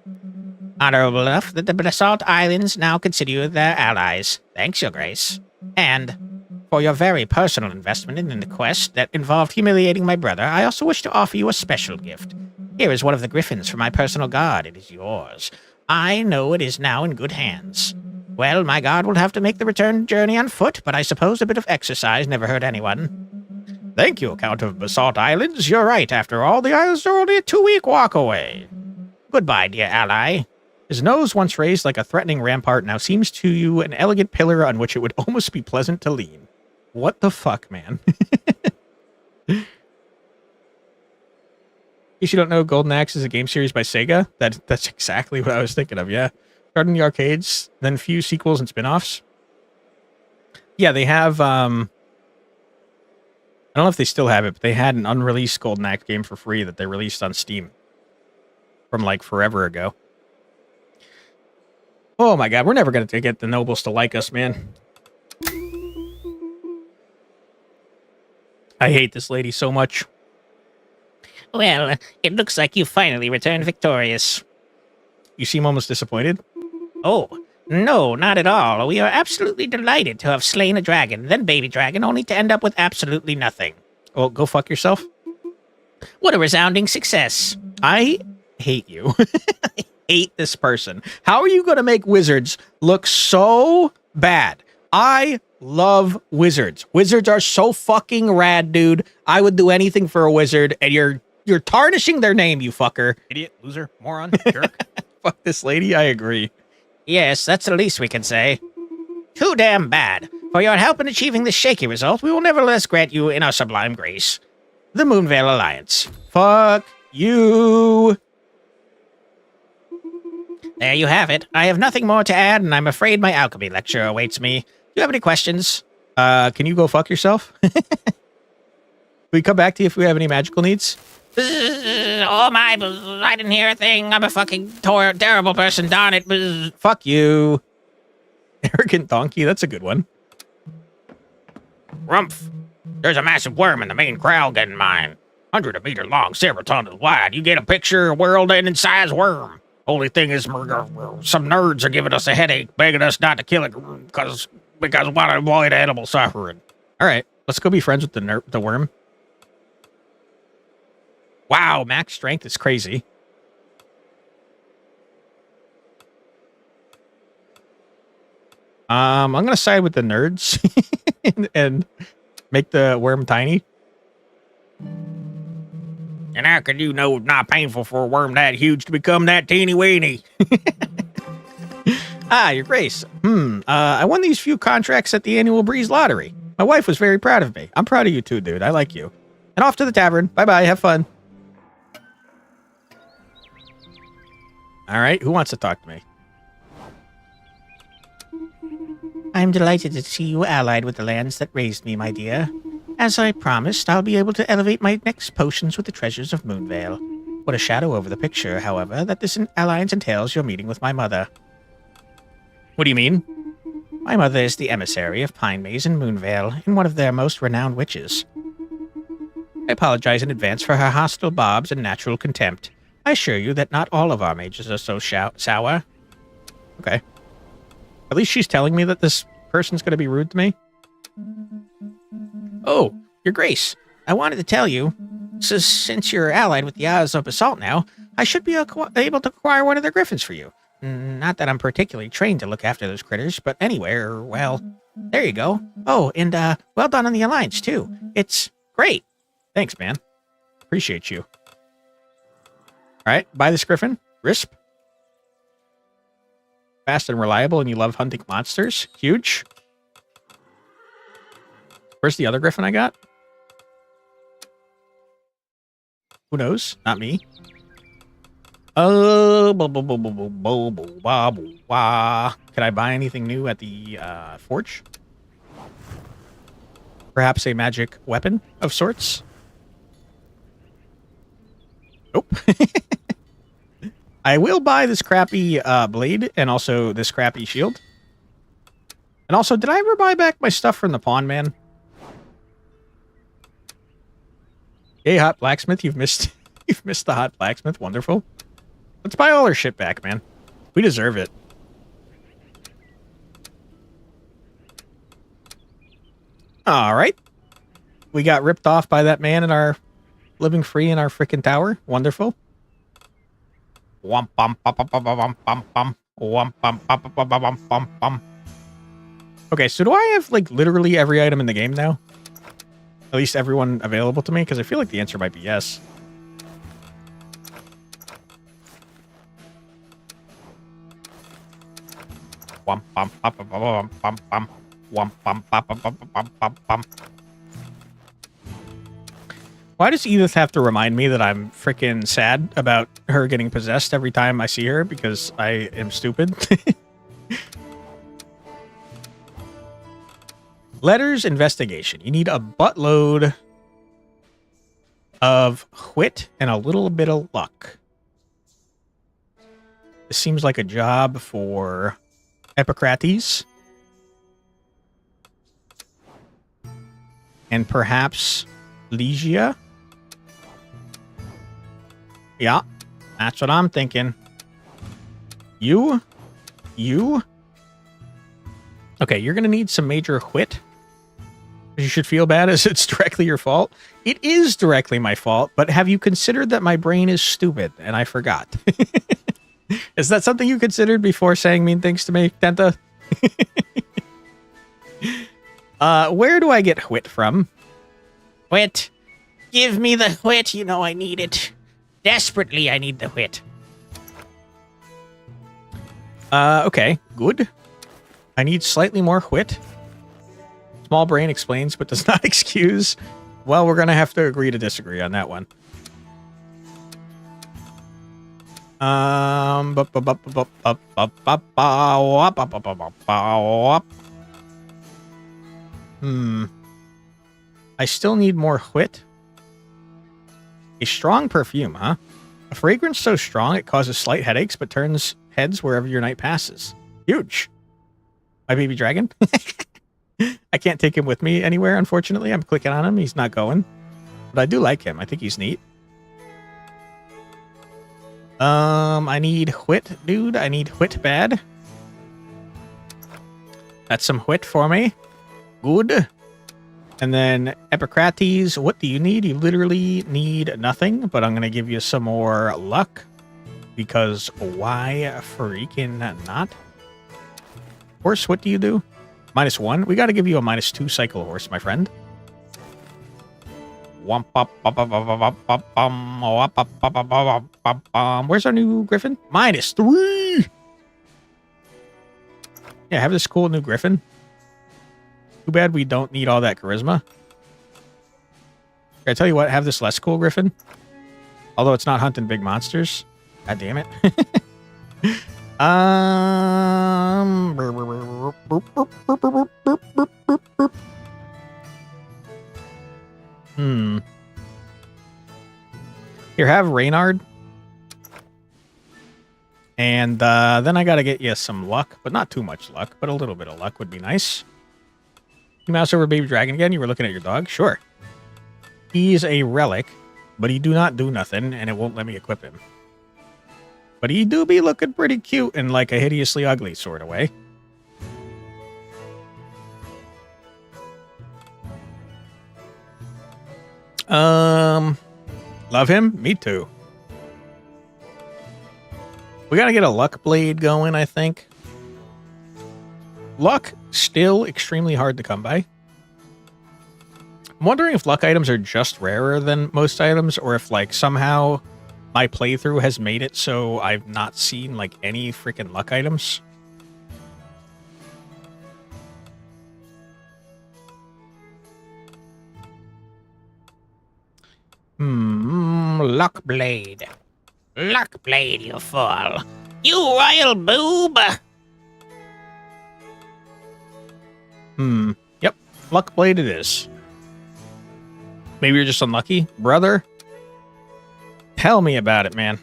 Honorable enough that the Basalt Islands now consider you their allies. Thanks, Your Grace. And for your very personal investment in the quest that involved humiliating my brother, I also wish to offer you a special gift. Here is one of the griffins from my personal guard. It is yours. I know it is now in good hands. Well, my guard will have to make the return journey on foot, but I suppose a bit of exercise never hurt anyone. Thank you, Count of Basalt Islands. You're right. After all, the islands are only a 2-week walk away. Goodbye, dear ally. His nose, once raised like a threatening rampart, now seems to you an elegant pillar on which it would almost be pleasant to lean. What the fuck, man? In case you don't know, Golden Axe is a game series by Sega. That's exactly what I was thinking of, yeah. Started in the arcades, then few sequels and spin-offs. Yeah, they have, I don't know if they still have it, but they had an unreleased Golden Axe game for free that they released on Steam from, like, forever ago. Oh my God, we're never going to get the nobles to like us, man. I hate this lady so much. Well, it looks like you finally returned victorious. You seem almost disappointed. Oh, no, not at all. We are absolutely delighted to have slain a dragon, then baby dragon, only to end up with absolutely nothing. Well, go fuck yourself. What a resounding success. I hate you. I hate this person. How are you going to make wizards look so bad? I love wizards. Wizards are so fucking rad, dude. I would do anything for a wizard, and you're tarnishing their name, you fucker. Idiot, loser, moron, jerk. Fuck this lady, I agree. Yes, that's the least we can say. Too damn bad. For your help in achieving this shaky result, we will nevertheless grant you in our sublime grace the Moonvale Alliance. Fuck you. There you have it. I have nothing more to add, and I'm afraid my alchemy lecture awaits me. Do you have any questions? Can you go fuck yourself? We come back to you if we have any magical needs. Oh my, I didn't hear a thing. I'm a fucking terrible person, darn it. Fuck you. Arrogant donkey, that's a good one. Rumph. There's a massive worm in the main Kralgan mine. 100 meter long, several tons wide. You get a picture, world-ending size worm. Only thing is, some nerds are giving us a headache, begging us not to kill it because we want to avoid animal suffering. All right, let's go be friends with the worm. Wow, max strength is crazy. I'm gonna side with the nerds and make the worm tiny. And how could you know it's not painful for a worm that huge to become that teeny weeny? Ah, Your Grace. I won these few contracts at the annual Breeze Lottery. My wife was very proud of me. I'm proud of you too, dude. I like you. And off to the tavern. Bye-bye. Have fun. All right. Who wants to talk to me? I'm delighted to see you allied with the lands that raised me, my dear. As I promised, I'll be able to elevate my next potions with the treasures of Moonvale. What a shadow over the picture, however, that this alliance entails your meeting with my mother. What do you mean? My mother is the emissary of Pine Maze and Moonvale, and one of their most renowned witches. I apologize in advance for her hostile barbs and natural contempt. I assure you that not all of our mages are so sour. Okay. At least she's telling me that this person's going to be rude to me. Oh, Your Grace, I wanted to tell you, since you're allied with the Isles of Basalt now, I should be able to acquire one of their griffins for you. Not that I'm particularly trained to look after those critters, but anywhere, well, there you go. Oh, and well done on the alliance, too. It's great. Thanks, man. Appreciate you. All right, buy this griffin. Risp. Fast and reliable, and you love hunting monsters. Huge. Where's the other griffin I got? Who knows? Not me. Can I buy anything new at the forge? Perhaps a magic weapon of sorts? Nope. I will buy this crappy blade and also this crappy shield. And also, did I ever buy back my stuff from the pawn, man? Hey, hot blacksmith, you've missed you've missed the hot blacksmith. Wonderful. Let's buy all our shit back, man. We deserve it. All right. We got ripped off by that man in our living free in our freaking tower. Wonderful. Womp bum bum bum bum bum bum bum. Womp bum bum bum bum bum bum bum. Okay, so do I have like literally every item in the game now? At least everyone available to me? Because I feel like the answer might be yes. Womp bum bum bum bum bum bum. Womp bum bum bum bum bum bum bum. Why does Edith have to remind me that I'm freaking sad about her getting possessed every time I see her? Because I am stupid. Letters investigation. You need a buttload of wit and a little bit of luck. This seems like a job for Epicrates. And perhaps Legia. Yeah, that's what I'm thinking. You. Okay, you're going to need some major wit. You should feel bad as it's directly your fault. It is directly my fault, but have you considered that my brain is stupid and I forgot? Is that something you considered before saying mean things to me, Tenta? Where do I get wit from? Wit. Give me the wit. You know I need it. Desperately, I need the wit. Okay, good. I need slightly more wit. Small brain explains, but does not excuse. Well, we're going to have to agree to disagree on that one. I still need more wit. A strong perfume, huh? A fragrance so strong it causes slight headaches, but turns heads wherever your knight passes. Huge. My baby dragon. I can't take him with me anywhere, unfortunately. I'm clicking on him. He's not going. But I do like him. I think he's neat. I need wit, dude. I need wit bad. That's some wit for me. Good. And then Epicrates, what do you need? You literally need nothing, but I'm going to give you some more luck. Because why freaking not? Horse, what do you do? -1? We got to give you a -2 cycle horse, my friend. Where's our new griffin? -3! Yeah, have this cool new griffin. Too bad we don't need all that charisma. I tell you what, have this less cool griffin. Although it's not hunting big monsters. God damn it. Here, have Reynard. And then I gotta get you some luck, but not too much luck, but a little bit of luck would be nice. You mouse over Baby Dragon again? You were looking at your dog? Sure. He's a relic, but he do not do nothing, and it won't let me equip him. But he do be looking pretty cute in like a hideously ugly sort of way. Love him? Me too. We gotta get a luck blade going, I think. Luck, still extremely hard to come by. I'm wondering if luck items are just rarer than most items, or if, like, somehow my playthrough has made it so I've not seen, like, any freaking luck items. Luck blade. Luck blade, you fool. You royal boob. Yep. Luck blade it is. Maybe you're just unlucky, brother. Tell me about it, man.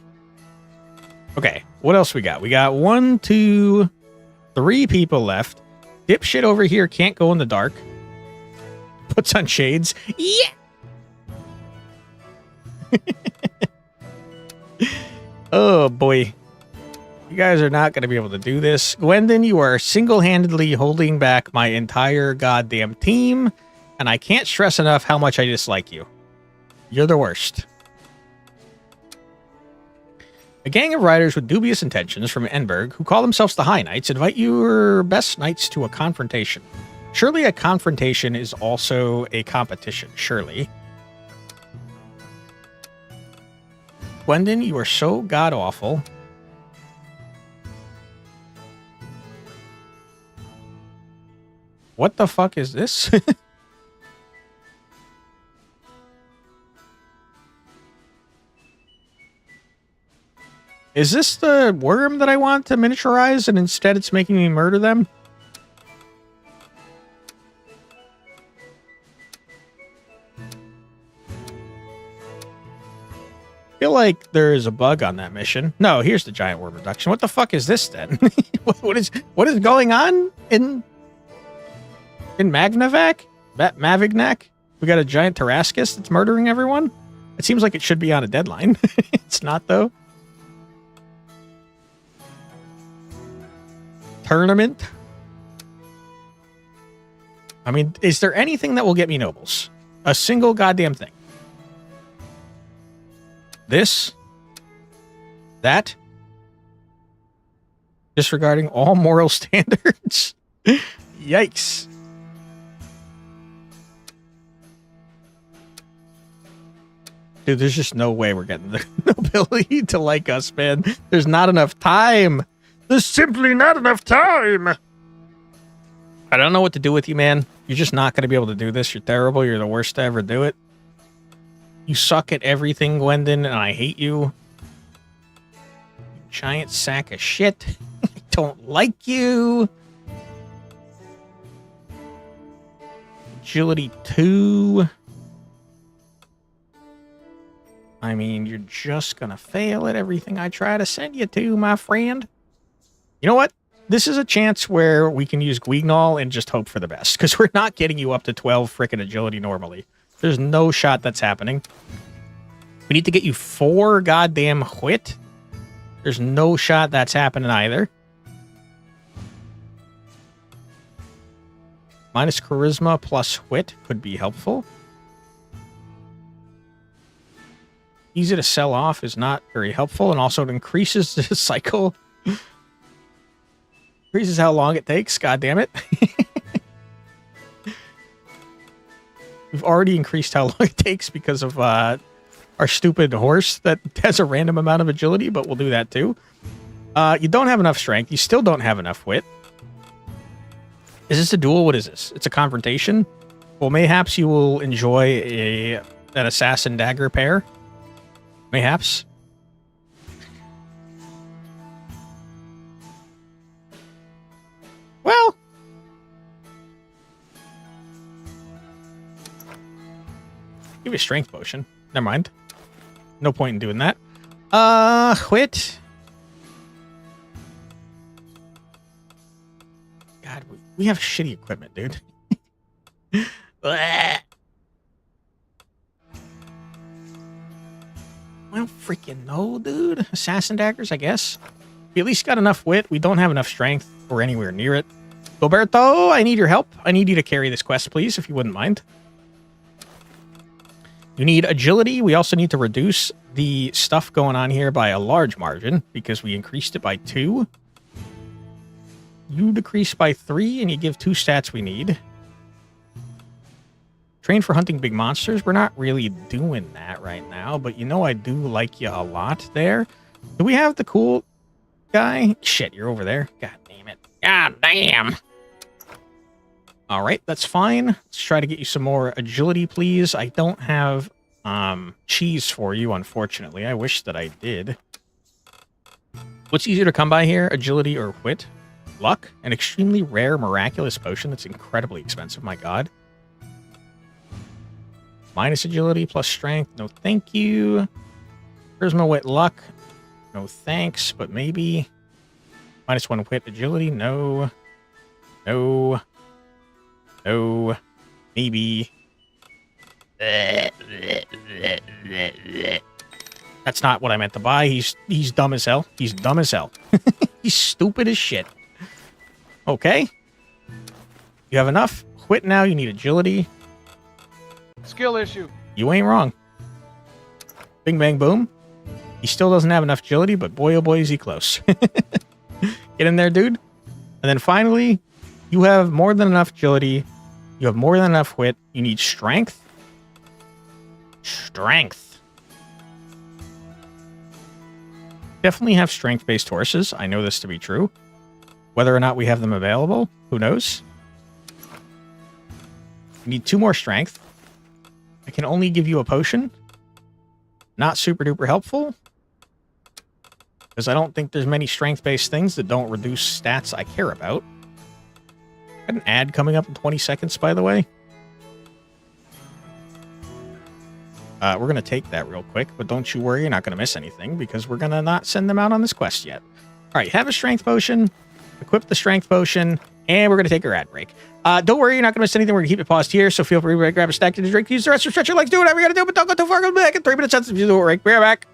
Okay, what else we got? We got 1, 2, 3 people left. Dipshit over here can't go in the dark. Puts on shades. Yeah. Oh boy. You guys are not going to be able to do this. Gwendon, you are single-handedly holding back my entire goddamn team, and I can't stress enough how much I dislike you. You're the worst. A gang of riders with dubious intentions from Enberg, who call themselves the High Knights, invite your best knights to a confrontation. Surely a confrontation is also a competition, surely. Gwendon, you are so god-awful. What the fuck is this? Is this the worm that I want to miniaturize and instead it's making me murder them? I feel like there is a bug on that mission. No, here's the giant worm reduction. What the fuck is this then? what is going on in Magnavac? Mavignac? We got a giant Tarascus that's murdering everyone? It seems like it should be on a deadline. It's not though. Tournament. I mean, is there anything that will get me nobles? A single goddamn thing. This. That. Disregarding all moral standards. Yikes. Dude, there's just no way we're getting the nobility to like us, man. There's not enough time. There's simply not enough time. I don't know what to do with you, man. You're just not going to be able to do this. You're terrible. You're the worst to ever do it. You suck at everything, Gwendon, and I hate you. Giant sack of shit. I don't like you. Agility 2. I mean, you're just going to fail at everything I try to send you to, my friend. You know what? This is a chance where we can use Guignol and just hope for the best, because we're not getting you up to 12 frickin' agility normally. There's no shot that's happening. We need to get you 4 goddamn wit. There's no shot that's happening either. Minus charisma plus wit could be helpful. Easy to sell off is not very helpful, and also it increases the cycle. Increases how long it takes. God damn it. We've already increased how long it takes because of our stupid horse that has a random amount of agility, but we'll do that too. You don't have enough strength. You still don't have enough wit. Is this a duel? What is this? It's a confrontation? Well, mayhaps you will enjoy an assassin dagger pair. Mayhaps. Well. Give you a strength potion. Never mind. No point in doing that. Wit. God, we have shitty equipment, dude. I don't freaking know, dude. Assassin daggers, I guess. We at least got enough wit. We don't have enough strength or anywhere near it. Roberto, I need your help. I need you to carry this quest, please, if you wouldn't mind. You need agility. We also need to reduce the stuff going on here by a large margin because we increased it by 2. You decrease by 3, and you give 2 stats we need. Train for hunting big monsters. We're not really doing that right now, but you know I do like you a lot there. Do we have the cool guy? Shit, you're over there. God damn it. God damn. All right, that's fine. Let's try to get you some more agility, please. I don't have cheese for you, unfortunately. I wish that I did. What's easier to come by here? Agility or wit? Luck? An extremely rare miraculous potion that's incredibly expensive. My god. Minus agility plus strength. No thank you. Charisma, wit, luck. No thanks, but maybe. Minus 1 wit, agility. No. No. No. Maybe. That's not what I meant to buy. He's dumb as hell. He's dumb as hell. He's stupid as shit. Okay. You have enough. Quit now. You need agility. Skill issue. You ain't wrong. Bing, bang, boom. He still doesn't have enough agility, but boy, oh boy, is he close. Get in there, dude. And then finally, you have more than enough agility. You have more than enough wit. You need strength. Strength. Definitely have strength-based horses. I know this to be true. Whether or not we have them available, who knows? You need 2 more strength. I can only give you a potion. Not super duper helpful. Because I don't think there's many strength-based things that don't reduce stats I care about. Got an ad coming up in 20 seconds, by the way. We're going to take that real quick, but don't you worry, you're not going to miss anything because we're going to not send them out on this quest yet. All right, have a strength potion, equip the strength potion, and we're going to take our ad break. Don't worry, you're not going to miss anything. We're going to keep it paused here, so feel free to grab a stack to drink, use the rest, or stretch your legs, do whatever you got to do, but don't go too far, go back in 3 minutes. That's the view of the break. Be right back.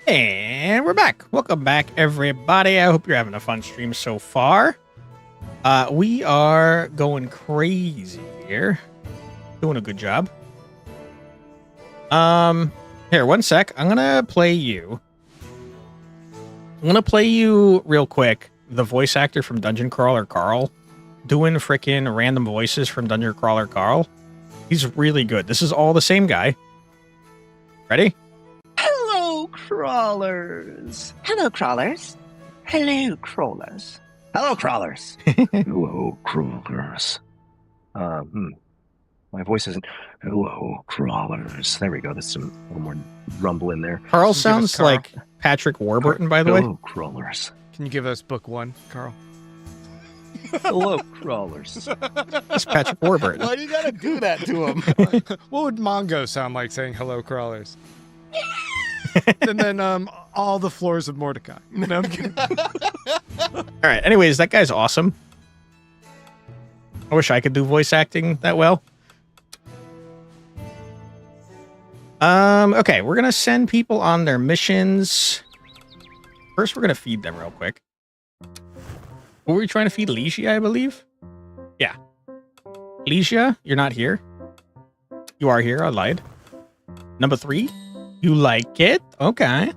And we're back. Welcome back, everybody. I hope you're having a fun stream so far. We are going crazy here. Doing a good job. Here, one sec. I'm gonna play you. I'm gonna play you real quick. The voice actor from Dungeon Crawler Carl, doing freaking random voices from Dungeon Crawler Carl. He's really good. This is all the same guy. Ready? Hello, crawlers. Hello, crawlers. Hello, crawlers. Hello, crawlers. Hello, crawlers. My voice isn't. Hello, crawlers. There we go. There's some a little more rumble in there. Carl sounds like Patrick Warburton, by the way. Hello, crawlers. Can you give us book 1, Carl? Hello, crawlers. That's Patrick Warburton. Why do you gotta do that to him? What would Mongo sound like saying hello, crawlers? And then all the floors of Mordecai. No, I'm kidding. All right. Anyways, that guy's awesome. I wish I could do voice acting that well. Okay, we're gonna send people on their missions. First, we're gonna feed them real quick. What were we trying to feed? Ligia, I believe? Yeah. Ligia, you're not here. You are here, I lied. Number 3, you like it? Okay.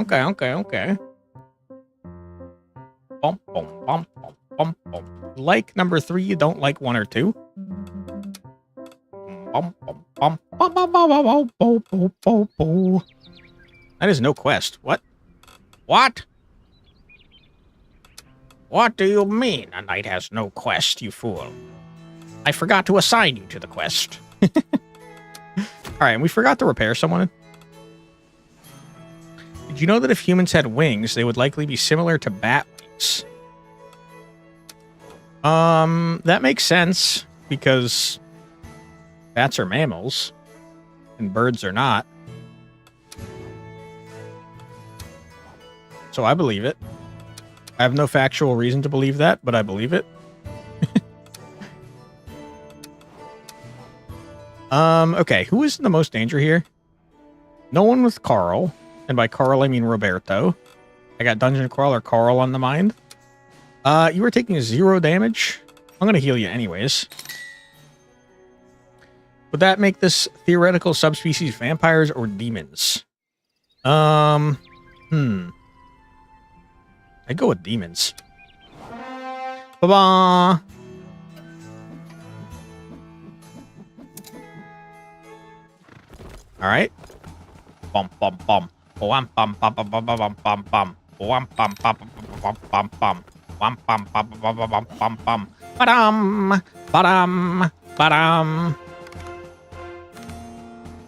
Okay. Bum, bum, bum, bum, bum, bum. Like number 3, you don't like 1 or 2. Bum, bum, bum, bum, bum, bum, bum, bum, bum, bum, bum. That is no quest. What? What? What do you mean a knight has no quest, you fool? I forgot to assign you to the quest. All right, and we forgot to repair someone. Did you know that if humans had wings, they would likely be similar to bat wings? That makes sense because bats are mammals and birds are not. So I believe it. I have no factual reason to believe that, but I believe it. Okay, who is in the most danger here? No one with Carl. And by Carl, I mean Roberto. I got Dungeon Crawler Carl on the mind. You are taking 0 damage. I'm going to heal you anyways. Would that make this theoretical subspecies vampires or demons? I'd go with demons. Ba-ba! All right. Bum bum bum. Bum bum bum bum bum bum bum bum. Bum bum bum bum bum bum. Bum bum bum bum bum bum bum bum. Ba-dum. Ba-dum. Ba-dum.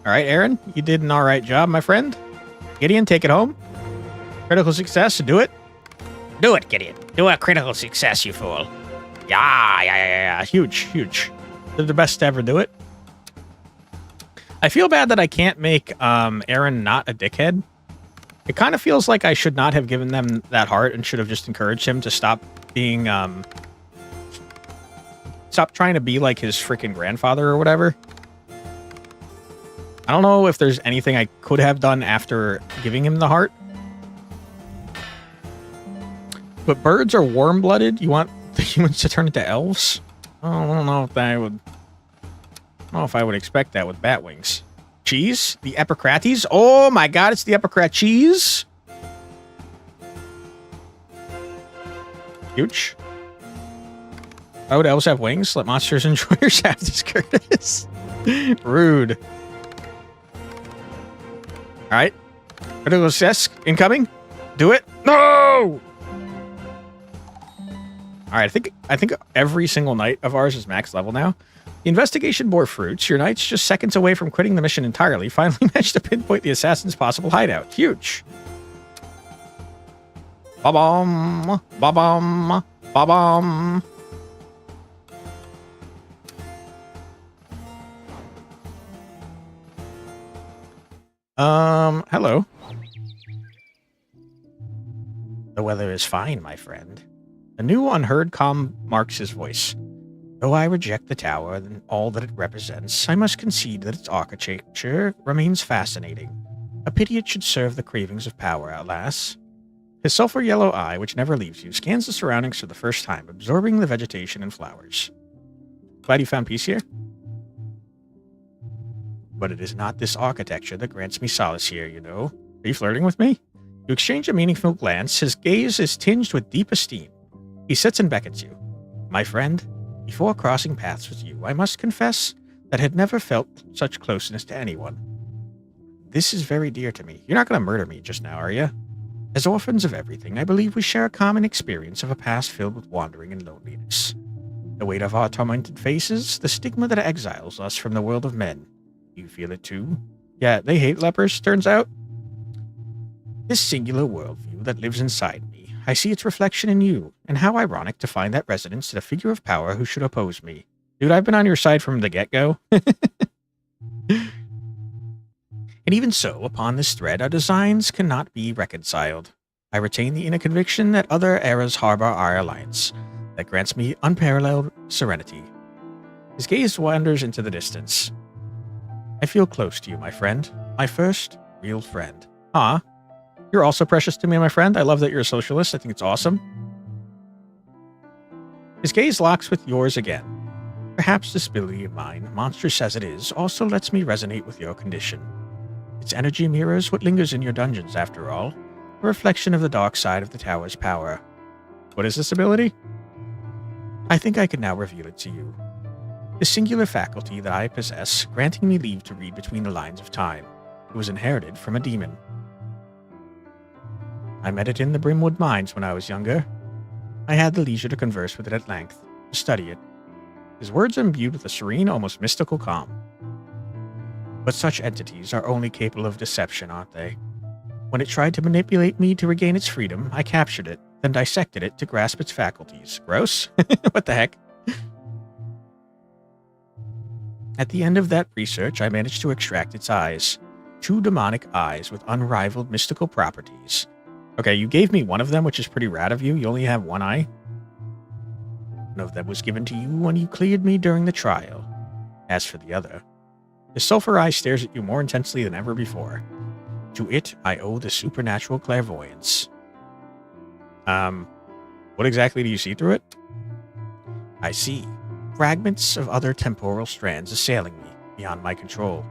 All right, Aaron, you did an all right job, my friend. Gideon, take it home. Critical success. Do it. Do it, Gideon. Do a critical success, you fool. Yeah. Huge. They're the best to ever do it. I feel bad that I can't make Aaron not a dickhead. It kind of feels like I should not have given them that heart and should have just encouraged him to stop being, stop trying to be like his freaking grandfather or whatever. I don't know if there's anything I could have done after giving him the heart. But birds are warm-blooded. You want the humans to turn into elves? I don't know if I would... I don't know if I would expect that with bat wings. Cheese? The Epicrates? Oh my god, it's the Epicrat cheese! Huge. Why would elves have wings? Let monsters enjoy your shaft discourteous. Rude. Alright. Critical success incoming. Do it. No! Alright, I think every single knight of ours is max level now. The investigation bore fruits. Your knight's just seconds away from quitting the mission entirely. Finally managed to pinpoint the assassin's possible hideout. Huge. Ba-bum. Ba-bum. Ba-bum. Hello. The weather is fine, my friend. A new unheard calm marks his voice. Though I reject the tower and all that it represents, I must concede that its architecture remains fascinating. A pity it should serve the cravings of power, alas. His sulfur yellow eye, which never leaves you, scans the surroundings for the first time, absorbing the vegetation and flowers. Glad you found peace here. But it is not this architecture that grants me solace here, you know. Are you flirting with me? You exchange a meaningful glance. His gaze is tinged with deep esteem. He sits and beckons you. My friend, before crossing paths with you, I must confess that I had never felt such closeness to anyone. This is very dear to me. You're not going to murder me just now, are you? As orphans of everything, I believe we share a common experience of a past filled with wandering and loneliness. The weight of our tormented faces, the stigma that exiles us from the world of men. You feel it too? Yeah, they hate lepers, turns out. This singular worldview that lives inside me, I see its reflection in you, and how ironic to find that resonance in a figure of power who should oppose me. Dude, I've been on your side from the get-go. And even so, upon this thread, our designs cannot be reconciled. I retain the inner conviction that other eras harbor our alliance, that grants me unparalleled serenity. His gaze wanders into the distance. I feel close to you, my friend. My first real friend. Ah, you're also precious to me, my friend. I love that you're a socialist. I think it's awesome. His gaze locks with yours again. Perhaps this ability of mine, monstrous as it is, also lets me resonate with your condition. Its energy mirrors what lingers in your dungeons, after all, a reflection of the dark side of the tower's power. What is this ability? I think I can now reveal it to you. The singular faculty that I possess, granting me leave to read between the lines of time. It was inherited from a demon. I met it in the Brimwood Mines when I was younger. I had the leisure to converse with it at length, to study it. His words are imbued with a serene, almost mystical calm. But such entities are only capable of deception, aren't they? When it tried to manipulate me to regain its freedom, I captured it, then dissected it to grasp its faculties. Gross? What the heck? At the end of that research, I managed to extract its eyes. 2 demonic eyes with unrivaled mystical properties. Okay, you gave me one of them, which is pretty rad of you. You only have one eye. One of them was given to you when you cleared me during the trial. As for the other, the sulfur eye stares at you more intensely than ever before. To it, I owe the supernatural clairvoyance. What exactly do you see through it? I see fragments of other temporal strands assailing me beyond my control.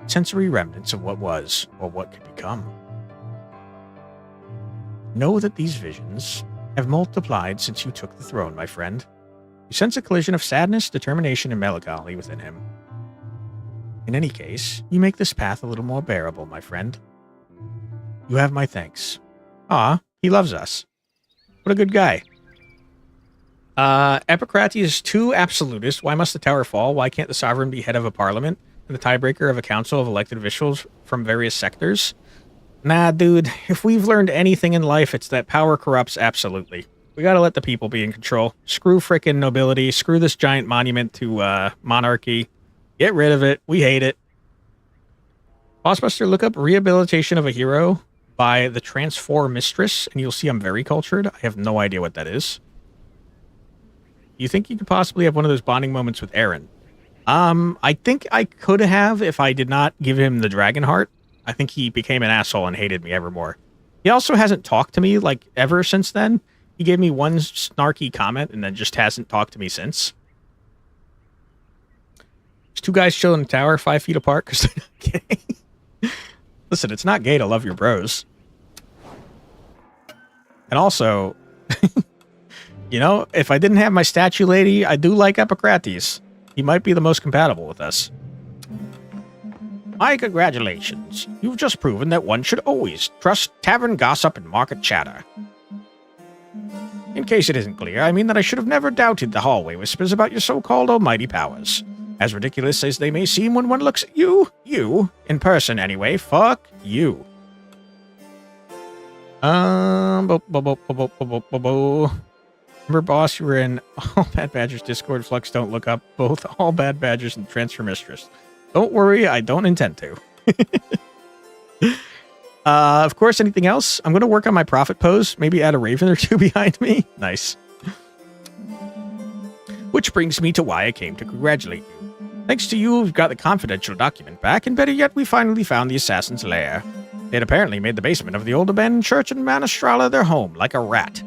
Sensory remnants of what was, or what could become. Know that these visions have multiplied since you took the throne, my friend. You sense a collision of sadness, determination, and melancholy within him. In any case, you make this path a little more bearable, my friend. You have my thanks. Ah, he loves us. What a good guy. Epicrates is too absolutist. Why must the tower fall? Why can't the sovereign be head of a parliament and the tiebreaker of a council of elected officials from various sectors? Nah, dude, if we've learned anything in life, it's that power corrupts absolutely. We gotta let the people be in control. Screw frickin' nobility. Screw this giant monument to monarchy. Get rid of it. We hate it. Bossbuster, look up Rehabilitation of a Hero by the Transform Mistress, and you'll see I'm very cultured. I have no idea what that is. You think you could possibly have one of those bonding moments with Aaron? I think I could have if I did not give him the dragon heart. I think he became an asshole and hated me evermore. He also hasn't talked to me, like, ever since then. He gave me one snarky comment and then just hasn't talked to me since. There's 2 guys chilling in the tower 5 feet apart because they're not gay. Listen, it's not gay to love your bros. And also, you know, if I didn't have my statue lady, I do like Epicrates. He might be the most compatible with us. My congratulations. You've just proven that one should always trust tavern gossip and market chatter. In case it isn't clear, I mean that I should have never doubted the hallway whispers about your so-called almighty powers. As ridiculous as they may seem when one looks at you, in person anyway, fuck you. Remember, boss, you were in All Bad Badgers Discord. Flux, don't look up both All Bad Badgers and Transfer Mistress. Don't worry, I don't intend to. Of course, anything else? I'm going to work on my profit pose. Maybe add a raven or 2 behind me. Nice. Which brings me to why I came to congratulate you. Thanks to you, we've got the confidential document back, and better yet, we finally found the assassin's lair. They had apparently made the basement of the old abandoned church in Manastrala their home, like a rat.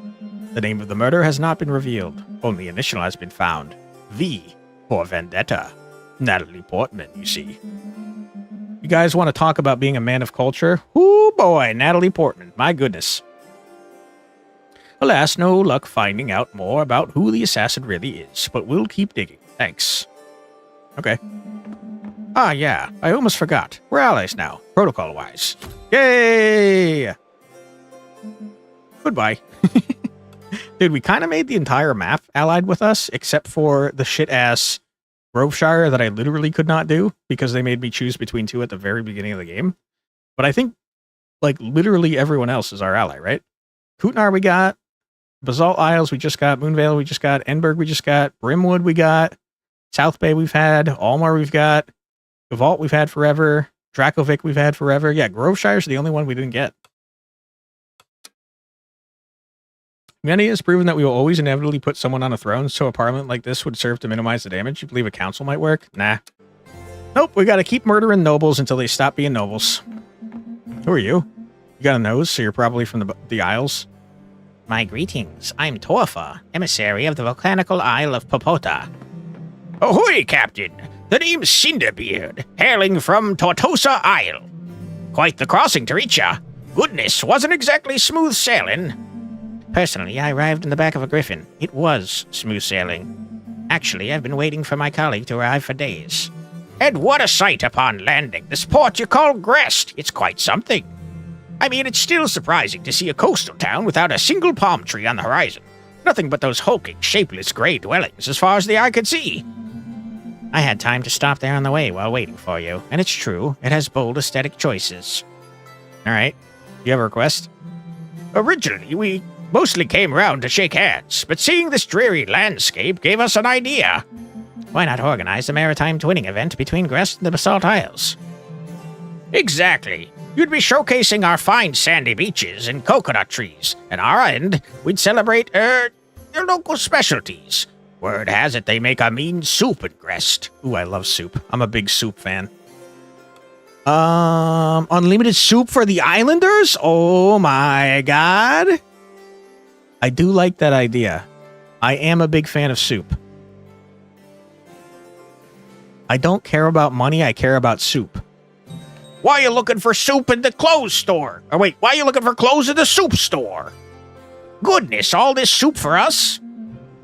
The name of the murder has not been revealed. Only initial has been found. V for Vendetta. Natalie Portman, you see. You guys want to talk about being a man of culture? Ooh, boy, Natalie Portman. My goodness. Alas, no luck finding out more about who the assassin really is, but we'll keep digging. Thanks. Okay. Ah, yeah, I almost forgot. We're allies now, protocol-wise. Yay! Goodbye. Dude, we kind of made the entire map allied with us, except for the shit-ass Groveshire that I literally could not do, because they made me choose between two at the very beginning of the game. But I think, like, literally everyone else is our ally, right? Kutnar we got, Basalt Isles we just got, Moonvale we just got, Enberg we just got, Brimwood we got, South Bay we've had, Almar we've got, Gavalt we've had forever, Dracovic we've had forever. Yeah, Groveshire's the only one we didn't get. Humanity has proven that we will always inevitably put someone on a throne, so a parliament like this would serve to minimize the damage. You believe a council might work? Nah. Nope, we gotta keep murdering nobles until they stop being nobles. Who are you? You got a nose, so you're probably from the Isles. My greetings. I'm Torfa, emissary of the volcanical Isle of Popota. Ahoy, Captain! The name's Cinderbeard, hailing from Tortosa Isle. Quite the crossing to reach ya. Goodness, wasn't exactly smooth sailing. Personally, I arrived in the back of a griffin. It was smooth sailing. Actually, I've been waiting for my colleague to arrive for days. And what a sight upon landing. This port you call Grest. It's quite something. I mean, it's still surprising to see a coastal town without a single palm tree on the horizon. Nothing but those hulking, shapeless gray dwellings as far as the eye could see. I had time to stop there on the way while waiting for you, and it's true, it has bold aesthetic choices. Alright. You have a request? Originally, we mostly came round to shake hands, but seeing this dreary landscape gave us an idea. Why not organize a maritime twinning event between Grest and the Basalt Isles? Exactly. You'd be showcasing our fine sandy beaches and coconut trees, and our end, we'd celebrate, your local specialties. Word has it they make a mean soup in Grest. Ooh, I love soup. I'm a big soup fan. Unlimited soup for the islanders? Oh my god. I do like that idea. I am a big fan of soup. I don't care about money, I care about soup. Why are you looking for soup in the clothes store? Or wait, why are you looking for clothes in the soup store? Goodness, all this soup for us?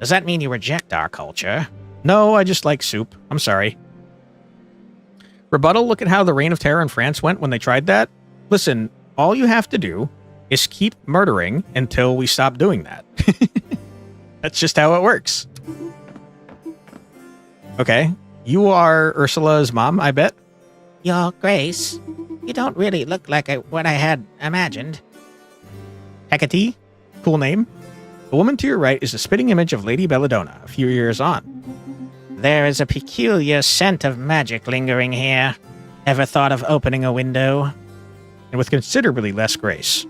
Does that mean you reject our culture? No, I just like soup. I'm sorry. Rebuttal, look at how the Reign of Terror in France went when they tried that. Listen, all you have to do is keep murdering until we stop doing that. That's just how it works. Okay. You are Ursula's mom, I bet? Your Grace, you don't really look like what I had imagined. Hecate? Cool name. The woman to your right is the spitting image of Lady Belladonna, a few years on. There is a peculiar scent of magic lingering here. Ever thought of opening a window? And with considerably less grace.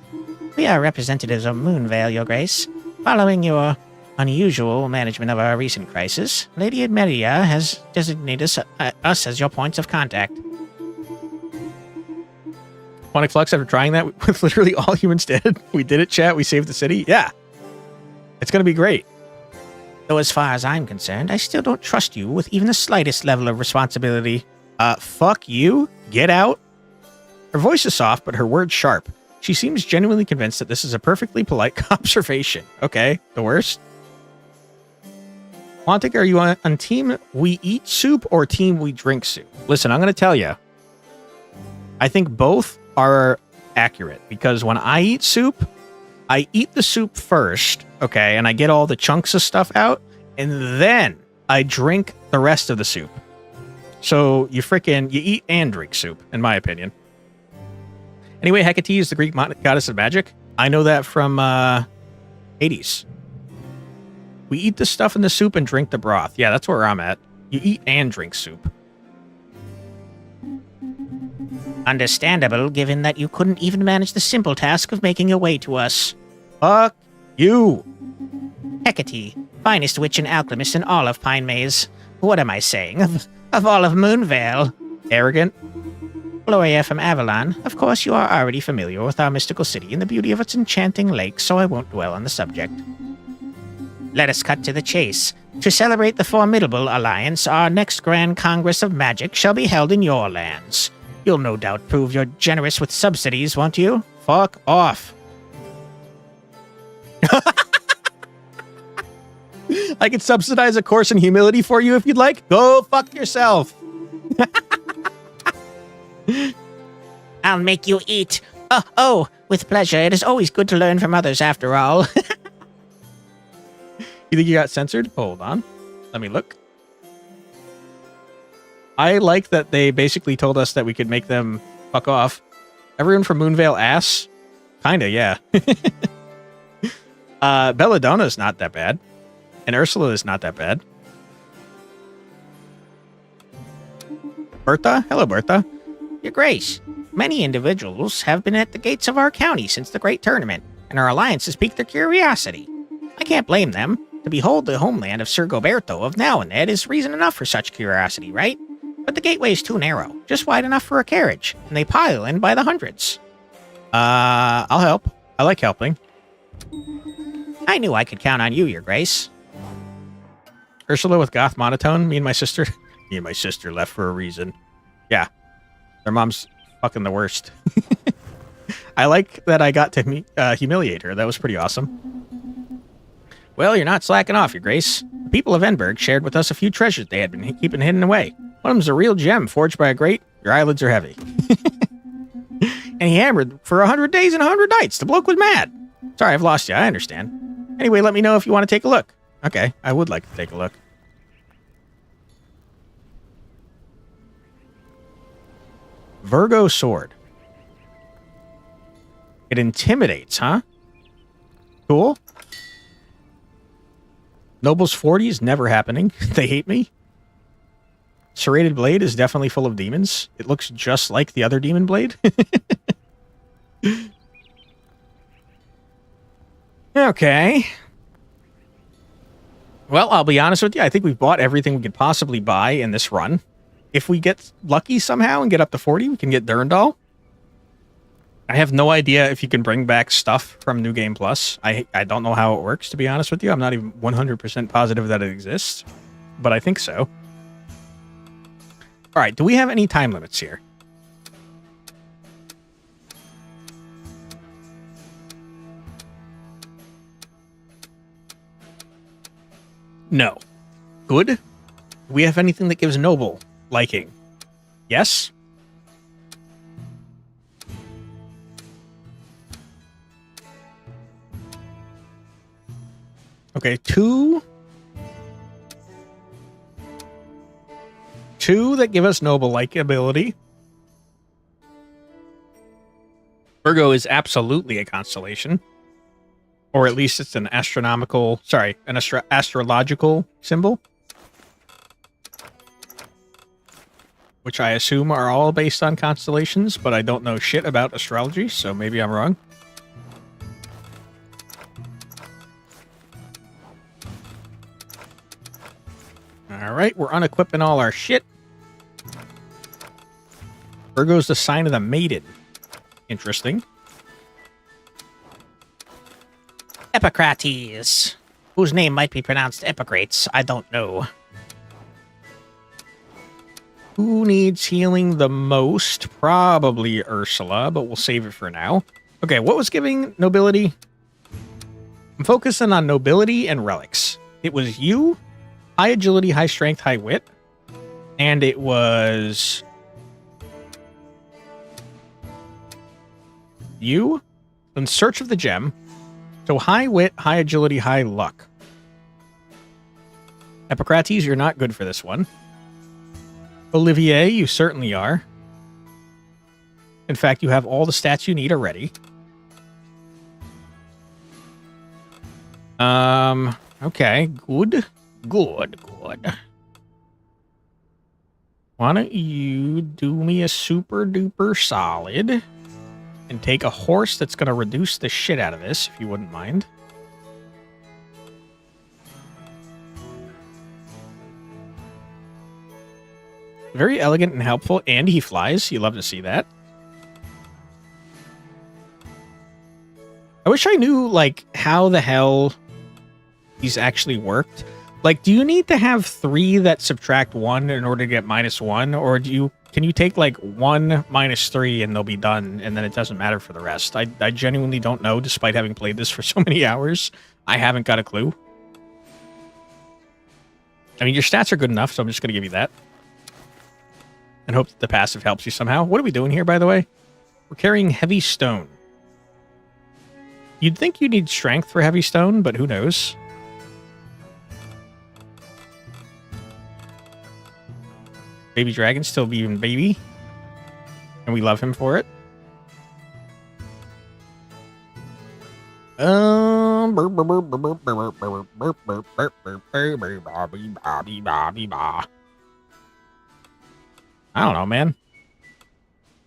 We are representatives of Moonvale, Your Grace. Following your unusual management of our recent crisis, Lady Admeria has designated us as your points of contact. Quantic Flux, after trying that with literally all humans dead, we did it, chat, we saved the city. Yeah. It's going to be great. Though as far as I'm concerned, I still don't trust you with even the slightest level of responsibility. Fuck you? Get out? Her voice is soft, but her words sharp. She seems genuinely convinced that this is a perfectly polite observation. Okay, the worst. Quantic, are you on team we eat soup or team we drink soup? Listen, I'm going to tell you. I think both are accurate, because when I eat soup, I eat the soup first, okay, and I get all the chunks of stuff out, and then I drink the rest of the soup. So you eat and drink soup, in my opinion. Anyway, Hecate is the Greek goddess of magic. I know that from Hades. We eat the stuff in the soup and drink the broth. Yeah, that's where I'm at. You eat and drink soup. Understandable, given that you couldn't even manage the simple task of making your way to us. Fuck you. Hecate, finest witch and alchemist in all of Pine Maze. What am I saying? Of all of Moonvale. Arrogant. Gloria from Avalon. Of course, you are already familiar with our mystical city and the beauty of its enchanting lake, so I won't dwell on the subject. Let us cut to the chase. To celebrate the formidable alliance, our next Grand Congress of Magic shall be held in your lands. You'll no doubt prove you're generous with subsidies, won't you? Fuck off. I could subsidize a course in humility for you if you'd like. Go fuck yourself. I'll make you eat. Oh, with pleasure. It is always good to learn from others, after all. You think you got censored? Hold on. Let me look. I like that they basically told us that we could make them fuck off. Everyone from Moonvale ass? Kinda, yeah. Belladonna's not that bad. And Ursula is not that bad. Bertha? Hello, Bertha. Your Grace, many individuals have been at the gates of our county since the great tournament, and our alliance has piqued their curiosity. I can't blame them. To behold the homeland of Sir Goberto of now and then is reason enough for such curiosity, right? But the gateway is too narrow, just wide enough for a carriage, and they pile in by the hundreds. I'll help. I like helping. I knew I could count on you, Your Grace. Ursula with goth monotone. Me and my sister left for a reason. Yeah. Their mom's fucking the worst. I like that I got to humiliate her. That was pretty awesome. Well, you're not slacking off, Your Grace. The people of Enberg shared with us a few treasures they had been keeping hidden away. One of them's a real gem forged by a great. Your eyelids are heavy. And he hammered for 100 days and 100 nights. The bloke was mad. Sorry, I've lost you. I understand. Anyway, let me know if you want to take a look. Okay, I would like to take a look. Virgo sword. It intimidates, huh? Cool. Noble's 40 is never happening. They hate me. Serrated blade is definitely full of demons. It looks just like the other demon blade. Okay. Well, I'll be honest with you. I think we've bought everything we could possibly buy in this run. If we get lucky somehow and get up to 40, we can get Durandal. I have no idea if you can bring back stuff from New Game Plus. I don't know how it works, to be honest with you. I'm not even 100% positive that it exists, but I think so. All right, do we have any time limits here? No. Good. Do we have anything that gives noble liking? Yes. Okay, two that give us noble likability. Virgo is absolutely a constellation. Or at least it's an astrological symbol. Which I assume are all based on constellations, but I don't know shit about astrology, so maybe I'm wrong. Alright, we're unequipping all our shit. Virgo's the sign of the maiden. Interesting. Epicrates, whose name might be pronounced Epicrates, I don't know. Who needs healing the most? Probably Ursula, but we'll save it for now. Okay, what was giving nobility? I'm focusing on nobility and relics. It was you, high agility, high strength, high wit, and it was you in search of the gem. So high wit, high agility, high luck. Epicrates, you're not good for this one. Olivier, you certainly are. In fact, you have all the stats you need already. Okay, good. Why don't you do me a super duper solid and take a horse that's going to reduce the shit out of this, if you wouldn't mind. Very elegant and helpful, and he flies. You love to see that. I wish I knew, like, how the hell these actually worked. Like, do you need to have 3 that subtract 1 in order to get -1, or can you take like 1 minus 3 and they'll be done, and then it doesn't matter for the rest? I genuinely don't know, despite having played this for so many hours. I haven't got a clue. I mean, your stats are good enough, so I'm just going to give you that. And hope that the passive helps you somehow. What are we doing here, by the way? We're carrying heavy stone. You'd think you need strength for heavy stone, but who knows? Baby dragon still being baby. And we love him for it. I don't know, man.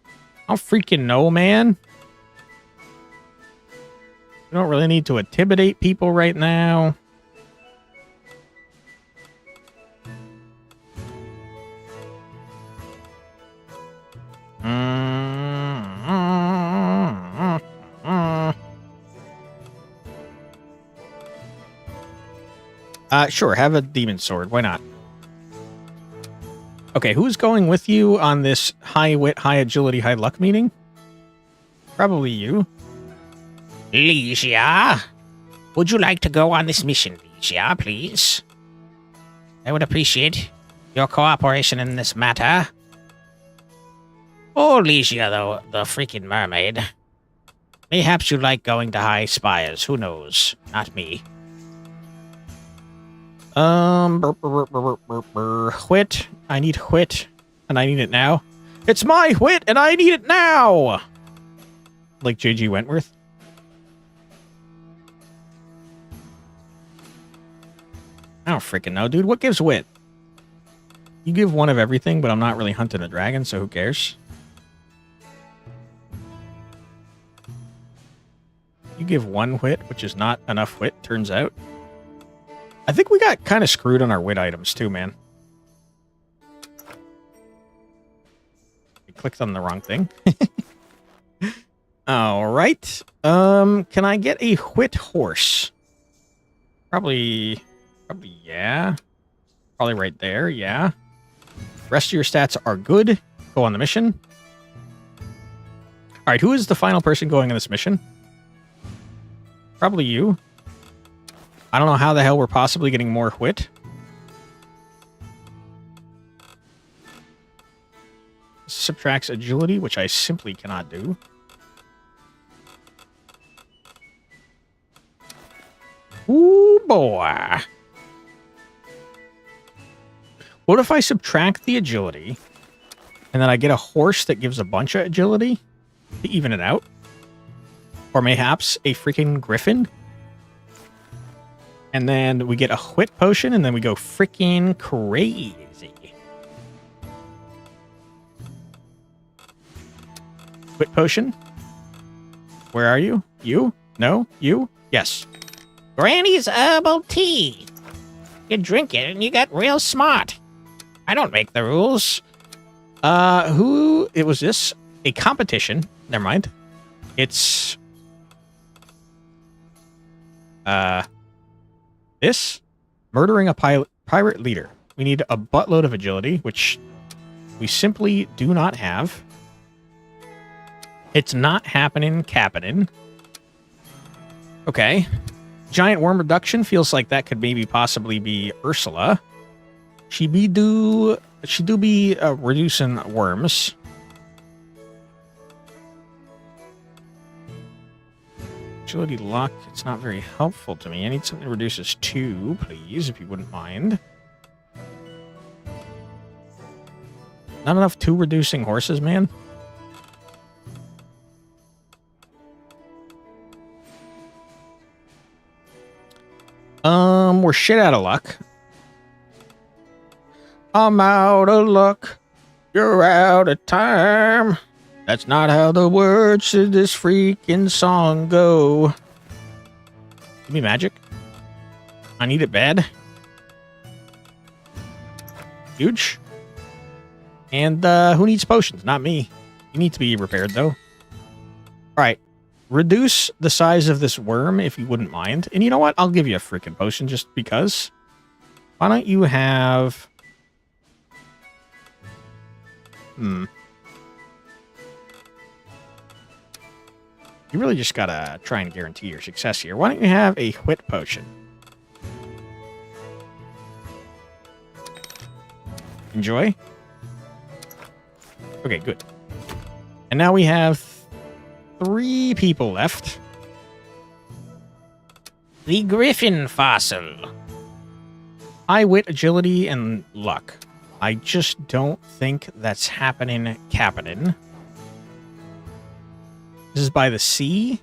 I don't freaking know, man. We don't really need to intimidate people right now. Sure, have a demon sword. Why not? Okay, who's going with you on this high wit, high agility, high luck meeting? Probably you. Ligia, would you like to go on this mission, Ligia, please? I would appreciate your cooperation in this matter. Oh, Ligia, the freaking mermaid. Mayhaps you like going to high spires. Who knows? Not me. Wit. I need wit, and I need it now. It's my wit, and I need it now! Like J.G. Wentworth. I don't freaking know, dude. What gives wit? You give 1 of everything, but I'm not really hunting a dragon, so who cares? You give 1 wit, which is not enough wit, turns out. I think we got kind of screwed on our wit items, too, man. We clicked on the wrong thing. All right. Can I get a wit horse? Probably, yeah. Probably right there, yeah. Rest of your stats are good. Go on the mission. All right, who is the final person going on this mission? Probably you. I don't know how the hell we're possibly getting more wit. This subtracts agility, which I simply cannot do. Ooh, boy. What if I subtract the agility, and then I get a horse that gives a bunch of agility to even it out? Or mayhaps a freaking griffin? And then we get a wit potion, and then we go freaking crazy. Wit potion? Where are you? You? No? You? Yes. Granny's herbal tea. You drink it and you get real smart. I don't make the rules. It was this? A competition. Never mind. It's... This? Murdering a pirate leader. We need a buttload of agility, which we simply do not have. It's not happening, Okay. Giant worm reduction feels like that could maybe possibly be Ursula. She do be reducing worms. Agility luck, it's not very helpful to me. I need something that reduces 2, please, if you wouldn't mind. Not enough 2 reducing horses, man. We're shit out of luck. I'm out of luck. You're out of time. That's not how the words to this freaking song go. Give me magic. I need it bad. Huge. And who needs potions? Not me. You need to be repaired, though. All right. Reduce the size of this worm, if you wouldn't mind. And you know what? I'll give you a freaking potion just because. Why don't you have... You really just gotta try and guarantee your success here. Why don't you have a wit potion? Enjoy. Okay, good. And now we have 3 people left. The Griffin Fossil. High wit, agility, and luck. I just don't think that's happening. This is by the sea.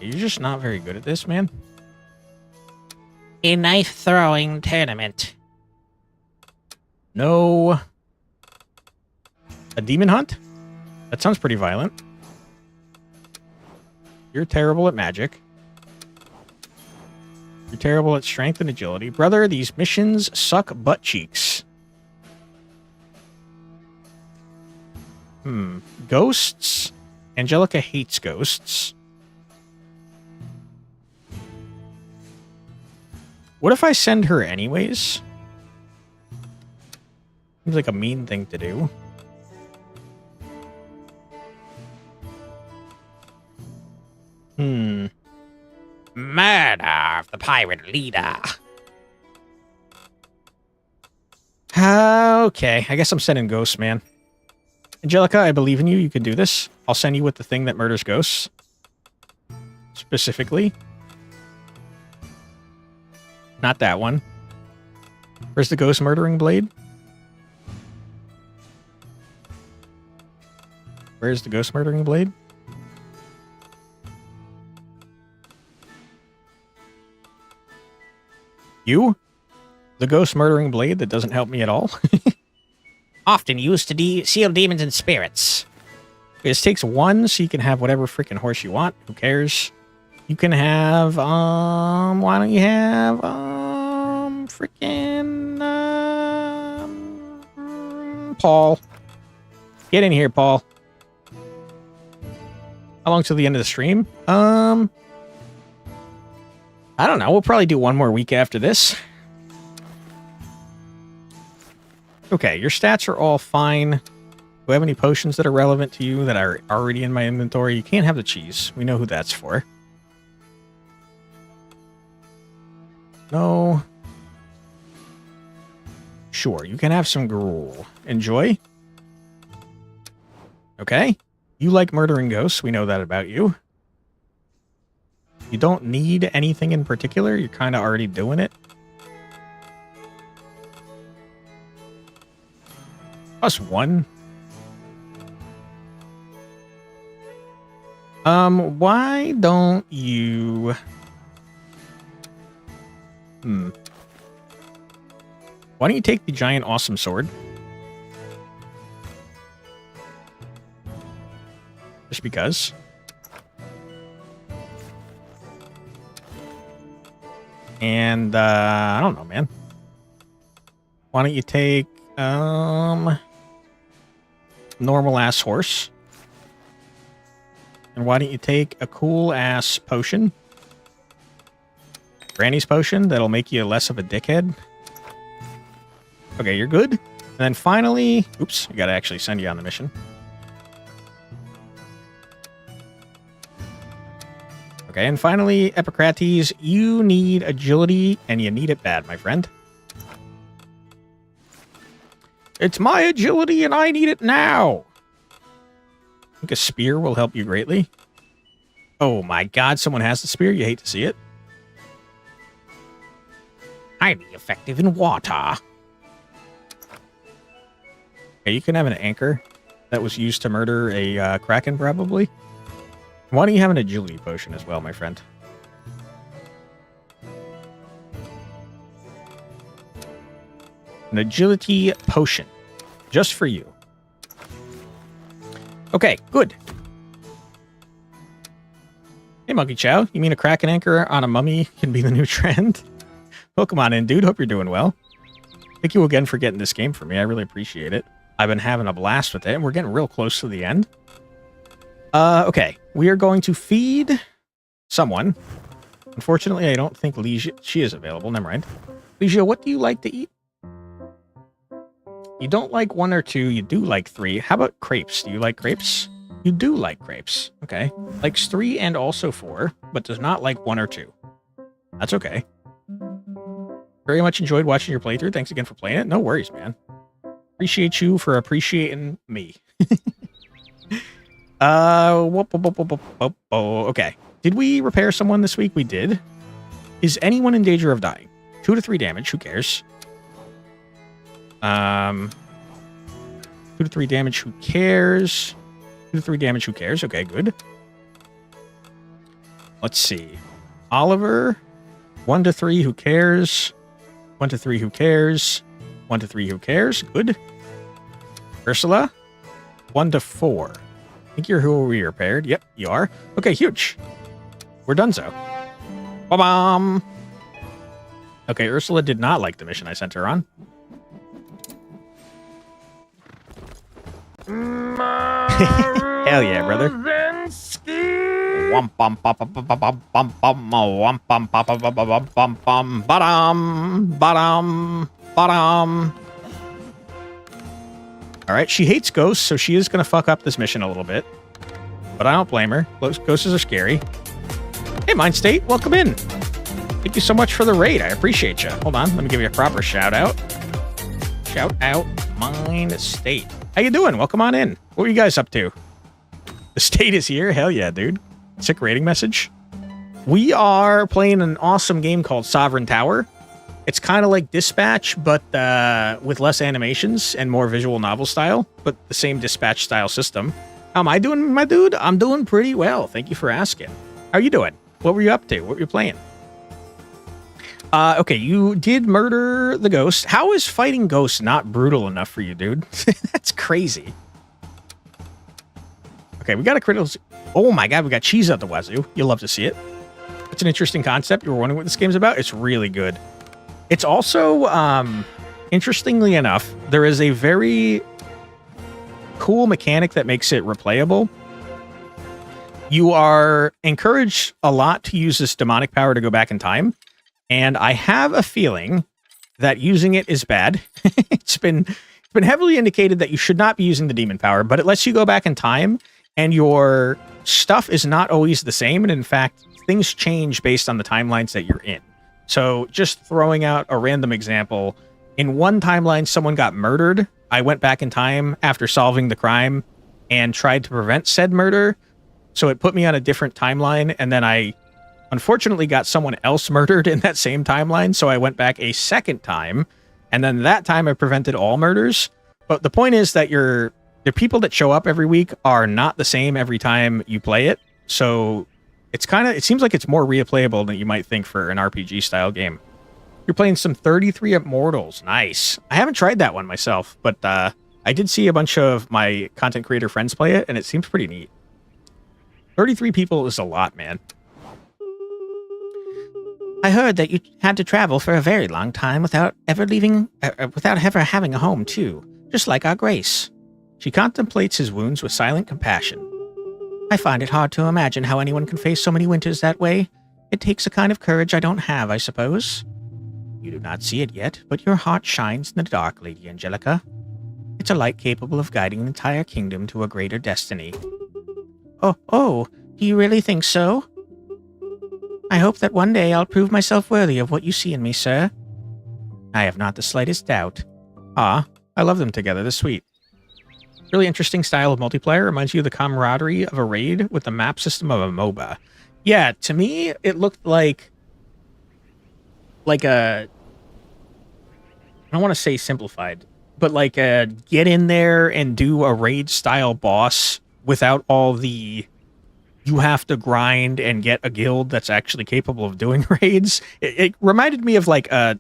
You're just not very good at this, man. A knife throwing tournament. No. A demon hunt? That sounds pretty violent. You're terrible at magic. You're terrible at strength and agility. Brother, these missions suck butt cheeks. Ghosts? Angelica hates ghosts. What if I send her anyways? Seems like a mean thing to do. Murder of the pirate leader. Okay, I guess I'm sending ghosts, man. Angelica, I believe in you. You can do this. I'll send you with the thing that murders ghosts. Specifically. Not that one. Where's the ghost murdering blade? Where's the ghost murdering blade? You? The ghost murdering blade that doesn't help me at all? Often used to seal demons and spirits. This takes 1, so you can have whatever freaking horse you want. Who cares? You can have, why don't you have, freaking, Paul. Get in here, Paul. How long till the end of the stream? I don't know. We'll probably do 1 more week after this. Okay, your stats are all fine. Do I have any potions that are relevant to you that are already in my inventory? You can't have the cheese. We know who that's for. No. Sure, you can have some gruel. Enjoy. Okay. You like murdering ghosts. We know that about you. You don't need anything in particular. You're kind of already doing it. +1. Why don't you... Why don't you take the giant awesome sword? Just because. And, I don't know, man. Why don't you take, normal-ass horse? And why don't you take a cool-ass potion? Granny's potion that'll make you less of a dickhead. Okay, you're good. And then finally... Oops, I gotta actually send you on the mission. Okay, and finally, Epicrates, you need agility, and you need it bad, my friend. It's my agility, and I need it now! I think a spear will help you greatly. Oh my god, someone has the spear? You hate to see it. Highly effective in water. Okay, you can have an anchor that was used to murder a kraken, probably. Why don't you have an agility potion as well, my friend? An agility potion. Just for you. Okay, good. Hey, Monkey Chow. You mean a kraken anchor on a mummy can be the new trend? Welcome on in, dude. Hope you're doing well. Thank you again for getting this game for me. I really appreciate it. I've been having a blast with it, and we're getting real close to the end. Okay. We are going to feed someone. Unfortunately, I don't think she is available. Never mind. Ligia, what do you like to eat? You don't like 1 or 2. You do like 3. How about crepes? Do you like crepes? You do like crepes. Okay. Likes 3 and also 4, but does not like 1 or 2. That's okay. Very much enjoyed watching your playthrough. Thanks again for playing it. No worries, man. Appreciate you for appreciating me. Okay. Did we repair someone this week? We did. Is anyone in danger of dying? 2 to 3 damage. Who cares? 2 to 3 damage. Who cares? 2 to 3 damage. Who cares? Okay, good. Let's see. Oliver. 1 to 3. Who cares? 1 to 3. Who cares? 1 to 3. Who cares? Good. Ursula. 1 to 4. I think you're who we repaired. Yep, you are. Okay, huge. We're done so. Ba-bam! Okay, Ursula did not like the mission I sent her on. Hell yeah, brother. Alright, she hates ghosts, so she is going to fuck up this mission a little bit. But I don't blame her. Ghosts are scary. Hey, Mind State, welcome in. Thank you so much for the raid. I appreciate you. Hold on, let me give you a proper shout out. Shout out, Mind State. How you doing? Welcome on in. What are you guys up to? The state is here? Hell yeah, dude. Sick rating message. We are playing an awesome game called Sovereign Tower. It's kind of like Dispatch, but with less animations and more visual novel style, but the same Dispatch style system. How am I doing, my dude? I'm doing pretty well. Thank you for asking. How are you doing? What were you up to? What were you playing? Okay, you did murder the ghost. How is fighting ghosts not brutal enough for you, dude? That's crazy. Okay, we got a critical... Oh my god, we got cheese out the wazoo. You'll love to see it. It's an interesting concept. You were wondering what this game's about? It's really good. It's also, interestingly enough, there is a very cool mechanic that makes it replayable. You are encouraged a lot to use this demonic power to go back in time. And I have a feeling that using it is bad. It's been heavily indicated that you should not be using the demon power, but it lets you go back in time, and your stuff is not always the same. And in fact, things change based on the timelines that you're in. So just throwing out a random example, in one timeline, someone got murdered. I went back in time after solving the crime and tried to prevent said murder. So it put me on a different timeline, and then I unfortunately got someone else murdered in that same timeline. So I went back a second time, and then that time I prevented all murders. But the point is that the people that show up every week are not the same every time you play it. So it seems like it's more replayable than you might think for an RPG style game. You're playing some 33 Immortals. Nice. I haven't tried that one myself, but I did see a bunch of my content creator friends play it, and it seems pretty neat. 33 people is a lot, man. I heard that you had to travel for a very long time without ever leaving, without ever having a home, too. Just like our Grace. She contemplates his wounds with silent compassion. I find it hard to imagine how anyone can face so many winters that way. It takes a kind of courage I don't have, I suppose. You do not see it yet, but your heart shines in the dark, Lady Angelica. It's a light capable of guiding an entire kingdom to a greater destiny. Oh, do you really think so? I hope that one day I'll prove myself worthy of what you see in me, sir. I have not the slightest doubt. Ah, I love them together. They're sweet. Really interesting style of multiplayer. Reminds you of the camaraderie of a raid with the map system of a MOBA. Yeah, to me, it looked like a... I don't want to say simplified, but like a get in there and do a raid style boss without all the... You have to grind and get a guild that's actually capable of doing raids. It reminded me of like a...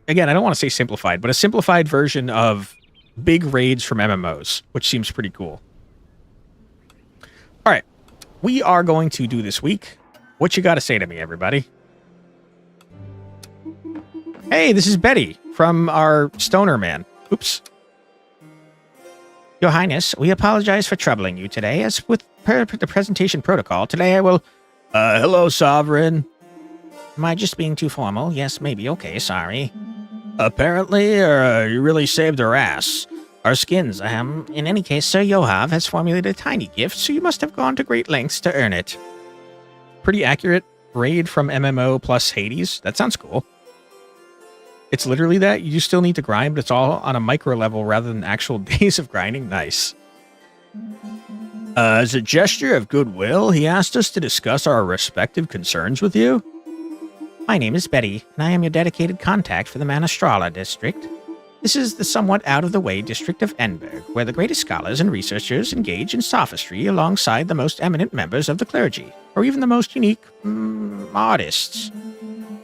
Again, I don't want to say simplified, but a simplified version of big raids from MMOs, which seems pretty cool. All right, we are going to do this week. What you got to say to me, everybody? Hey, this is Betty from our stoner man. Oops. Your Highness, we apologize for troubling you today. As with the presentation protocol, today I will... Hello, Sovereign. Am I just being too formal? Yes, maybe. Okay, sorry. Apparently, you really saved our ass. Our skins, In any case, Sir Yohav has formulated a tiny gift, so you must have gone to great lengths to earn it. Pretty accurate. Raid from MMO plus Hades. That sounds cool. It's literally that. You still need to grind, but it's all on a micro level rather than actual days of grinding. Nice. As a gesture of goodwill, he asked us to discuss our respective concerns with you. My name is Betty, and I am your dedicated contact for the Manastrala district. This is the somewhat out-of-the-way district of Enberg, where the greatest scholars and researchers engage in sophistry alongside the most eminent members of the clergy, or even the most unique, artists.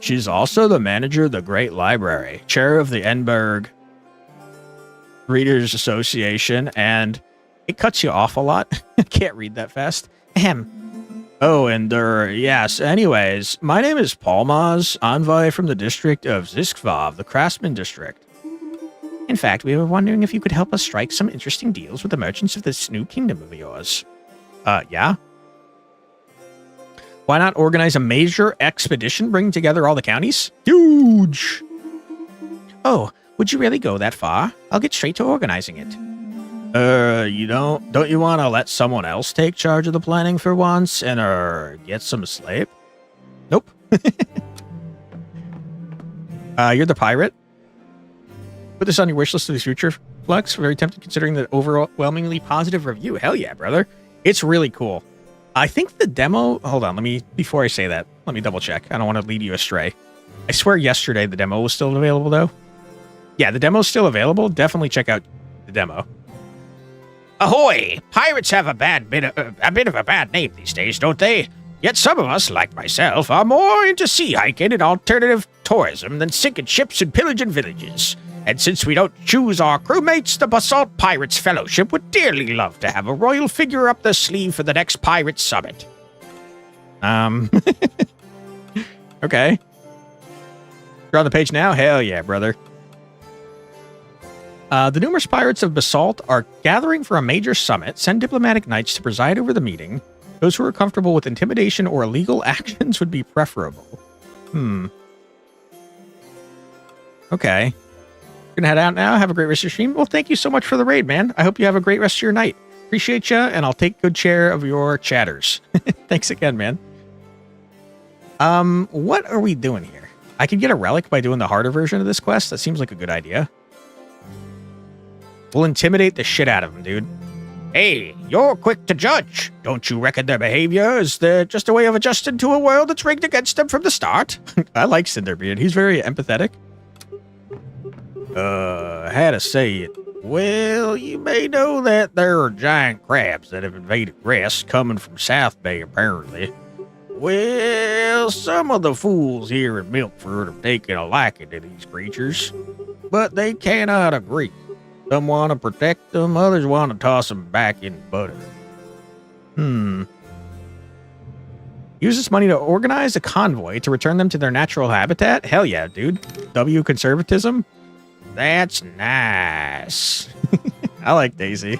She's also the manager of the Great Library, chair of the Enberg Readers Association, and it cuts you off a lot. I can't read that fast. Ahem. Oh, and yes, anyways, my name is Palmaz, envoy from the district of Ziskvav, the craftsman district. In fact, we were wondering if you could help us strike some interesting deals with the merchants of this new kingdom of yours. Yeah? Why not organize a major expedition bringing together all the counties? Huge! Oh, would you really go that far? I'll get straight to organizing it. Don't you want to let someone else take charge of the planning for once and, get some sleep? Nope. You're the pirate? Put this on your wish list for the future, Flux. Very tempted considering the overwhelmingly positive review. Hell yeah, brother. It's really cool. I think the demo... Hold on, before I say that, let me double check. I don't want to lead you astray. I swear yesterday the demo was still available, though. Yeah, the demo's still available. Definitely check out the demo. Ahoy! Pirates have a bit of a bad name these days, don't they? Yet some of us, like myself, are more into sea hiking and alternative tourism than sinking ships and pillaging villages. And since we don't choose our crewmates, the Basalt Pirates Fellowship would dearly love to have a royal figure up their sleeve for the next pirate summit. Okay. You're on the page now? Hell yeah, brother. The numerous pirates of Basalt are gathering for a major summit. Send diplomatic knights to preside over the meeting. Those who are comfortable with intimidation or illegal actions would be preferable. Okay. You're gonna head out now. Have a great rest of your stream. Well, thank you so much for the raid, man. I hope you have a great rest of your night. Appreciate you, and I'll take good care of your chatters. Thanks again, man. What are we doing here? I could get a relic by doing the harder version of this quest. That seems like a good idea. We'll intimidate the shit out of them, dude. Hey, you're quick to judge. Don't you reckon their behavior is just a way of adjusting to a world that's rigged against them from the start? I like Cinderbeard. He's very empathetic. How to say it? Well, you may know that there are giant crabs that have invaded Rest coming from South Bay, apparently. Well, some of the fools here in Milford have taken a liking to these creatures, but they cannot agree. Some want to protect them, others want to toss them back in butter. Use this money to organize a convoy to return them to their natural habitat? Hell yeah, dude. W conservatism? That's nice. I like Daisy.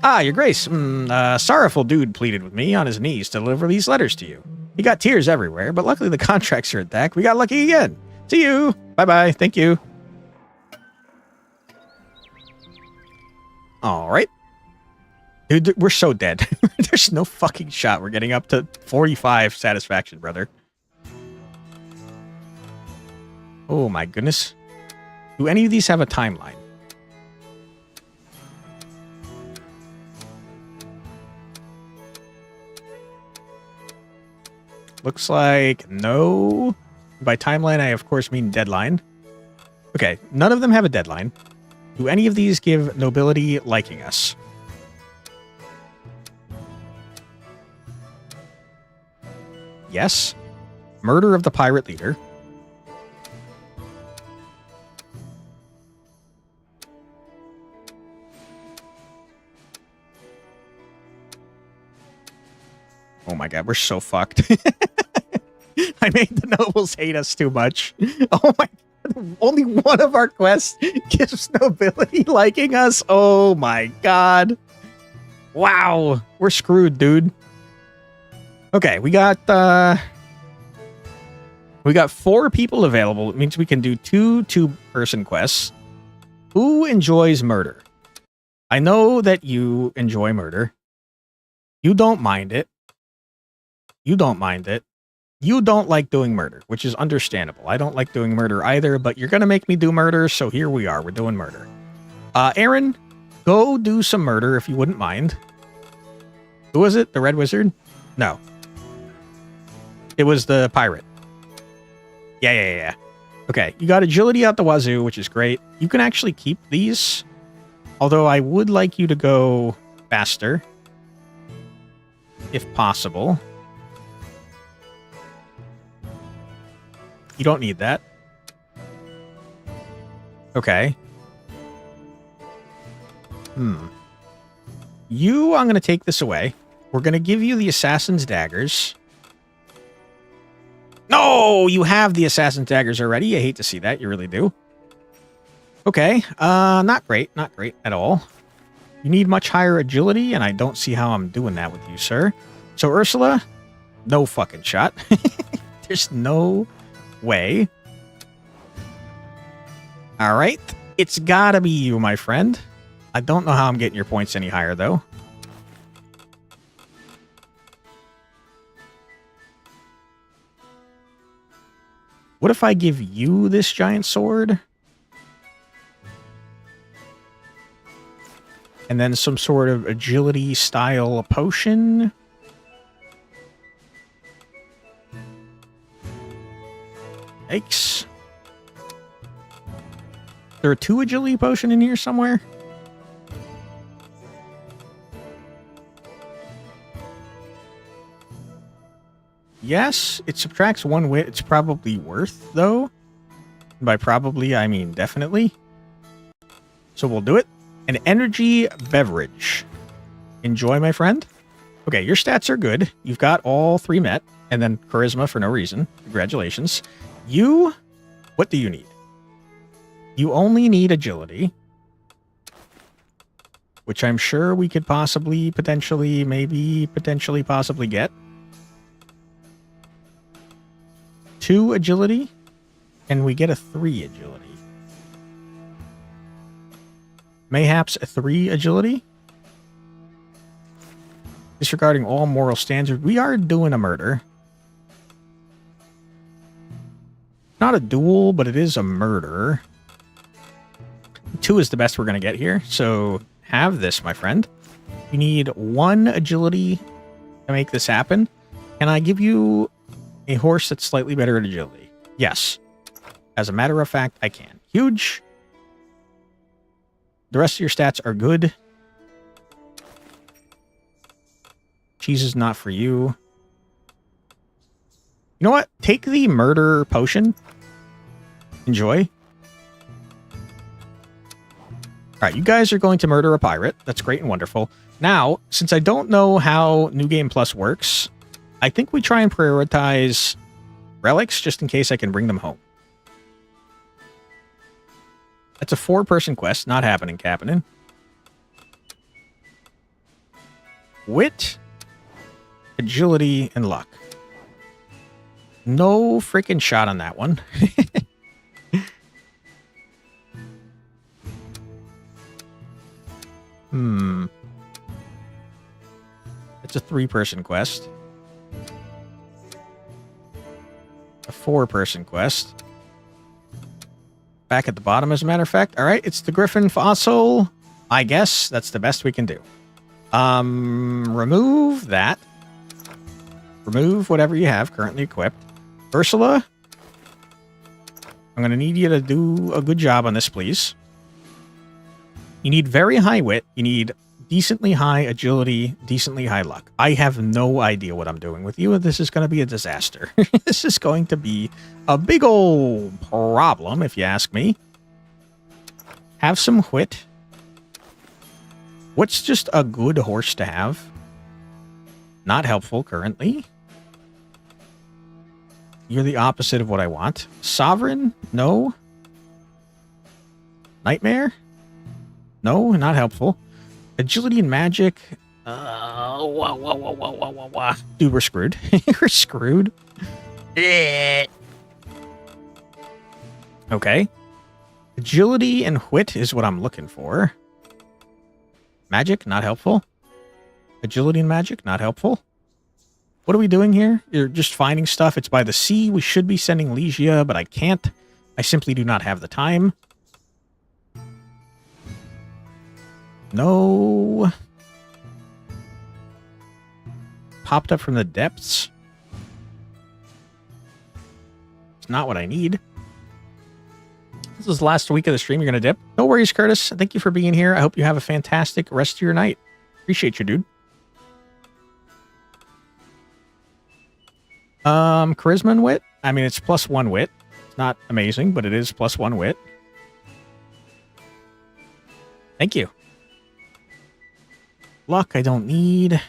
Ah, Your Grace. Sorrowful dude pleaded with me on his knees to deliver these letters to you. He got tears everywhere, but luckily the contracts are intact. We got lucky again. See you. Bye-bye. Thank you. All right. Dude, we're so dead. There's no fucking shot we're getting up to 45 satisfaction, brother. Oh my goodness. Do any of these have a timeline? Looks like no. By timeline, I of course mean deadline. Okay, none of them have a deadline. Do any of these give nobility liking us? Yes. Murder of the pirate leader. Oh my god, we're so fucked. I made the nobles hate us too much. Oh my god, only one of our quests gives nobility liking us. Oh my god. Wow, we're screwed, dude. Okay, we got We got 4 people available. It means we can do 2 two-person quests. Who enjoys murder? I know that you enjoy murder. You don't mind it. You don't mind it. You don't like doing murder, which is understandable. I don't like doing murder either, but you're going to make me do murder, so here we are. We're doing murder. Aaron, go do some murder if you wouldn't mind. Who was it? The Red Wizard? No. It was the pirate. Yeah. Okay, you got agility out the wazoo, which is great. You can actually keep these, although I would like you to go faster, if possible. You don't need that. Okay. You, I'm going to take this away. We're going to give you the Assassin's Daggers. No, you have the Assassin's Daggers already. I hate to see that. You really do. Okay. Not great. Not great at all. You need much higher agility, and I don't see how I'm doing that with you, sir. So, Ursula, no fucking shot. There's no way. All right. It's gotta be you, my friend. I don't know how I'm getting your points any higher, though. What if I give you this giant sword? And then some sort of agility style potion? Yikes. Is there a 2 agility potion in here somewhere? Yes, it subtracts 1 wit. It's probably worth, though. By probably, I mean definitely. So we'll do it. An energy beverage. Enjoy, my friend. Okay, your stats are good. You've got all 3 met. And then charisma for no reason. Congratulations. You, what do you need? You only need agility. Which I'm sure we could possibly, potentially get. 2 agility, and we get a 3 agility. Mayhaps a 3 agility? Disregarding all moral standards, we are doing a murder. Not a duel, but it is a murder. 2 is the best we're going to get here, so have this, my friend. You need 1 agility to make this happen. Can I give you a horse that's slightly better at agility? Yes. As a matter of fact, I can. Huge. The rest of your stats are good. Cheese is not for you. You know what? Take the murder potion. Enjoy. All right, you guys are going to murder a pirate. That's great and wonderful. Now, since I don't know how New Game Plus works, I think we try and prioritize relics just in case I can bring them home. That's a 4-person quest. Not happening, Captain. Wit, agility, and luck. No freaking shot on that one. It's a 3-person quest. A 4-person quest. Back at the bottom, as a matter of fact. All right, it's the Griffin Fossil. I guess that's the best we can do. Remove that. Remove whatever you have currently equipped. Ursula, I'm going to need you to do a good job on this, please. You need very high wit. You need decently high agility, decently high luck. I have no idea what I'm doing with you. This is going to be a disaster. This is going to be a big old problem, if you ask me. Have some wit. What's just a good horse to have? Not helpful currently. You're the opposite of what I want. Sovereign? No. Nightmare? No, not helpful. Agility and magic. Dude, we're screwed. We're screwed. Okay. Agility and wit is what I'm looking for. Magic, not helpful. Agility and magic, not helpful. What are we doing here? You're just finding stuff. It's by the sea. We should be sending Legia, but I can't. I simply do not have the time. No. Popped up from the depths. It's not what I need. This is the last week of the stream. You're going to dip. No worries, Curtis. Thank you for being here. I hope you have a fantastic rest of your night. Appreciate you, dude. Charisma and wit. I mean, it's +1 wit. It's not amazing, but it is +1 wit. Thank you. Luck, I don't need.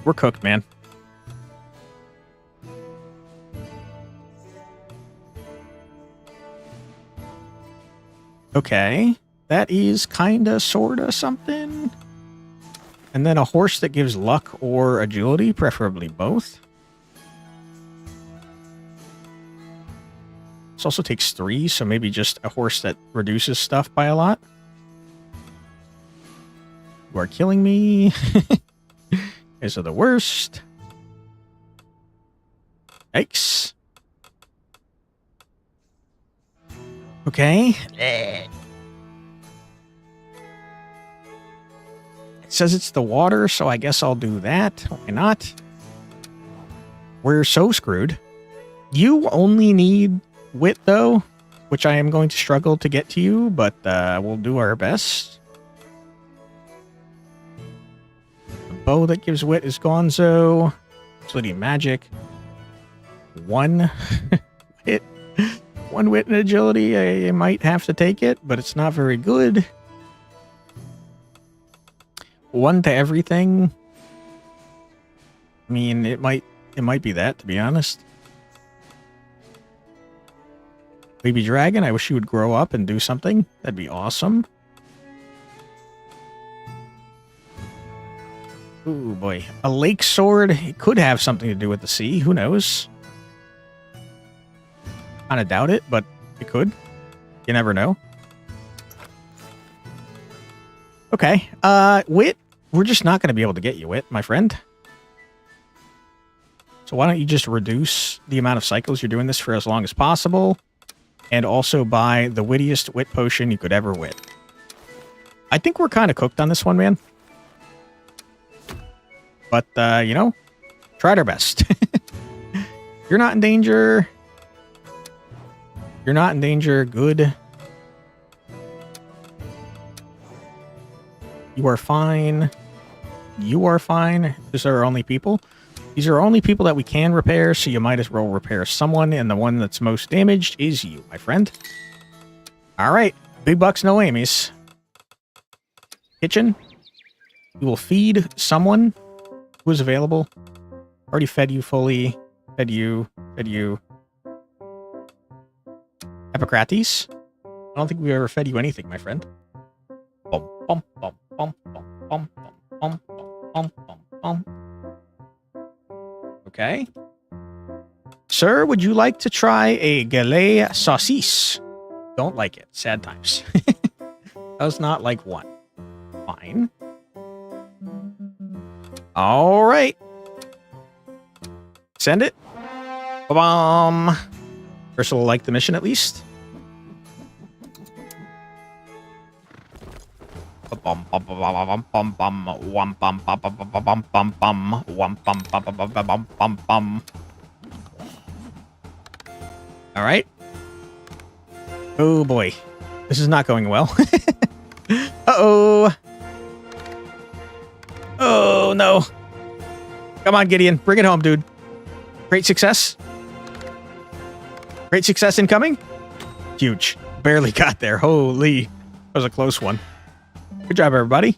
We're cooked, man. Okay. That is kinda, sorta something. And then a horse that gives luck or agility, preferably both. This also takes 3, so maybe just a horse that reduces stuff by a lot. You are killing me. These are the worst. Yikes. Okay. It says it's the water, so I guess I'll do that. Why not? We're so screwed. You only need wit, though, which I am going to struggle to get to you, but we'll do our best. The bow that gives wit is gonzo. Agility magic. 1 wit. 1 wit and agility. I might have to take it, but it's not very good. 1 to everything. I mean, it might be that, to be honest. Baby dragon, I wish you would grow up and do something. That'd be awesome. Ooh, boy. A lake sword. It could have something to do with the sea. Who knows? Kind of doubt it, but it could. You never know. Okay. Wit. We're just not going to be able to get you wit, my friend. So why don't you just reduce the amount of cycles you're doing this for as long as possible, and also buy the wittiest wit potion you could ever wit. I think we're kind of cooked on this one, man. But, you know, tried our best. You're not in danger. You're not in danger. Good. You are fine. You are fine. These are our only people. These are only people that we can repair, so you might as well repair someone, and the one that's most damaged is you, my friend. All right. Big bucks, no Amy's. Kitchen. We will feed someone who is available. Already fed you fully. Fed you. Fed you. Hippocrates. I don't think we've ever fed you anything, my friend. Bum, bum, bum, bum, bum, bum, bum, bum, bum, bum. Okay. Sir, would you like to try a galet saucisse? Don't like it. Sad times. Does not like one. Fine. All right. Send it. Ba-bum. Ursula will like the mission at least. All right. Oh boy, this is not going well. Uh-oh. Oh no. Come on, Gideon, bring it home, dude. Great success. Great success incoming. Huge. Barely got there. Holy, that was a close one. Good job, everybody.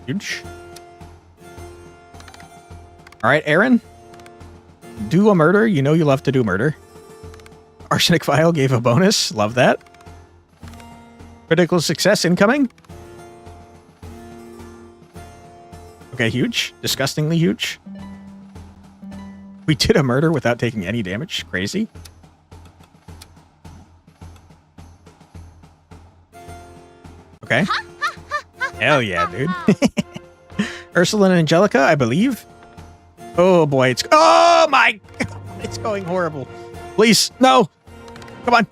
Huge. All right, Aaron. Do a murder. You know you love to do murder. Arsenic Vial gave a bonus. Love that. Critical success incoming. Okay, huge. Disgustingly huge. We did a murder without taking any damage. Crazy. Okay. Hell yeah, dude. Ursula and Angelica, I believe. Oh boy, it's oh my god, it's going horrible. Please, no. Come on.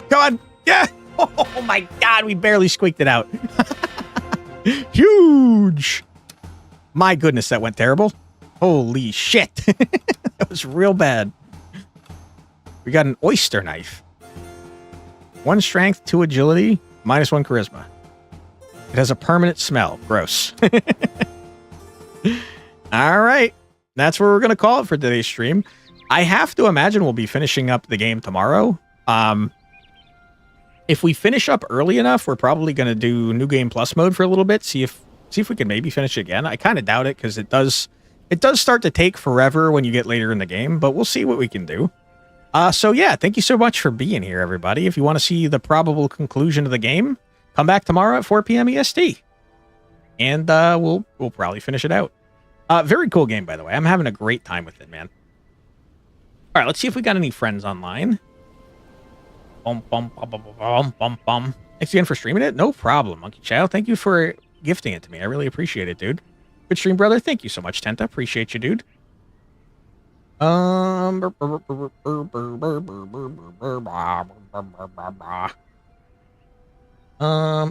Come on. Yeah. Oh my god, we barely squeaked it out. Huge. My goodness, that went terrible. Holy shit. That was real bad. We got an oyster knife. 1 strength, 2 agility, -1 charisma. It has a permanent smell. Gross. All right. That's where we're going to call it for today's stream. I have to imagine we'll be finishing up the game tomorrow. If we finish up early enough, we're probably going to do New Game Plus mode for a little bit. See if we can maybe finish it again. I kind of doubt it because it does start to take forever when you get later in the game, but we'll see what we can do. So yeah, thank you so much for being here, everybody. If you want to see the probable conclusion of the game, come back tomorrow at 4 p.m. EST. And we'll probably finish it out. Very cool game, by the way. I'm having a great time with it, man. All right, let's see if we got any friends online. Bum, bum, bum, bum, bum, bum, bum. Thanks again for streaming it. No problem, Monkey Chow. Thank you for gifting it to me. I really appreciate it, dude. Good stream, brother. Thank you so much, Tenta. Appreciate you, dude.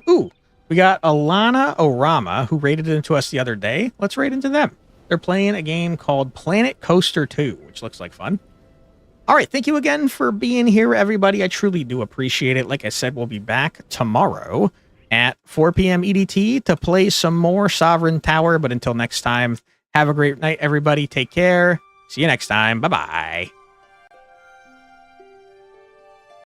Ooh, we got Alana Orama, who raided into us the other day. Let's raid into them. They're playing a game called Planet Coaster 2, which looks like fun. All right, thank you again for being here, everybody. I truly do appreciate it. Like I said, we'll be back tomorrow at 4 p.m. EDT to play some more Sovereign Tower. But until next time, have a great night, everybody. Take care. See you next time. Bye-bye.